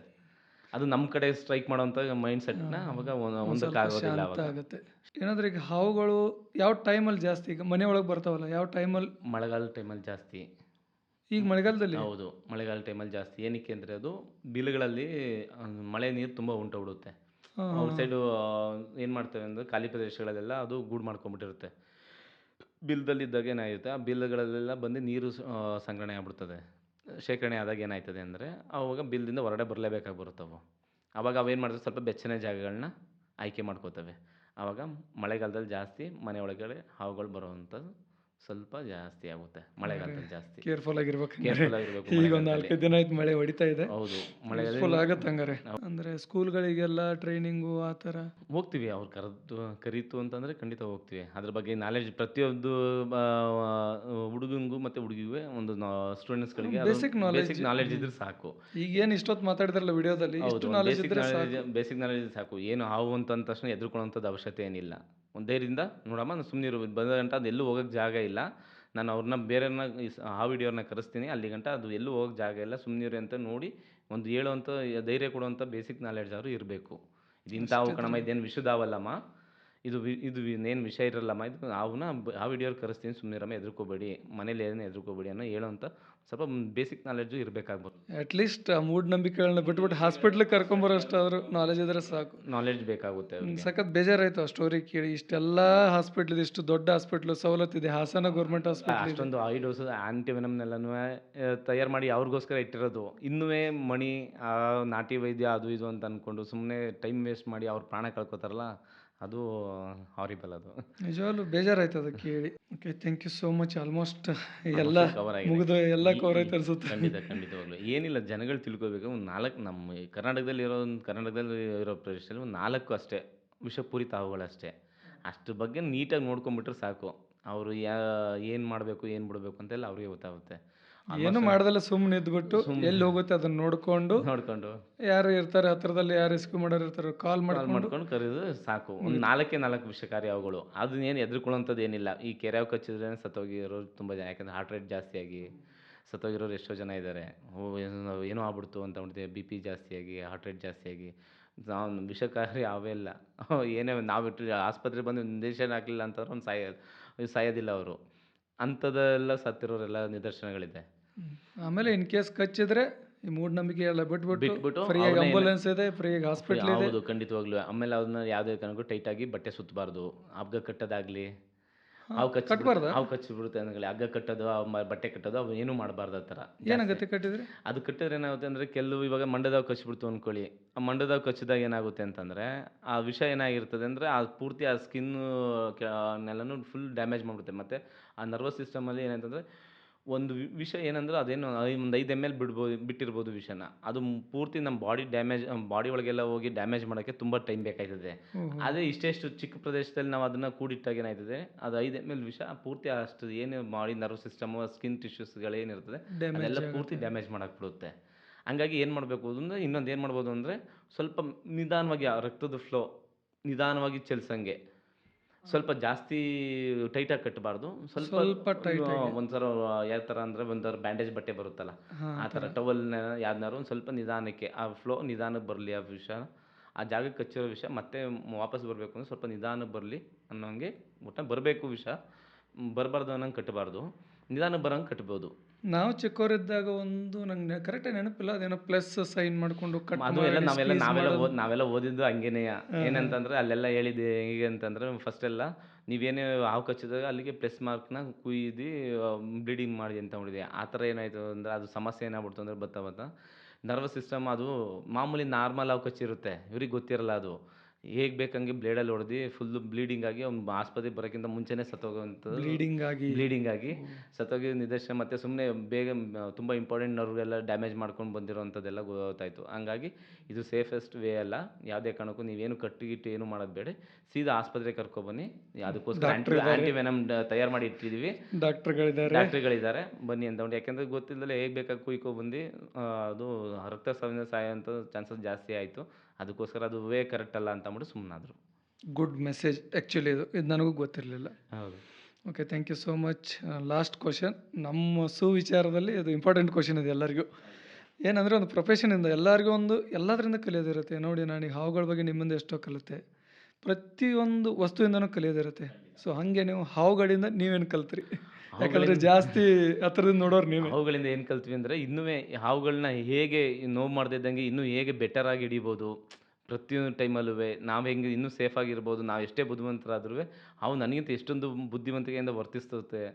ಅದು ನಮ್ಮ ಕಡೆ ಸ್ಟ್ರೈಕ್ ಮಾಡೋಂಥ ಮೈಂಡ್ ಸೆಟ್ನ ಅವಾಗ ಒಂದಕ್ಕಾಗೋದಿಲ್ಲ ಅವಾಗ. ಆಗುತ್ತೆ. ಏನಾದ್ರೆ ಈಗ ಹಾವುಗಳು ಯಾವ ಟೈಮಲ್ಲಿ ಜಾಸ್ತಿ? ಈಗ ಮನೆ ಒಳಗೆ ಬರ್ತಾವಲ್ಲ, ಯಾವ ಟೈಮಲ್ಲಿ? ಮಳೆಗಾಲ ಟೈಮಲ್ಲಿ ಜಾಸ್ತಿ. ಈಗ ಮಳೆಗಾಲದಲ್ಲಿ? ಹೌದು, ಮಳೆಗಾಲ ಟೈಮಲ್ಲಿ ಜಾಸ್ತಿ. ಏನಕ್ಕೆ ಅಂದರೆ ಅದು ಬಿಲ್ಗಳಲ್ಲಿ ಮಳೆ ನೀರು ತುಂಬ ಉಂಟೋಗ್ಬಿಡುತ್ತೆ. ಅವ್ರ ಸೈಡು ಏನು ಮಾಡ್ತೇವೆ ಅಂದರೆ ಖಾಲಿ ಪ್ರದೇಶಗಳಲ್ಲೆಲ್ಲ ಅದು ಗೂಡು ಮಾಡ್ಕೊಂಬಿಟ್ಟಿರುತ್ತೆ. ಬಿಲ್ದಲ್ಲಿದ್ದಾಗ ಏನಾಗುತ್ತೆ, ಆ ಬಿಲ್ಗಳಲ್ಲೆಲ್ಲ ಬಂದು ನೀರು ಸಂಗ್ರಹಣೆ ಆಗ್ಬಿಡ್ತದೆ. ಶೇಖರಣೆ ಆದಾಗ ಏನಾಯ್ತದೆ ಅಂದರೆ ಆವಾಗ ಬಿಲ್ದಿಂದ ಹೊರಗಡೆ ಬರಲೇಬೇಕಾಗಿ ಬರುತ್ತವು. ಆವಾಗ ಅವೇನು ಮಾಡ್ತವೆ, ಸ್ವಲ್ಪ ಬೆಚ್ಚನೆ ಜಾಗಗಳನ್ನ ಆಯ್ಕೆ ಮಾಡ್ಕೋತವೆ. ಆವಾಗ ಮಳೆಗಾಲದಲ್ಲಿ ಜಾಸ್ತಿ ಮನೆ ಒಳಗಡೆ ಹಾವುಗಳು ಬರುವಂಥದ್ದು ಸ್ವಲ್ಪ ಜಾಸ್ತಿ ಆಗುತ್ತೆ ಮಳೆಗಾಲದಲ್ಲಿ ಜಾಸ್ತಿ. ಕೇರ್ಫುಲ್ ಆಗಿರ್ಬೇಕು. ಈಗ ಒಂದು 4-5 ದಿನ ಆಯ್ತು ಮಳೆ ಹೊಡಿತಾ ಇದೆ. ಹೌದು, ಫುಲ್ ಆಗುತ್ತೆ ಹಂಗಾರೆ. ಅಂದರೆ ಸ್ಕೂಲ್ಗಳಿಗೆಲ್ಲ ಟ್ರೈನಿಂಗು ಆ ಥರ ಹೋಗ್ತೀವಿ. ಅವ್ರು ಕರೀತು ಅಂತಂದರೆ ಖಂಡಿತ ಹೋಗ್ತೀವಿ. ಅದ್ರ ಬಗ್ಗೆ ನಾಲೆಡ್ಜ್ ಪ್ರತಿಯೊಂದು ಹುಡುಗನಿಗೂ ಮತ್ತು ಹುಡುಗಿಗೂ ಒಂದು ಸ್ಟೂಡೆಂಟ್ಸ್ಗಳಿಗೆ ಬೇಸಿಕ್ ನಾಲೆಡ್ಜ್ ಇದ್ರೆ ಸಾಕು. ಈಗ ಏನು ಇಷ್ಟೊತ್ತು ಮಾತಾಡಿದ್ರಲ್ಲ ವಿಡಿಯೋದಲ್ಲಿ, ಬೇಸಿಕ್ ನಾಲೆಡ್ಜ್ ಸಾಕು. ಏನು ಹಾವು ಅಂತ ಅಂದ ತಕ್ಷಣ ಎದುರ್ಕೊಳ್ಳೋಂಥದ್ದು ಅವಶ್ಯಕತೆ ಏನಿಲ್ಲ. ಒಂದು ಧೈರ್ಯದಿಂದ ನೋಡಮ್ಮ, ನಾನು ಸುಮ್ಮನೆ ಬಂದ ಗಂಟ ಅದು ಎಲ್ಲೂ ಹೋಗೋಕ್ಕೆ ಜಾಗ ಇಲ್ಲ, ನಾನು ಅವ್ರನ್ನ ಬೇರೆಯವ್ರನ್ನ ಹಾವು ಹಿಡಿಯೋರನ್ನ ಕರೆಸ್ತೀನಿ, ಅಲ್ಲಿ ಗಂಟ ಅದು ಎಲ್ಲೂ ಹೋಗೋಕ್ಕೆ ಜಾಗ ಇಲ್ಲ, ಸುಮ್ಮನಿರಿ ಅಂತ ನೋಡಿ ಒಂದು ಹೇಳೋವಂಥ ಧೈರ್ಯ ಕೊಡುವಂಥ ಬೇಸಿಕ್ ನಾಲೆಡ್ಜ್ ಅವರು ಇರಬೇಕು. ಇದು ಇಂಥ ಹಾವು ಕಣಮ್ಮ, ಇದೇನು ವಿಷದ ಹಾವಲ್ಲಮ್ಮ, ಇದು ಏನು ವಿಷಯ ಇರಲ್ಲಮ್ಮ, ಇದು ಹಾವು ಹಿಡಿಯೋರು ಕರೆಸ್ತೀನಿ, ಸುಮ್ಮನಿರಮ್ಮ, ಎದುರ್ಕೋಬೇಡಿ, ಮನೇಲಿ ಏನು ಎದುರ್ಕೋಬೇಡಿ ಅನ್ನೋ ಹೇಳೋವಂಥ ಸ್ವಲ್ಪ ಬೇಸಿಕ್ ನಾಲೆಡ್ಜು ಇರಬೇಕಾಗ್ಬೋದು. ಅಟ್ಲೀಸ್ಟ್ ಆ ಮೂಢನಂಬಿಕೆಗಳನ್ನ ಬಿಟ್ಬಿಟ್ಟು ಹಾಸ್ಪಿಟ್ಲಿಗೆ ಕರ್ಕೊಂಬರೋಷ್ಟಾದ್ರು ನಾಲೆಜ್ ಇದ್ರೆ ಸಾಕು. ನಾಲೆಡ್ಜ್ ಬೇಕಾಗುತ್ತೆ. ಸಖತ್ ಬೇಜಾರಾಯ್ತು ಆ ಸ್ಟೋರಿ ಕೇಳಿ. ಇಷ್ಟೆಲ್ಲ ಹಾಸ್ಪಿಟ್ಲ್, ಇಷ್ಟು ದೊಡ್ಡ ಹಾಸ್ಪಿಟ್ಲು ಸವಲತ್ತಿದೆ, ಹಾಸನ ಗೌರ್ಮೆಂಟ್ ಹಾಸ್ಪಿಟ್ಲ್, ಅಷ್ಟೊಂದು ಐ ಡೋಸ್ ಆಂಟಿವೆನಮ್ನೆಲ್ಲನೂ ತಯಾರು ಮಾಡಿ ಅವ್ರಿಗೋಸ್ಕರ ಇಟ್ಟಿರೋದು. ಇನ್ನೂ ಮಣಿ ನಾಟಿ ವೈದ್ಯ ಅದು ಇದು ಅಂತ ಅಂದ್ಕೊಂಡು ಸುಮ್ಮನೆ ಟೈಮ್ ವೇಸ್ಟ್ ಮಾಡಿ ಅವ್ರ ಪ್ರಾಣ ಕಳ್ಕೊತಾರಲ್ಲ, ಅದು ಹಾರಿಬಲ್. ಅದು ನಿಜವಾಗ್ಲೂ ಬೇಜಾರಾಯ್ತು ಅದು ಕೇಳಿ. Okay, thank you so much. Almost ಎಲ್ಲ ಮುಗಿದು ಎಲ್ಲ ಕವರ್ ಆಯ್ತು ಅನ್ಸುತ್ತೆ. ಖಂಡಿತವಾಗ್ಲು ಏನಿಲ್ಲ, ಜನಗಳು ತಿಳ್ಕೊಬೇಕು. ಒಂದು 4 ನಮ್ಮ ಕರ್ನಾಟಕದಲ್ಲಿ ಇರೋ ಪ್ರದೇಶದಲ್ಲಿ ಒಂದು 4 ಅಷ್ಟೇ ವಿಷಪೂರಿತ ಹಾವುಗಳಷ್ಟೇ. ಅದ್ರ ಬಗ್ಗೆ ನೀಟಾಗಿ ನೋಡ್ಕೊಂಬಿಟ್ರೆ ಸಾಕು. ಅವರು ಏನು ಮಾಡಬೇಕು ಏನು ಬಿಡಬೇಕು ಅಂತೆಲ್ಲ ಅವ್ರಿಗೆ ಗೊತ್ತಾಗುತ್ತೆ. ಏನು ಮಾಡ್ದಲ್ಲ ಸುಮ್ಮನೆ ಇದ್ಬಿಟ್ಟು ಎಲ್ಲಿ ಹೋಗುತ್ತೆ ಅದನ್ನ ನೋಡ್ಕೊಂಡು ಯಾರು ಇರ್ತಾರೆ ಹತ್ರದಲ್ಲಿ, ಯಾರು ರೆಸ್ಕ್ಯೂ ಮಾಡೋರು ಇರ್ತಾರೆ, ಕಾಲ್ ಮಾಡ್ಕೊಂಡು ಕರೆದು ಸಾಕು. ಒಂದು 4 ವಿಷಕಾರಿ ಹಾವುಗಳು. ಅದನ್ನೇನು ಎದುರ್ಕೊಳ್ಳೋಂಥದ್ದು ಏನಿಲ್ಲ. ಈ ಕೆರೆ ಹಾವು ಕಚ್ಚಿದ್ರೆ ಸತ್ತೋಗಿರೋರು ತುಂಬ ಜನ, ಯಾಕಂದರೆ ಹಾರ್ಟ್ ರೇಟ್ ಜಾಸ್ತಿಯಾಗಿ ಸತ್ತೋಗಿರೋರು ಎಷ್ಟೋ ಜನ ಇದ್ದಾರೆ. ಏನೋ ಆಗ್ಬಿಡ್ತು ಅಂತ ಅಂದ್ಬಿಟ್ಟು BP ಜಾಸ್ತಿಯಾಗಿ, ಹಾರ್ಟ್ ರೇಟ್ ಜಾಸ್ತಿಯಾಗಿ, ನಾವು ವಿಷಕಾರಿ ಹಾವೇ ಇಲ್ಲ. ಏನೇ ನಾವು ಬಿಟ್ಟು ಆಸ್ಪತ್ರೆಗೆ ಬಂದು ಇಂಜೆಕ್ಷನ್ ಹಾಕಲಿಲ್ಲ ಅಂತಂದ್ರೆ ಒಂದು ಸಾಯೋದಿಲ್ಲ ಅವರು. ಅಂಥದ್ದೆಲ್ಲ ಸತ್ತಿರೋರೆಲ್ಲ ನಿದರ್ಶನಗಳಿದೆ. ಆಮೇಲೆ ಇನ್ ಕೇಸ್ ಕಚ್ಚಿದ್ರೆ ಈ ಮೂಢನಂಬಿಕೆ ಎಲ್ಲ ಬಿಟ್ಬಿಟ್ಟು ಫ್ರೀಯಾಗಿ ಆಂಬುಲೆನ್ಸ್ ಇದೆ, ಫ್ರೀಯಾಗಿ ಹಾಸ್ಪಿಟ್ಲ್ ಇದೆ. ಹೌದು, ಖಂಡಿತವಾಗ್ಲೂ. ಆಮೇಲೆ ಅದನ್ನ ಯಾವುದೇ ಕಾರಣಕ್ಕೂ ಟೈಟಾಗಿ ಬಟ್ಟೆ ಸುತ್ತಬಾರ್ದು. ಹಗ್ಗ ಕಟ್ಟೋದಾಗಲಿ ಹಾವು ಕಚ್ಚಿಬಿಡುತ್ತೆ ಕಟ್ಬಾರ್ದಾ? ಹಾವು ಕಚ್ಚಿಬಿಡುತ್ತೆ ಅಂದ್ಕೊಳ್ಳಿ, ಹಗ್ಗ ಕಟ್ಟೋದು, ಬಟ್ಟೆ ಕಟ್ಟೋದು ಅವು ಏನೂ ಮಾಡಬಾರ್ದು ಆ ಥರ ಜಾಸ್ತಿ. ಏನಾಗುತ್ತೆ ಕಟ್ಟಿದ್ರೆ? ಅದು ಕಟ್ಟಿದ್ರೆ ಏನಾಗುತ್ತೆ ಅಂದರೆ, ಕೆಲವು ಇವಾಗ ಮಂಡದಾವ್ ಕಚ್ಚಿಬಿಡ್ತು ಅಂದ್ಕೊಳ್ಳಿ, ಆ ಮಂಡದಾವ್ ಕಚ್ಚಿದಾಗ ಏನಾಗುತ್ತೆ ಅಂತಂದರೆ, ಆ ವಿಷ ಏನಾಗಿರ್ತದೆ ಅಂದರೆ, ಆ ಪೂರ್ತಿ ಆ ಸ್ಕಿನ್ನು ನೆಲ್ಲನೂ ಫುಲ್ ಡ್ಯಾಮೇಜ್ ಮಾಡಿಬಿಡುತ್ತೆ. ಮತ್ತು ಆ ನರ್ವಸ್ ಸಿಸ್ಟಮಲ್ಲಿ ಏನಂತಂದರೆ, ಒಂದು ವಿಷ ಏನಂದ್ರೆ ಅದೇನು ಒಂದು 5 ml ಬಿಟ್ಟಿರ್ಬೋದು ವಿಷನ. ಅದು ಪೂರ್ತಿ ನಮ್ಮ ಬಾಡಿ ಒಳಗೆಲ್ಲ ಹೋಗಿ ಡ್ಯಾಮೇಜ್ ಮಾಡೋಕ್ಕೆ ತುಂಬ ಟೈಮ್ ಬೇಕಾಯ್ತದೆ. ಓಹೋ! ಅದೇ ಇಷ್ಟೆಷ್ಟು ಚಿಕ್ಕ ಪ್ರದೇಶದಲ್ಲಿ ನಾವು ಅದನ್ನು ಕೂಡಿಟ್ಟಾಗ ಏನಾಯ್ತದೆ, ಅದು 5 ml ವಿಷ ಪೂರ್ತಿ ಅಷ್ಟು ಏನು ಬಾಡಿ ನರ್ವ್ ಸಿಸ್ಟಮು, ಸ್ಕಿನ್ ಟಿಶ್ಯೂಸ್ಗಳೇನಿರ್ತದೆ ಡ್ಯಾಮೇಜ್ ಅದೆಲ್ಲ ಪೂರ್ತಿ ಆಗುತ್ತೆ. ಡ್ಯಾಮೇಜ್ ಮಾಡಾಕ್ಬಿಡುತ್ತೆ. ಹಂಗಾಗಿ ಏನು ಮಾಡಬೇಕು ಅಂದರೆ, ಇನ್ನೊಂದು ಏನು ಮಾಡ್ಬೋದು ಅಂದರೆ, ಸ್ವಲ್ಪ ನಿಧಾನವಾಗಿ ಆ ರಕ್ತದ ಫ್ಲೋ ನಿಧಾನವಾಗಿ ಚಲಿಸಂಗೆ, ಸ್ವಲ್ಪ ಜಾಸ್ತಿ ಟೈಟಾಗಿ ಕಟ್ಟಬಾರ್ದು. ಸ್ವಲ್ಪ ಸ್ವಲ್ಪ ಟೈಟ್ ಆಗಿ. ಒಂಥರ ಯಾವ ಥರ ಅಂದರೆ, ಒಂಥರ ಬ್ಯಾಂಡೇಜ್ ಬಟ್ಟೆ ಬರುತ್ತಲ್ಲ, ಹಾಂ, ಆ ಥರ ಟವಲ್ನ ಯಾವ್ದನ್ನಾರು ಒಂದು ಸ್ವಲ್ಪ ನಿಧಾನಕ್ಕೆ ಆ ಫ್ಲೋ ನಿಧಾನಕ್ಕೆ ಬರಲಿ, ಆ ವಿಷ ಆ ಜಾಗಕ್ಕೆ ಕಚ್ಚಿರೋ ವಿಷ ಮತ್ತೆ ವಾಪಸ್ ಬರಬೇಕು ಅಂದರೆ ಸ್ವಲ್ಪ ನಿಧಾನಕ್ಕೆ ಬರಲಿ ಅನ್ನೋಂಗೆ, ಒಟ್ಟು ಬರಬೇಕು ವಿಷ, ಬರಬಾರ್ದು ಅನ್ನೋಂಗೆ ಕಟ್ಟಬಾರ್ದು, ನಿಧಾನಕ್ಕೆ ಬರೋಂಗೆ ಕಟ್ಬೋದು. ನಾವು ಚಿಕ್ಕವರಿದ್ದಾಗ ಒಂದು ನಂಗೆ ಕರೆಕ್ಟಾಗಿ ನೆನಪಿಲ್ಲ, ಅದೇನೋ ಪ್ಲಸ್ ಸೈನ್ ಮಾಡಿಕೊಂಡು ಕಟ್ ಅದು ಎಲ್ಲ ಮಾಡಿ ನಾವೆಲ್ಲ ಸ್ಕ್ವೀಸ್ ನಾವೆಲ್ಲ ಮಾಡೋದು. ನಾವೆಲ್ಲ ಓದಿದ್ದು ಹಂಗೇನೆಯ. ಏನಂತಂದ್ರೆ ಅಲ್ಲೆಲ್ಲ ಹೇಳಿದ್ದು ಹೇಗೆ ಅಂತಂದ್ರೆ, ಫಸ್ಟೆಲ್ಲ ನೀವೇನೇ ಹಾವು ಕಚ್ಚಿದಾಗ ಅಲ್ಲಿಗೆ ಪ್ಲಸ್ ಮಾರ್ಕ್ನ ಕುಯ್ದು ಬ್ಲೀಡಿಂಗ್ ಮಾಡಿ ಅಂತ ಮಾಡಿದೆ. ಆ ಥರ ಏನಾಯಿತು ಅಂದರೆ, ಅದು ಸಮಸ್ಯೆ ಏನಾಗ್ಬಿಡ್ತು ಅಂದರೆ, ಬರ್ತಾ ನರ್ವಸ್ ಸಿಸ್ಟಮ್ ಅದು ಮಾಮೂಲಿ ನಾರ್ಮಲ್ ಹಾವು ಕಚ್ಚಿರುತ್ತೆ, ಇವ್ರಿಗೆ ಗೊತ್ತಿರಲ್ಲ ಅದು. ಹೇಗೆ ಬೇಕಂಗೆ ಬ್ಲೇಡಲ್ಲಿ ಹೊಡೆದು ಫುಲ್ಲು ಬ್ಲೀಡಿಂಗ್ ಆಗಿ ಅವ್ನು ಆಸ್ಪತ್ರೆಗೆ ಬರೋಕ್ಕಿಂತ ಮುಂಚೆನೇ ಸತ್ತೋಗೋವಂಥದ್ದು, ಬ್ಲೀಡಿಂಗ್ ಆಗಿ ಸತ್ತೋಗಿರೋ ನಿದರ್ಶನ. ಮತ್ತು ಸುಮ್ಮನೆ ಬೇಗ ತುಂಬ ಇಂಪಾರ್ಟೆಂಟ್ ನರ್ವ್ಗೆಲ್ಲ ಡ್ಯಾಮೇಜ್ ಮಾಡ್ಕೊಂಡು ಬಂದಿರೋವಂಥದ್ದೆಲ್ಲ ಗೊತ್ತಾಯಿತು. ಹಂಗಾಗಿ ಇದು ಸೇಫೆಸ್ಟ್ ವೇ ಅಲ್ಲ. ಯಾವುದೇ ಕಾರಣಕ್ಕೂ ನೀವೇನು ಕಟ್ಟಿಗಿಟ್ಟು ಏನು ಮಾಡೋದು ಬೇಡ, ಸೀದಾ ಆಸ್ಪತ್ರೆಗೆ ಕರ್ಕೊಬನ್ನಿ. ಅದಕ್ಕೋಸ್ಕರ ಆ್ಯಂಟಿವೆನಮ್ ತಯಾರು ಮಾಡಿ ಇಟ್ಟಿದ್ದೀವಿ, ಡಾಕ್ಟ್ರುಗಳಿದ್ದಾರೆ, ಬನ್ನಿ ಅಂತ ಉಂಟು. ಯಾಕೆಂದರೆ ಗೊತ್ತಿಲ್ಲದೆ ಹೇಗೆ ಬೇಕಾಗಿ ಕುಯ್ಕೊಬಂದು ಅದು ರಕ್ತಸ್ರಾವದಿಂದ ಸಾಯೋಂಥ ಚಾನ್ಸಸ್ ಜಾಸ್ತಿ ಆಯಿತು. ಅದಕ್ಕೋಸ್ಕರ ಅದು ವೇ ಕರೆಕ್ಟ್ ಅಲ್ಲ ಅಂತ ಅಂದ್ಬಿಟ್ಟು ಸುಮ್ಮನಾದರು. ಗುಡ್ ಮೆಸೇಜ್ ಆ್ಯಕ್ಚುಲಿ, ಇದು ನನಗೂ ಗೊತ್ತಿರಲಿಲ್ಲ. ಹೌದು. Okay, thank you so much. Last question, ನಮ್ಮ ಸುವಿಚಾರದಲ್ಲಿ ಇದು ಇಂಪಾರ್ಟೆಂಟ್ ಕ್ವಶನ್ ಇದೆ ಎಲ್ಲರಿಗೂ. ಏನಂದರೆ, ಒಂದು ಪ್ರೊಫೆಷನಿಂದ ಎಲ್ಲರಿಗೂ ಎಲ್ಲದರಿಂದ ಕಲಿಯೋದಿರುತ್ತೆ. ನೋಡಿ, ನಾನು ಈ ಹಾವುಗಳ ಬಗ್ಗೆ ನಿಮ್ಮಿಂದ ಎಷ್ಟೋ ಕಲಿತೆ, ಪ್ರತಿಯೊಂದು ವಸ್ತುವಿಂದನೂ ಕಲಿಯೋದಿರುತ್ತೆ. ಸೊ ಹಾಗೆ ನೀವು ಹಾವುಗಳಿಂದ ನೀವೇನು ಕಲ್ತ್ರಿ? ಯಾಕಂದರೆ ಜಾಸ್ತಿ ಹತ್ರದಿಂದ ನೋಡೋರು ನೀವೇ. ಹಾವುಗಳಿಂದ ಏನು ಕಲ್ತ್ವಿ ಅಂದರೆ, ಇನ್ನೂ ಹಾವುಗಳನ್ನ ಹೇಗೆ ನೋವು ಮಾಡ್ದಿದ್ದಂಗೆ ಇನ್ನೂ ಹೇಗೆ ಬೆಟರಾಗಿ ಹಿಡಿಬೋದು, ಪ್ರತಿಯೊಂದು ಟೈಮಲ್ಲೂ ನಾವು ಹೆಂಗೆ ಇನ್ನೂ ಸೇಫಾಗಿರ್ಬೋದು. ನಾವು ಎಷ್ಟೇ ಬುದ್ಧಿವಂತರಾದ್ರೂ ಹಾವು ನನಗಿಂತ ಎಷ್ಟೊಂದು ಬುದ್ಧಿವಂತಿಕೆಯಿಂದ ವರ್ತಿಸ್ತುತ್ತೆ,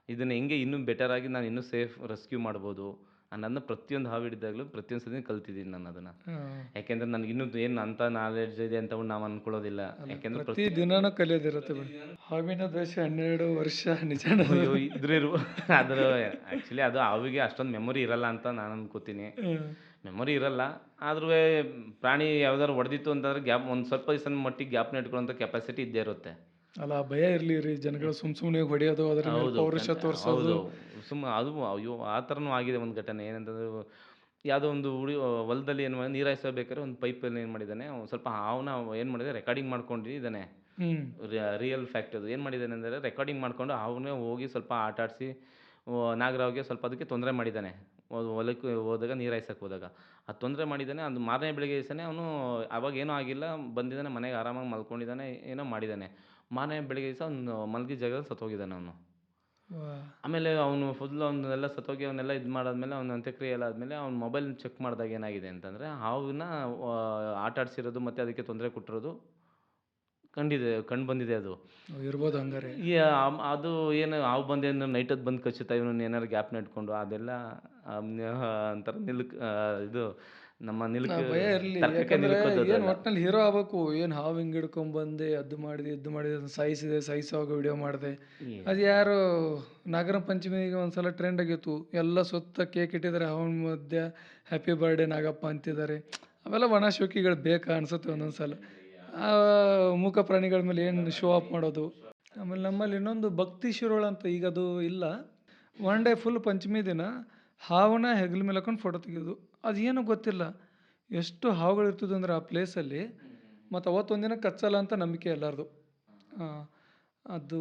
ಇದನ್ನು ಹೆಂಗೆ ಇನ್ನೂ ಬೆಟರಾಗಿ ನಾನು ಇನ್ನೂ ಸೇಫ್ ರೆಸ್ಕ್ಯೂ ಮಾಡ್ಬೋದು ಅನ್ನೋದನ್ನ ಪ್ರತಿಯೊಂದು ಹಾವು ಹಿಡಿದಾಗಲೂ ಪ್ರತಿಯೊಂದು ಸತಿ ಕಲ್ತಿದ್ದೀನಿ ನಾನು ಅದನ್ನು. ಯಾಕೆಂದರೆ ನನಗೆ ಇನ್ನೂ ಏನು ಅಂಥ ನಾಲೆಡ್ಜ್ ಇದೆ ಅಂತ ನಾವು ಅಂದ್ಕೊಳ್ಳೋದಿಲ್ಲ. ಯಾಕೆಂದರೆ ಪ್ರತಿ ದಿನಾನೂ ಕಲಿಯೋದಿರುತ್ತೆ. ಹಾವಿನ ದ್ವೇಷ 12 ವರ್ಷ ನಿಜ. ಅಯ್ಯೋ ಇದ್ರೂ ಅದರ ಆ್ಯಕ್ಚುಲಿ ಅದು ಹಾವಿಗೆ ಅಷ್ಟೊಂದು ಮೆಮೊರಿ ಇರಲ್ಲ ಅಂತ ನಾನು ಅನ್ಕೋತೀನಿ. ಮೆಮೊರಿ ಇರಲ್ಲ, ಆದ್ರೂ ಪ್ರಾಣಿ ಯಾವ್ದಾದ್ರು ಹೊಡೆದಿತ್ತು ಅಂತಂದ್ರೆ ಒಂದು ಸ್ವಲ್ಪ ದಿವಸ ಮಟ್ಟಿಗೆ ಗ್ಯಾಪ್ನ ಇಟ್ಕೊಳ್ಳೋಂಥ ಕೆಪಾಸಿಟಿ ಇದ್ದೇ ಇರುತ್ತೆ. ಅಲ್ಲ, ಭಯ ಇರಲಿ ರೀ, ಜನಗಳು ಸುಮ್ಮನೆ ಹೊಡೆಯೋದು, ಅದರ ಮೇಲೆ ಪೌರುಷ ತೋರಿಸೋದು. ಅದು ಅಯ್ಯೋ ಆ ಥರನೂ ಆಗಿದೆ ಒಂದು ಘಟನೆ. ಏನಂತಂದ್ರೆ, ಯಾವುದೋ ಒಂದು ಹೊಲದಲ್ಲಿ ಏನು ಮಾಡಿ ನೀರು ಹಾಯಿಸಬೇಕಾದ್ರೆ ಒಂದು ಪೈಪಲ್ಲಿ ಏನು ಮಾಡಿದ್ದಾನೆ, ಸ್ವಲ್ಪ ಹಾವನ್ನ ಏನು ಮಾಡಿದೆ ರೆಕಾರ್ಡಿಂಗ್ ಮಾಡ್ಕೊಂಡಿದ್ದಾನೆ. ರಿಯಲ್ ಫ್ಯಾಕ್ಟ್ ಅದು. ಏನು ಮಾಡಿದ್ದಾನೆ ಅಂದರೆ, ರೆಕಾರ್ಡಿಂಗ್ ಮಾಡ್ಕೊಂಡು ಹಾವನ್ನೇ ಹೋಗಿ ಸ್ವಲ್ಪ ಆಟ ಆಡಿಸಿ ನಾಗರಾವ್ಗೆ ಸ್ವಲ್ಪ ಅದಕ್ಕೆ ತೊಂದರೆ ಮಾಡಿದ್ದಾನೆ. ಹೊಲಕ್ಕೆ ಹೋದಾಗ ನೀರು ಹಾಯ್ಸಕ್ಕೆ ಹೋದಾಗ ಅದು ತೊಂದರೆ ಮಾಡಿದ್ದಾನೆ. ಅದು ಮಾರನೇ ಬೆಳಿಗ್ಗೆ ದಿವಸನೇ ಅವನು ಅವಾಗ ಏನೂ ಆಗಿಲ್ಲ, ಬಂದಿದ್ದಾನೆ ಮನೆಗೆ ಆರಾಮಾಗಿ ಮಲ್ಕೊಂಡಿದ್ದಾನೆ, ಏನೋ ಮಾಡಿದ್ದಾನೆ. ಮಾರನೇ ಬೆಳಿಗ್ಗೆ ದಿವಸ ಅವ್ನು ಮಲಗಿದ ಜಾಗದಲ್ಲಿ ಸತ್ತೋಗಿದ್ದಾನೆ ಅವನು. ಆಮೇಲೆ ಅವನು ಫುಲ್ ಅವನ್ನೆಲ್ಲ ಸತ್ತೋಗಿ ಅವನ್ನೆಲ್ಲ ಇದು ಮಾಡಾದ್ಮೇಲೆ, ಅವನ ಅಂತ್ಯಕ್ರಿಯೆ ಎಲ್ಲ ಆದಮೇಲೆ ಅವ್ನ ಮೊಬೈಲ್ ಚೆಕ್ ಮಾಡಿದಾಗ ಏನಾಗಿದೆ ಅಂತಂದರೆ, ಹಾವನ್ನ ಆಟ ಆಡಿಸಿರೋದು ಮತ್ತು ಅದಕ್ಕೆ ತೊಂದರೆ ಕೊಟ್ಟಿರೋದು ಕಂಡು ಬಂದಿದೆ. ಅದು ಇರ್ಬೋದು ಹಂಗಾರೆ. ಅದು ಏನು ಹಾವು ಬಂದೇನು ನೈಟ್ ಹೊತ್ತು ಬಂದು ಕಚ್ಚುತ್ತಾ, ಇವನು ಏನಾರು ಗ್ಯಾಪ್ನ ಇಟ್ಕೊಂಡು ಅದೆಲ್ಲ ಒಂಥರ ಇದು ನಮ್ಮ ಭಯ ಇರಲಿ, ಯಾಕಂದ್ರೆ ಏನು ಒಟ್ಟಿನಲ್ಲಿ ಹೀರೋ ಆಗ್ಬೇಕು. ಏನು ಹಾವು ಹಿಂಗೆ ಹಿಡ್ಕೊಂಬಂದೆ, ಅದು ಮಾಡಿದೆ ಸಾಯಿಸುವಾಗ ವಿಡಿಯೋ ಮಾಡಿದೆ. ಅದು ಯಾರು ನಾಗರ ಪಂಚಮಿಗೆ ಒಂದ್ಸಲ ಟ್ರೆಂಡ್ ಆಗಿತ್ತು, ಎಲ್ಲ ಸುತ್ತ ಕೇಕ್ ಇಟ್ಟಿದ್ದಾರೆ, ಹಾವಿನ ಮಧ್ಯೆ ಹ್ಯಾಪಿ ಬರ್ಡೇ ನಾಗಪ್ಪ ಅಂತಿದ್ದಾರೆ. ಅವೆಲ್ಲ ಒಣ ಶೋಕಿಗಳು ಬೇಕಾ ಅನ್ಸುತ್ತೆ ಒಂದೊಂದ್ಸಲ. ಆ ಮೂಕ ಪ್ರಾಣಿಗಳ ಮೇಲೆ ಏನು ಶೋ ಆಫ್ ಮಾಡೋದು. ಆಮೇಲೆ ನಮ್ಮಲ್ಲಿ ಇನ್ನೊಂದು ಭಕ್ತಿ ಶಿರೋಳ ಅಂತ, ಈಗ ಅದು ಇಲ್ಲ. ಒನ್ ಡೇ ಫುಲ್ ಪಂಚಮಿ ದಿನ ಹಾವನ್ನ ಹೆಗಲ ಮೇಲೆ ಹಾಕೊಂಡು ಫೋಟೋ ತೆಗೆಯೋದು. ಅದು ಏನೋ ಗೊತ್ತಿಲ್ಲ, ಎಷ್ಟು ಹಾವುಗಳು ಇರ್ತದೆ ಅಂದರೆ ಆ ಪ್ಲೇಸಲ್ಲಿ. ಮತ್ತು ಅವತ್ತೊಂದಿನ ಕಚ್ಚಲ್ಲ ಅಂತ ನಂಬಿಕೆ ಎಲ್ಲರದು. ಅದು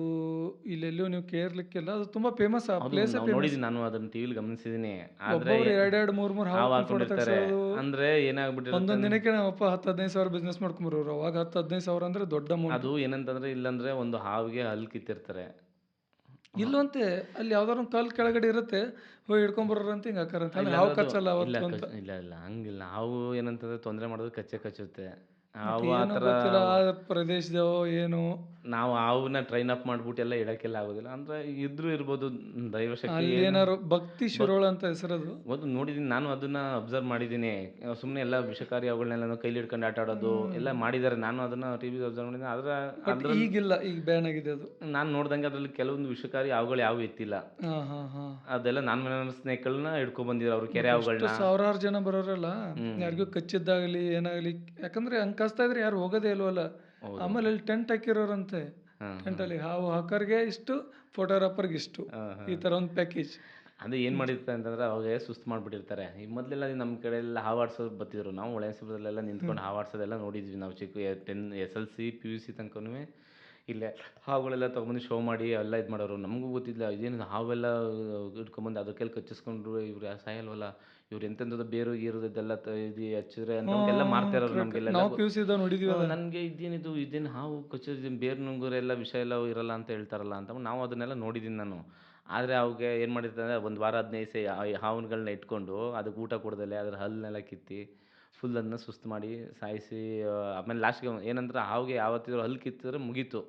ಇಲ್ಲೆಲ್ಲೂ ನೀವು ಕೇಳಲಿಕ್ಕಿಲ್ಲ, ಅದು ತುಂಬ ಫೇಮಸ್ ಆ ಪ್ಲೇಸ್. ನೋಡಿದ್ದೀನಿ ನಾನು, ಅದನ್ನು ಟಿವಿಲಿ ಗಮನಿಸಿದ್ದೀನಿ. ಒಬ್ಬೊಬ್ರು 2-2, 3-3 ಹಾವು ಫೋಟೋ ತೆಗೆಸೋದು. ಅಂದರೆ ಏನಾಗ್ಬಿಟ್ಟಿರುತ್ತೆ, ಒಂದೊಂದು ದಿನಕ್ಕೆ ನಮ್ಮಪ್ಪ 10-15 ಸಾವಿರ ಬಿಸ್ನೆಸ್ ಮಾಡ್ಕೊಂಬರೋರು. ಅವಾಗ 10-15 ಸಾವಿರ ಅಂದರೆ ದೊಡ್ಡ ಅಮೌಂಟ್. ಅದು ಏನಂತಂದ್ರೆ, ಇಲ್ಲಾಂದ್ರೆ ಒಂದು ಹಾವಿಗೆ ಹಲ್ಲು ಕಿತ್ತಿರ್ತಾರೆ, ಇಲ್ಲಂತೆ ಅಲ್ಲಿ ಯಾವ್ದಾರು ಒಂದು ಕಲ್ಲು ಕೆಳಗಡೆ ಇರುತ್ತೆ, ಹೋಗಿ ಹಿಡ್ಕೊಂಬರೋರಂತ ಹಿಂಗೆ ಹಾಕಾರಂತೆ. ಹಾವು ಕಚ್ಚಲ್ಲ ಅವತ್ತು ಅಂತ. ಇಲ್ಲ ಹಂಗಿಲ್ಲ. ಹಾವು ಏನಂತಂದ್ರೆ ತೊಂದರೆ ಮಾಡೋದು ಕಚ್ಚುತ್ತೆ. ಬಟ್ ಹಾವು ಆ ಏನೋ ಥರ ಗೊತ್ತಿಲ್ಲ ಆ ಪ್ರದೇಶದವೋ ಏನೋ ನಾವು ಹಾವನ್ನ ಟ್ರೈನ್ ಅಪ್ ಮಾಡ್ಬಿಟ್ಟು ಎಲ್ಲ ಇಡಕ್ಕೆಲ್ಲ ಆಗೋದಿಲ್ಲ. ಅಂದ್ರೆ ಇದ್ರೂ ಇರ್ಬೋದು ದೈವಶಕ್ತಿ ಏನು ಅಲ್ಲೇನಾರು ಭಕ್ತಿ ಭಕ್ ಶಿರೋಳ ಅಂತ ಹೆಸರದು. ಒಂದು ನೋಡಿದ್ದೀನಿ ನಾನು ಅದನ್ನ ಅಬ್ಸರ್ವ್ ಮಾಡಿದ್ದೀನಿ. ಸುಮ್ಮನೆ ಎಲ್ಲ ವಿಷಕಾರಿ ಅವುಗಳನ್ನೆಲ್ಲ ಕೈಲಿ ಹಿಡ್ಕೊಂಡು ಆಟ ಆಡೋದು ಎಲ್ಲ ಮಾಡಿದ್ದಾರೆ. ನಾನು ಅದನ್ನ ಟಿವಿಲಿ ಅಬ್ಸರ್ವ್ ಮಾಡಿದ್ದೀನಿ. ಆದ್ರೆ ಬಟ್ ಅದ್ರಲ್ಲಿ ಈಗಿಲ್ಲ, ಈಗ ಬ್ಯಾನ್ ಆಗಿದೆ ಅದು. ನಾನು ನೋಡ್ದಂಗೆ ಅದ್ರಲ್ಲಿ ಕೆಲವೊಂದು ವಿಷಕಾರಿ ಹಾವುಗಳು ಯಾವು ಇತ್ತಿಲ್ಲ. ಹಾ ಹಾ ಹಾ. ಅದೆಲ್ಲ ನಾನ್ ವೆನಮಸ್ ಸ್ನೇಕ್‌ಗಳನ್ನ ಹಿಡ್ಕೊಂಡ್ ಬಂದಿದ್ರು ಅವ್ರು, ಕೆರೆ ಬಟ್ ಎಷ್ಟು ಹಾವುಗಳನ್ನ. ಸಾವಿರಾರು ಜನ ಬರೋರಲ್ಲ, ಹ್ಮ್. ಯಾರಿಗೂ ಕಚ್ಚಿದ್ದಾಗಲಿ ಏನಾಗಲಿ, ಯಾಕಂದ್ರೆ ಹಂಗ್ ಕಚ್ತಾ ಇದ್ರೆ ಯಾರು ಹೋಗೋದೇ ಇಲ್ವಲ್ಲ. ಹೌದು. ಆಮೇಲೆ ಅಲ್ಲಿ ಟೆಂಟ್ ಹಾಕಿರೋರಂತೆ, ಹಾಂ, ಹಾಂ. ಟೆಂಟಲ್ಲಿ ಹಾವು ಹಾಕರ್ಗೆ ಇಷ್ಟು, ಫೋಟೋಗ್ರಾಫರ್ಗೆ ಇಷ್ಟು, ಹಾಂ, ಈ ಹಾಂ. ಥರ ಒಂದು ಪ್ಯಾಕೇಜ್. ಅದು ಏನು ಮಾಡಿರ್ತಾರೆ ಅಂತಂದ್ರೆ ಅವಾಗ ಸುಸ್ತು ಮಾಡ್ಬಿಟ್ಟಿರ್ತಾರೆ. ಈ ಮೊದಲೆಲ್ಲ ನಮ್ಮ ಕಡೆ ಎಲ್ಲ ಹಾವಾಡ್ಸೋರು ಬರ್ತಿದ್ರು. ನಾವು ಹೊಳೆನರಸೀಪುರದಲ್ಲೆಲ್ಲ ನಿಂತ್ಕೊಂಡು ಹಾವಾಡ್ಸೋದೆಲ್ಲ ನೋಡಿದ್ವಿ ನಾವು SLC, PUC ತನಕನೂ ಇಲ್ಲೇ ಹಾವುಗಳೆಲ್ಲ ತೊಗೊಂಬಂದು ಶೋ ಮಾಡಿ ಎಲ್ಲ ಇದು ಮಾಡೋರು. ನಮಗೂ ಗೊತ್ತಿಲ್ಲ ಇದೇನು ಹಾವೆಲ್ಲ ಹಿಡ್ಕೊಂಬಂದು ಅದ್ರ ಕೈಲಿ ಕಚ್ಚಿಸ್ಕೊಂಡ್ರು ಇವ್ರು ಸಾಯಲ್ವಲ್ಲ, ಇವ್ರು ಎಂತೆಂಥದ್ದು ಬೇರು ಗೀರು ಇದೆಲ್ಲ ಇದು ಹಚ್ಚಿದ್ರೆ ಅಂತ ಎಲ್ಲ ಮಾರ್ತಾ ಇರೋರು ನಮಗೆಲ್ಲ. ನಾವು ಪಿ ಯು ಸಿ ನೋಡಿದೀವಲ್ಲ. ನನಗೆ ಇದೇನು ಹಾವು ಕಚ್ಚೋದು ಬೇರು ನುಂಗುರೆ ಎಲ್ಲ ವಿಷ ಎಲ್ಲ ಇರಲ್ಲ ಅಂತ ಹೇಳ್ತಾರಲ್ಲ ಅಂತ ನಾವು ಅದನ್ನೆಲ್ಲ ನೋಡಿದ್ದೀನಿ ನಾನು. ಆದರೆ ಅವುಗೆ ಏನು ಮಾಡಿರ್ತಾರೆ ಒಂದು ವಾರ 15 ದಿವಸ ಹಾವುಗಳನ್ನ ಇಟ್ಕೊಂಡು ಅದಕ್ಕೆ ಊಟ ಕೊಡ್ದಲೆ ಅದ್ರ ಹಲ್ಲನ್ನೆಲ್ಲ ಕಿತ್ತು ಫುಲ್ ಅದನ್ನ ಸುಸ್ತು ಮಾಡಿ ಸಾಯಿಸಿ ಆಮೇಲೆ ಲಾಸ್ಟ್ಗೆ ಏನಂದ್ರೆ ಹಾವಿಗೆ ಯಾವತ್ತಿದ್ರು ಹಲ್ಲು ಕಿತ್ತಿದ್ರೆ ಮುಗೀತು.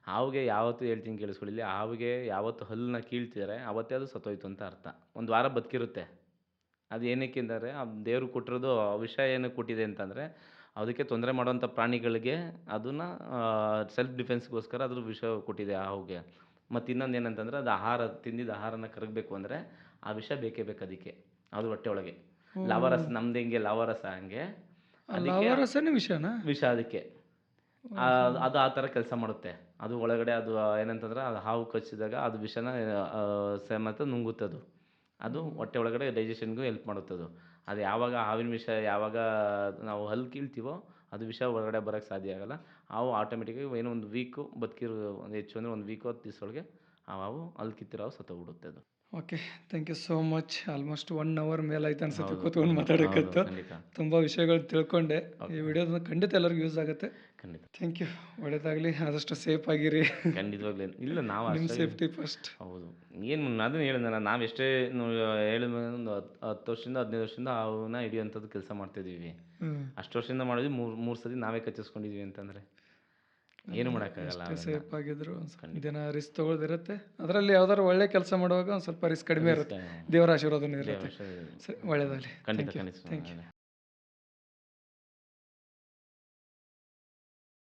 ಹಾವಿಗೆ ಯಾವತ್ತೂ ಹೇಳ್ತೀನಿ ಕೇಳಿಸ್ಕೊಳ್ಳಿ, ಹಾವಿಗೆ ಯಾವತ್ತು ಹಲ್ಲನ್ನ ಕೀಳ್ತಿದ್ದಾರೆ ಅವತ್ತೇ ಅದು ಸತ್ತೋಯ್ತು ಅಂತ ಅರ್ಥ. ಒಂದು ವಾರ ಬದುಕಿರುತ್ತೆ. ಅದು ಏನಕ್ಕೆ ಅಂದರೆ ಆ ದೇವ್ರು ಕೊಟ್ಟಿರೋದು ವಿಷ ಏನಕ್ಕೆ ಕೊಟ್ಟಿದೆ ಅಂತಂದರೆ ಅದಕ್ಕೆ ತೊಂದರೆ ಮಾಡೋಂಥ ಪ್ರಾಣಿಗಳಿಗೆ ಅದನ್ನು ಸೆಲ್ಫ್ ಡಿಫೆನ್ಸ್ಗೋಸ್ಕರ ಅದ್ರ ವಿಷ ಕೊಟ್ಟಿದೆ ಆ ಹಾವಿಗೆ. ಮತ್ತು ಇನ್ನೊಂದು ಏನಂತಂದರೆ ಅದು ತಿಂದಿದ್ದ ಆಹಾರನ ಕರಗಬೇಕು ಅಂದರೆ ಆ ವಿಷ ಬೇಕೇ ಬೇಕು ಅದಕ್ಕೆ, ಅದು ಹೊಟ್ಟೆ ಒಳಗೆ. ಲಾವಾರಸ ನಮ್ದು ಹೆಂಗೆ ಲಾವಾರಸ ಹಂಗೆ ಅದಕ್ಕೆ ಲಾವಾರಸನೇ ವಿಷಯನಾ? ವಿಷ ಅದಕ್ಕೆ. ಅದು ಆ ಥರ ಕೆಲಸ ಮಾಡುತ್ತೆ. ಅದು ಒಳಗಡೆ ಅದು ಏನಂತಂದ್ರೆ ಅದು ಹಾವು ಕಚ್ಚಿದಾಗ ಅದು ವಿಷನ ಸಮೇತ ನುಂಗುತ್ತೆ ಅದು. ಅದು ಹೊಟ್ಟೆ ಒಳಗಡೆ ಡೈಜೆಷನ್ಗೂ ಹೆಲ್ಪ್ ಮಾಡುತ್ತದು. ಅದು ಯಾವಾಗ ಹಾವಿನ ವಿಷ ಯಾವಾಗ ನಾವು ಹಲ್ಲು ಕೀಳ್ತೀವೋ ಅದು ವಿಷ ಹೊರಗಡೆ ಬರೋಕ್ಕೆ ಸಾಧ್ಯ ಆಗೋಲ್ಲ. ಹಾವು ಆಟೋಮೆಟಿಕ್ಕಾಗಿ ಏನೋ ಒಂದು ವೀಕು ಬದುಕಿರೋ ಒಂದು ಹೆಚ್ಚು ಅಂದರೆ 1 ವೀಕೋ 10 ದಿವಸ ಒಳಗೆ ಆ ಹಾವು ಹಲ್ಲು ಕಿತ್ತಿರೋ ಹಾವು ಸತ್ತೋಗ್ಬಿಡುತ್ತೆ ಅದು. Okay, thank you so much. Almost 1 hour ಮೇಲೆ ಆಯ್ತು ಅನ್ಸುತ್ತೆ ಹೌದು, ಕೂತ್ಕೊಂಡು ಹೌದು, ಮಾತಾಡೋಕ್ಕತ್ತು. ಖಂಡಿತ, ತುಂಬ ವಿಷಯಗಳು ತಿಳ್ಕೊಂಡೆ. ಈ ವಿಡಿಯೋದ ಖಂಡಿತ ಎಲ್ಲರಿಗೂ ಯೂಸ್ ಆಗುತ್ತೆ. ಖಂಡಿತ. Thank you. ಒಳ್ಳೆಯದಾಗಲಿ, ಆದಷ್ಟು ಸೇಫ್ ಆಗಿರಿ. ಖಂಡಿತವಾಗ್ಲೂ ಇಲ್ಲ ನಾವು ನಿಮ್ಮ ಅಷ್ಟೇ. Safety first. ಹೌದು. ಏನು ಅದನ್ನ ಹೇಳಿದ್ನಲ್ಲ ನಾವು ಎಷ್ಟೇ ಹೇಳಿದ ಒಂದು 10 ವರ್ಷದಿಂದ 15 ವರ್ಷದಿಂದ ಅವನ್ನ ಹಿಡಿಯೋಂಥದ್ದು ಕೆಲಸ ಮಾಡ್ತಿದ್ದೀವಿ. ಅಷ್ಟು ವರ್ಷದಿಂದ ಮಾಡಿದ್ವಿ, ಮೂರು ಸತಿ ನಾವೇ ಕಚ್ಚಿಸ್ಕೊಂಡಿದ್ವಿ ಅಂತಂದರೆ ಏನು ಮಾಡೋಕ್ಕಾಗಲ್ಲ. ಅಷ್ಟೇ ಸೇಫ್ ಆಗಿದ್ರು ದಿನ ರಿಸ್ಕ್ ತೊಗೊಳ್ದಿರುತ್ತೆ. ಅದರಲ್ಲಿ ಯಾವ್ದಾದ್ರು ಒಳ್ಳೆ ಕೆಲಸ ಮಾಡುವಾಗ ಒಂದು ಸ್ವಲ್ಪ ರಿಸ್ಕ್ ಕಡಿಮೆ ಇರುತ್ತೆ. ದೇವರ ಆಶೀರ್ವಾದನೂ ಇರುತ್ತೆ. ಸರಿ, ಒಳ್ಳೆಯದಾಗಲಿ. ಖಂಡಿತ ಥ್ಯಾಂಕ್ ಯು. ಖಂಡಿತ.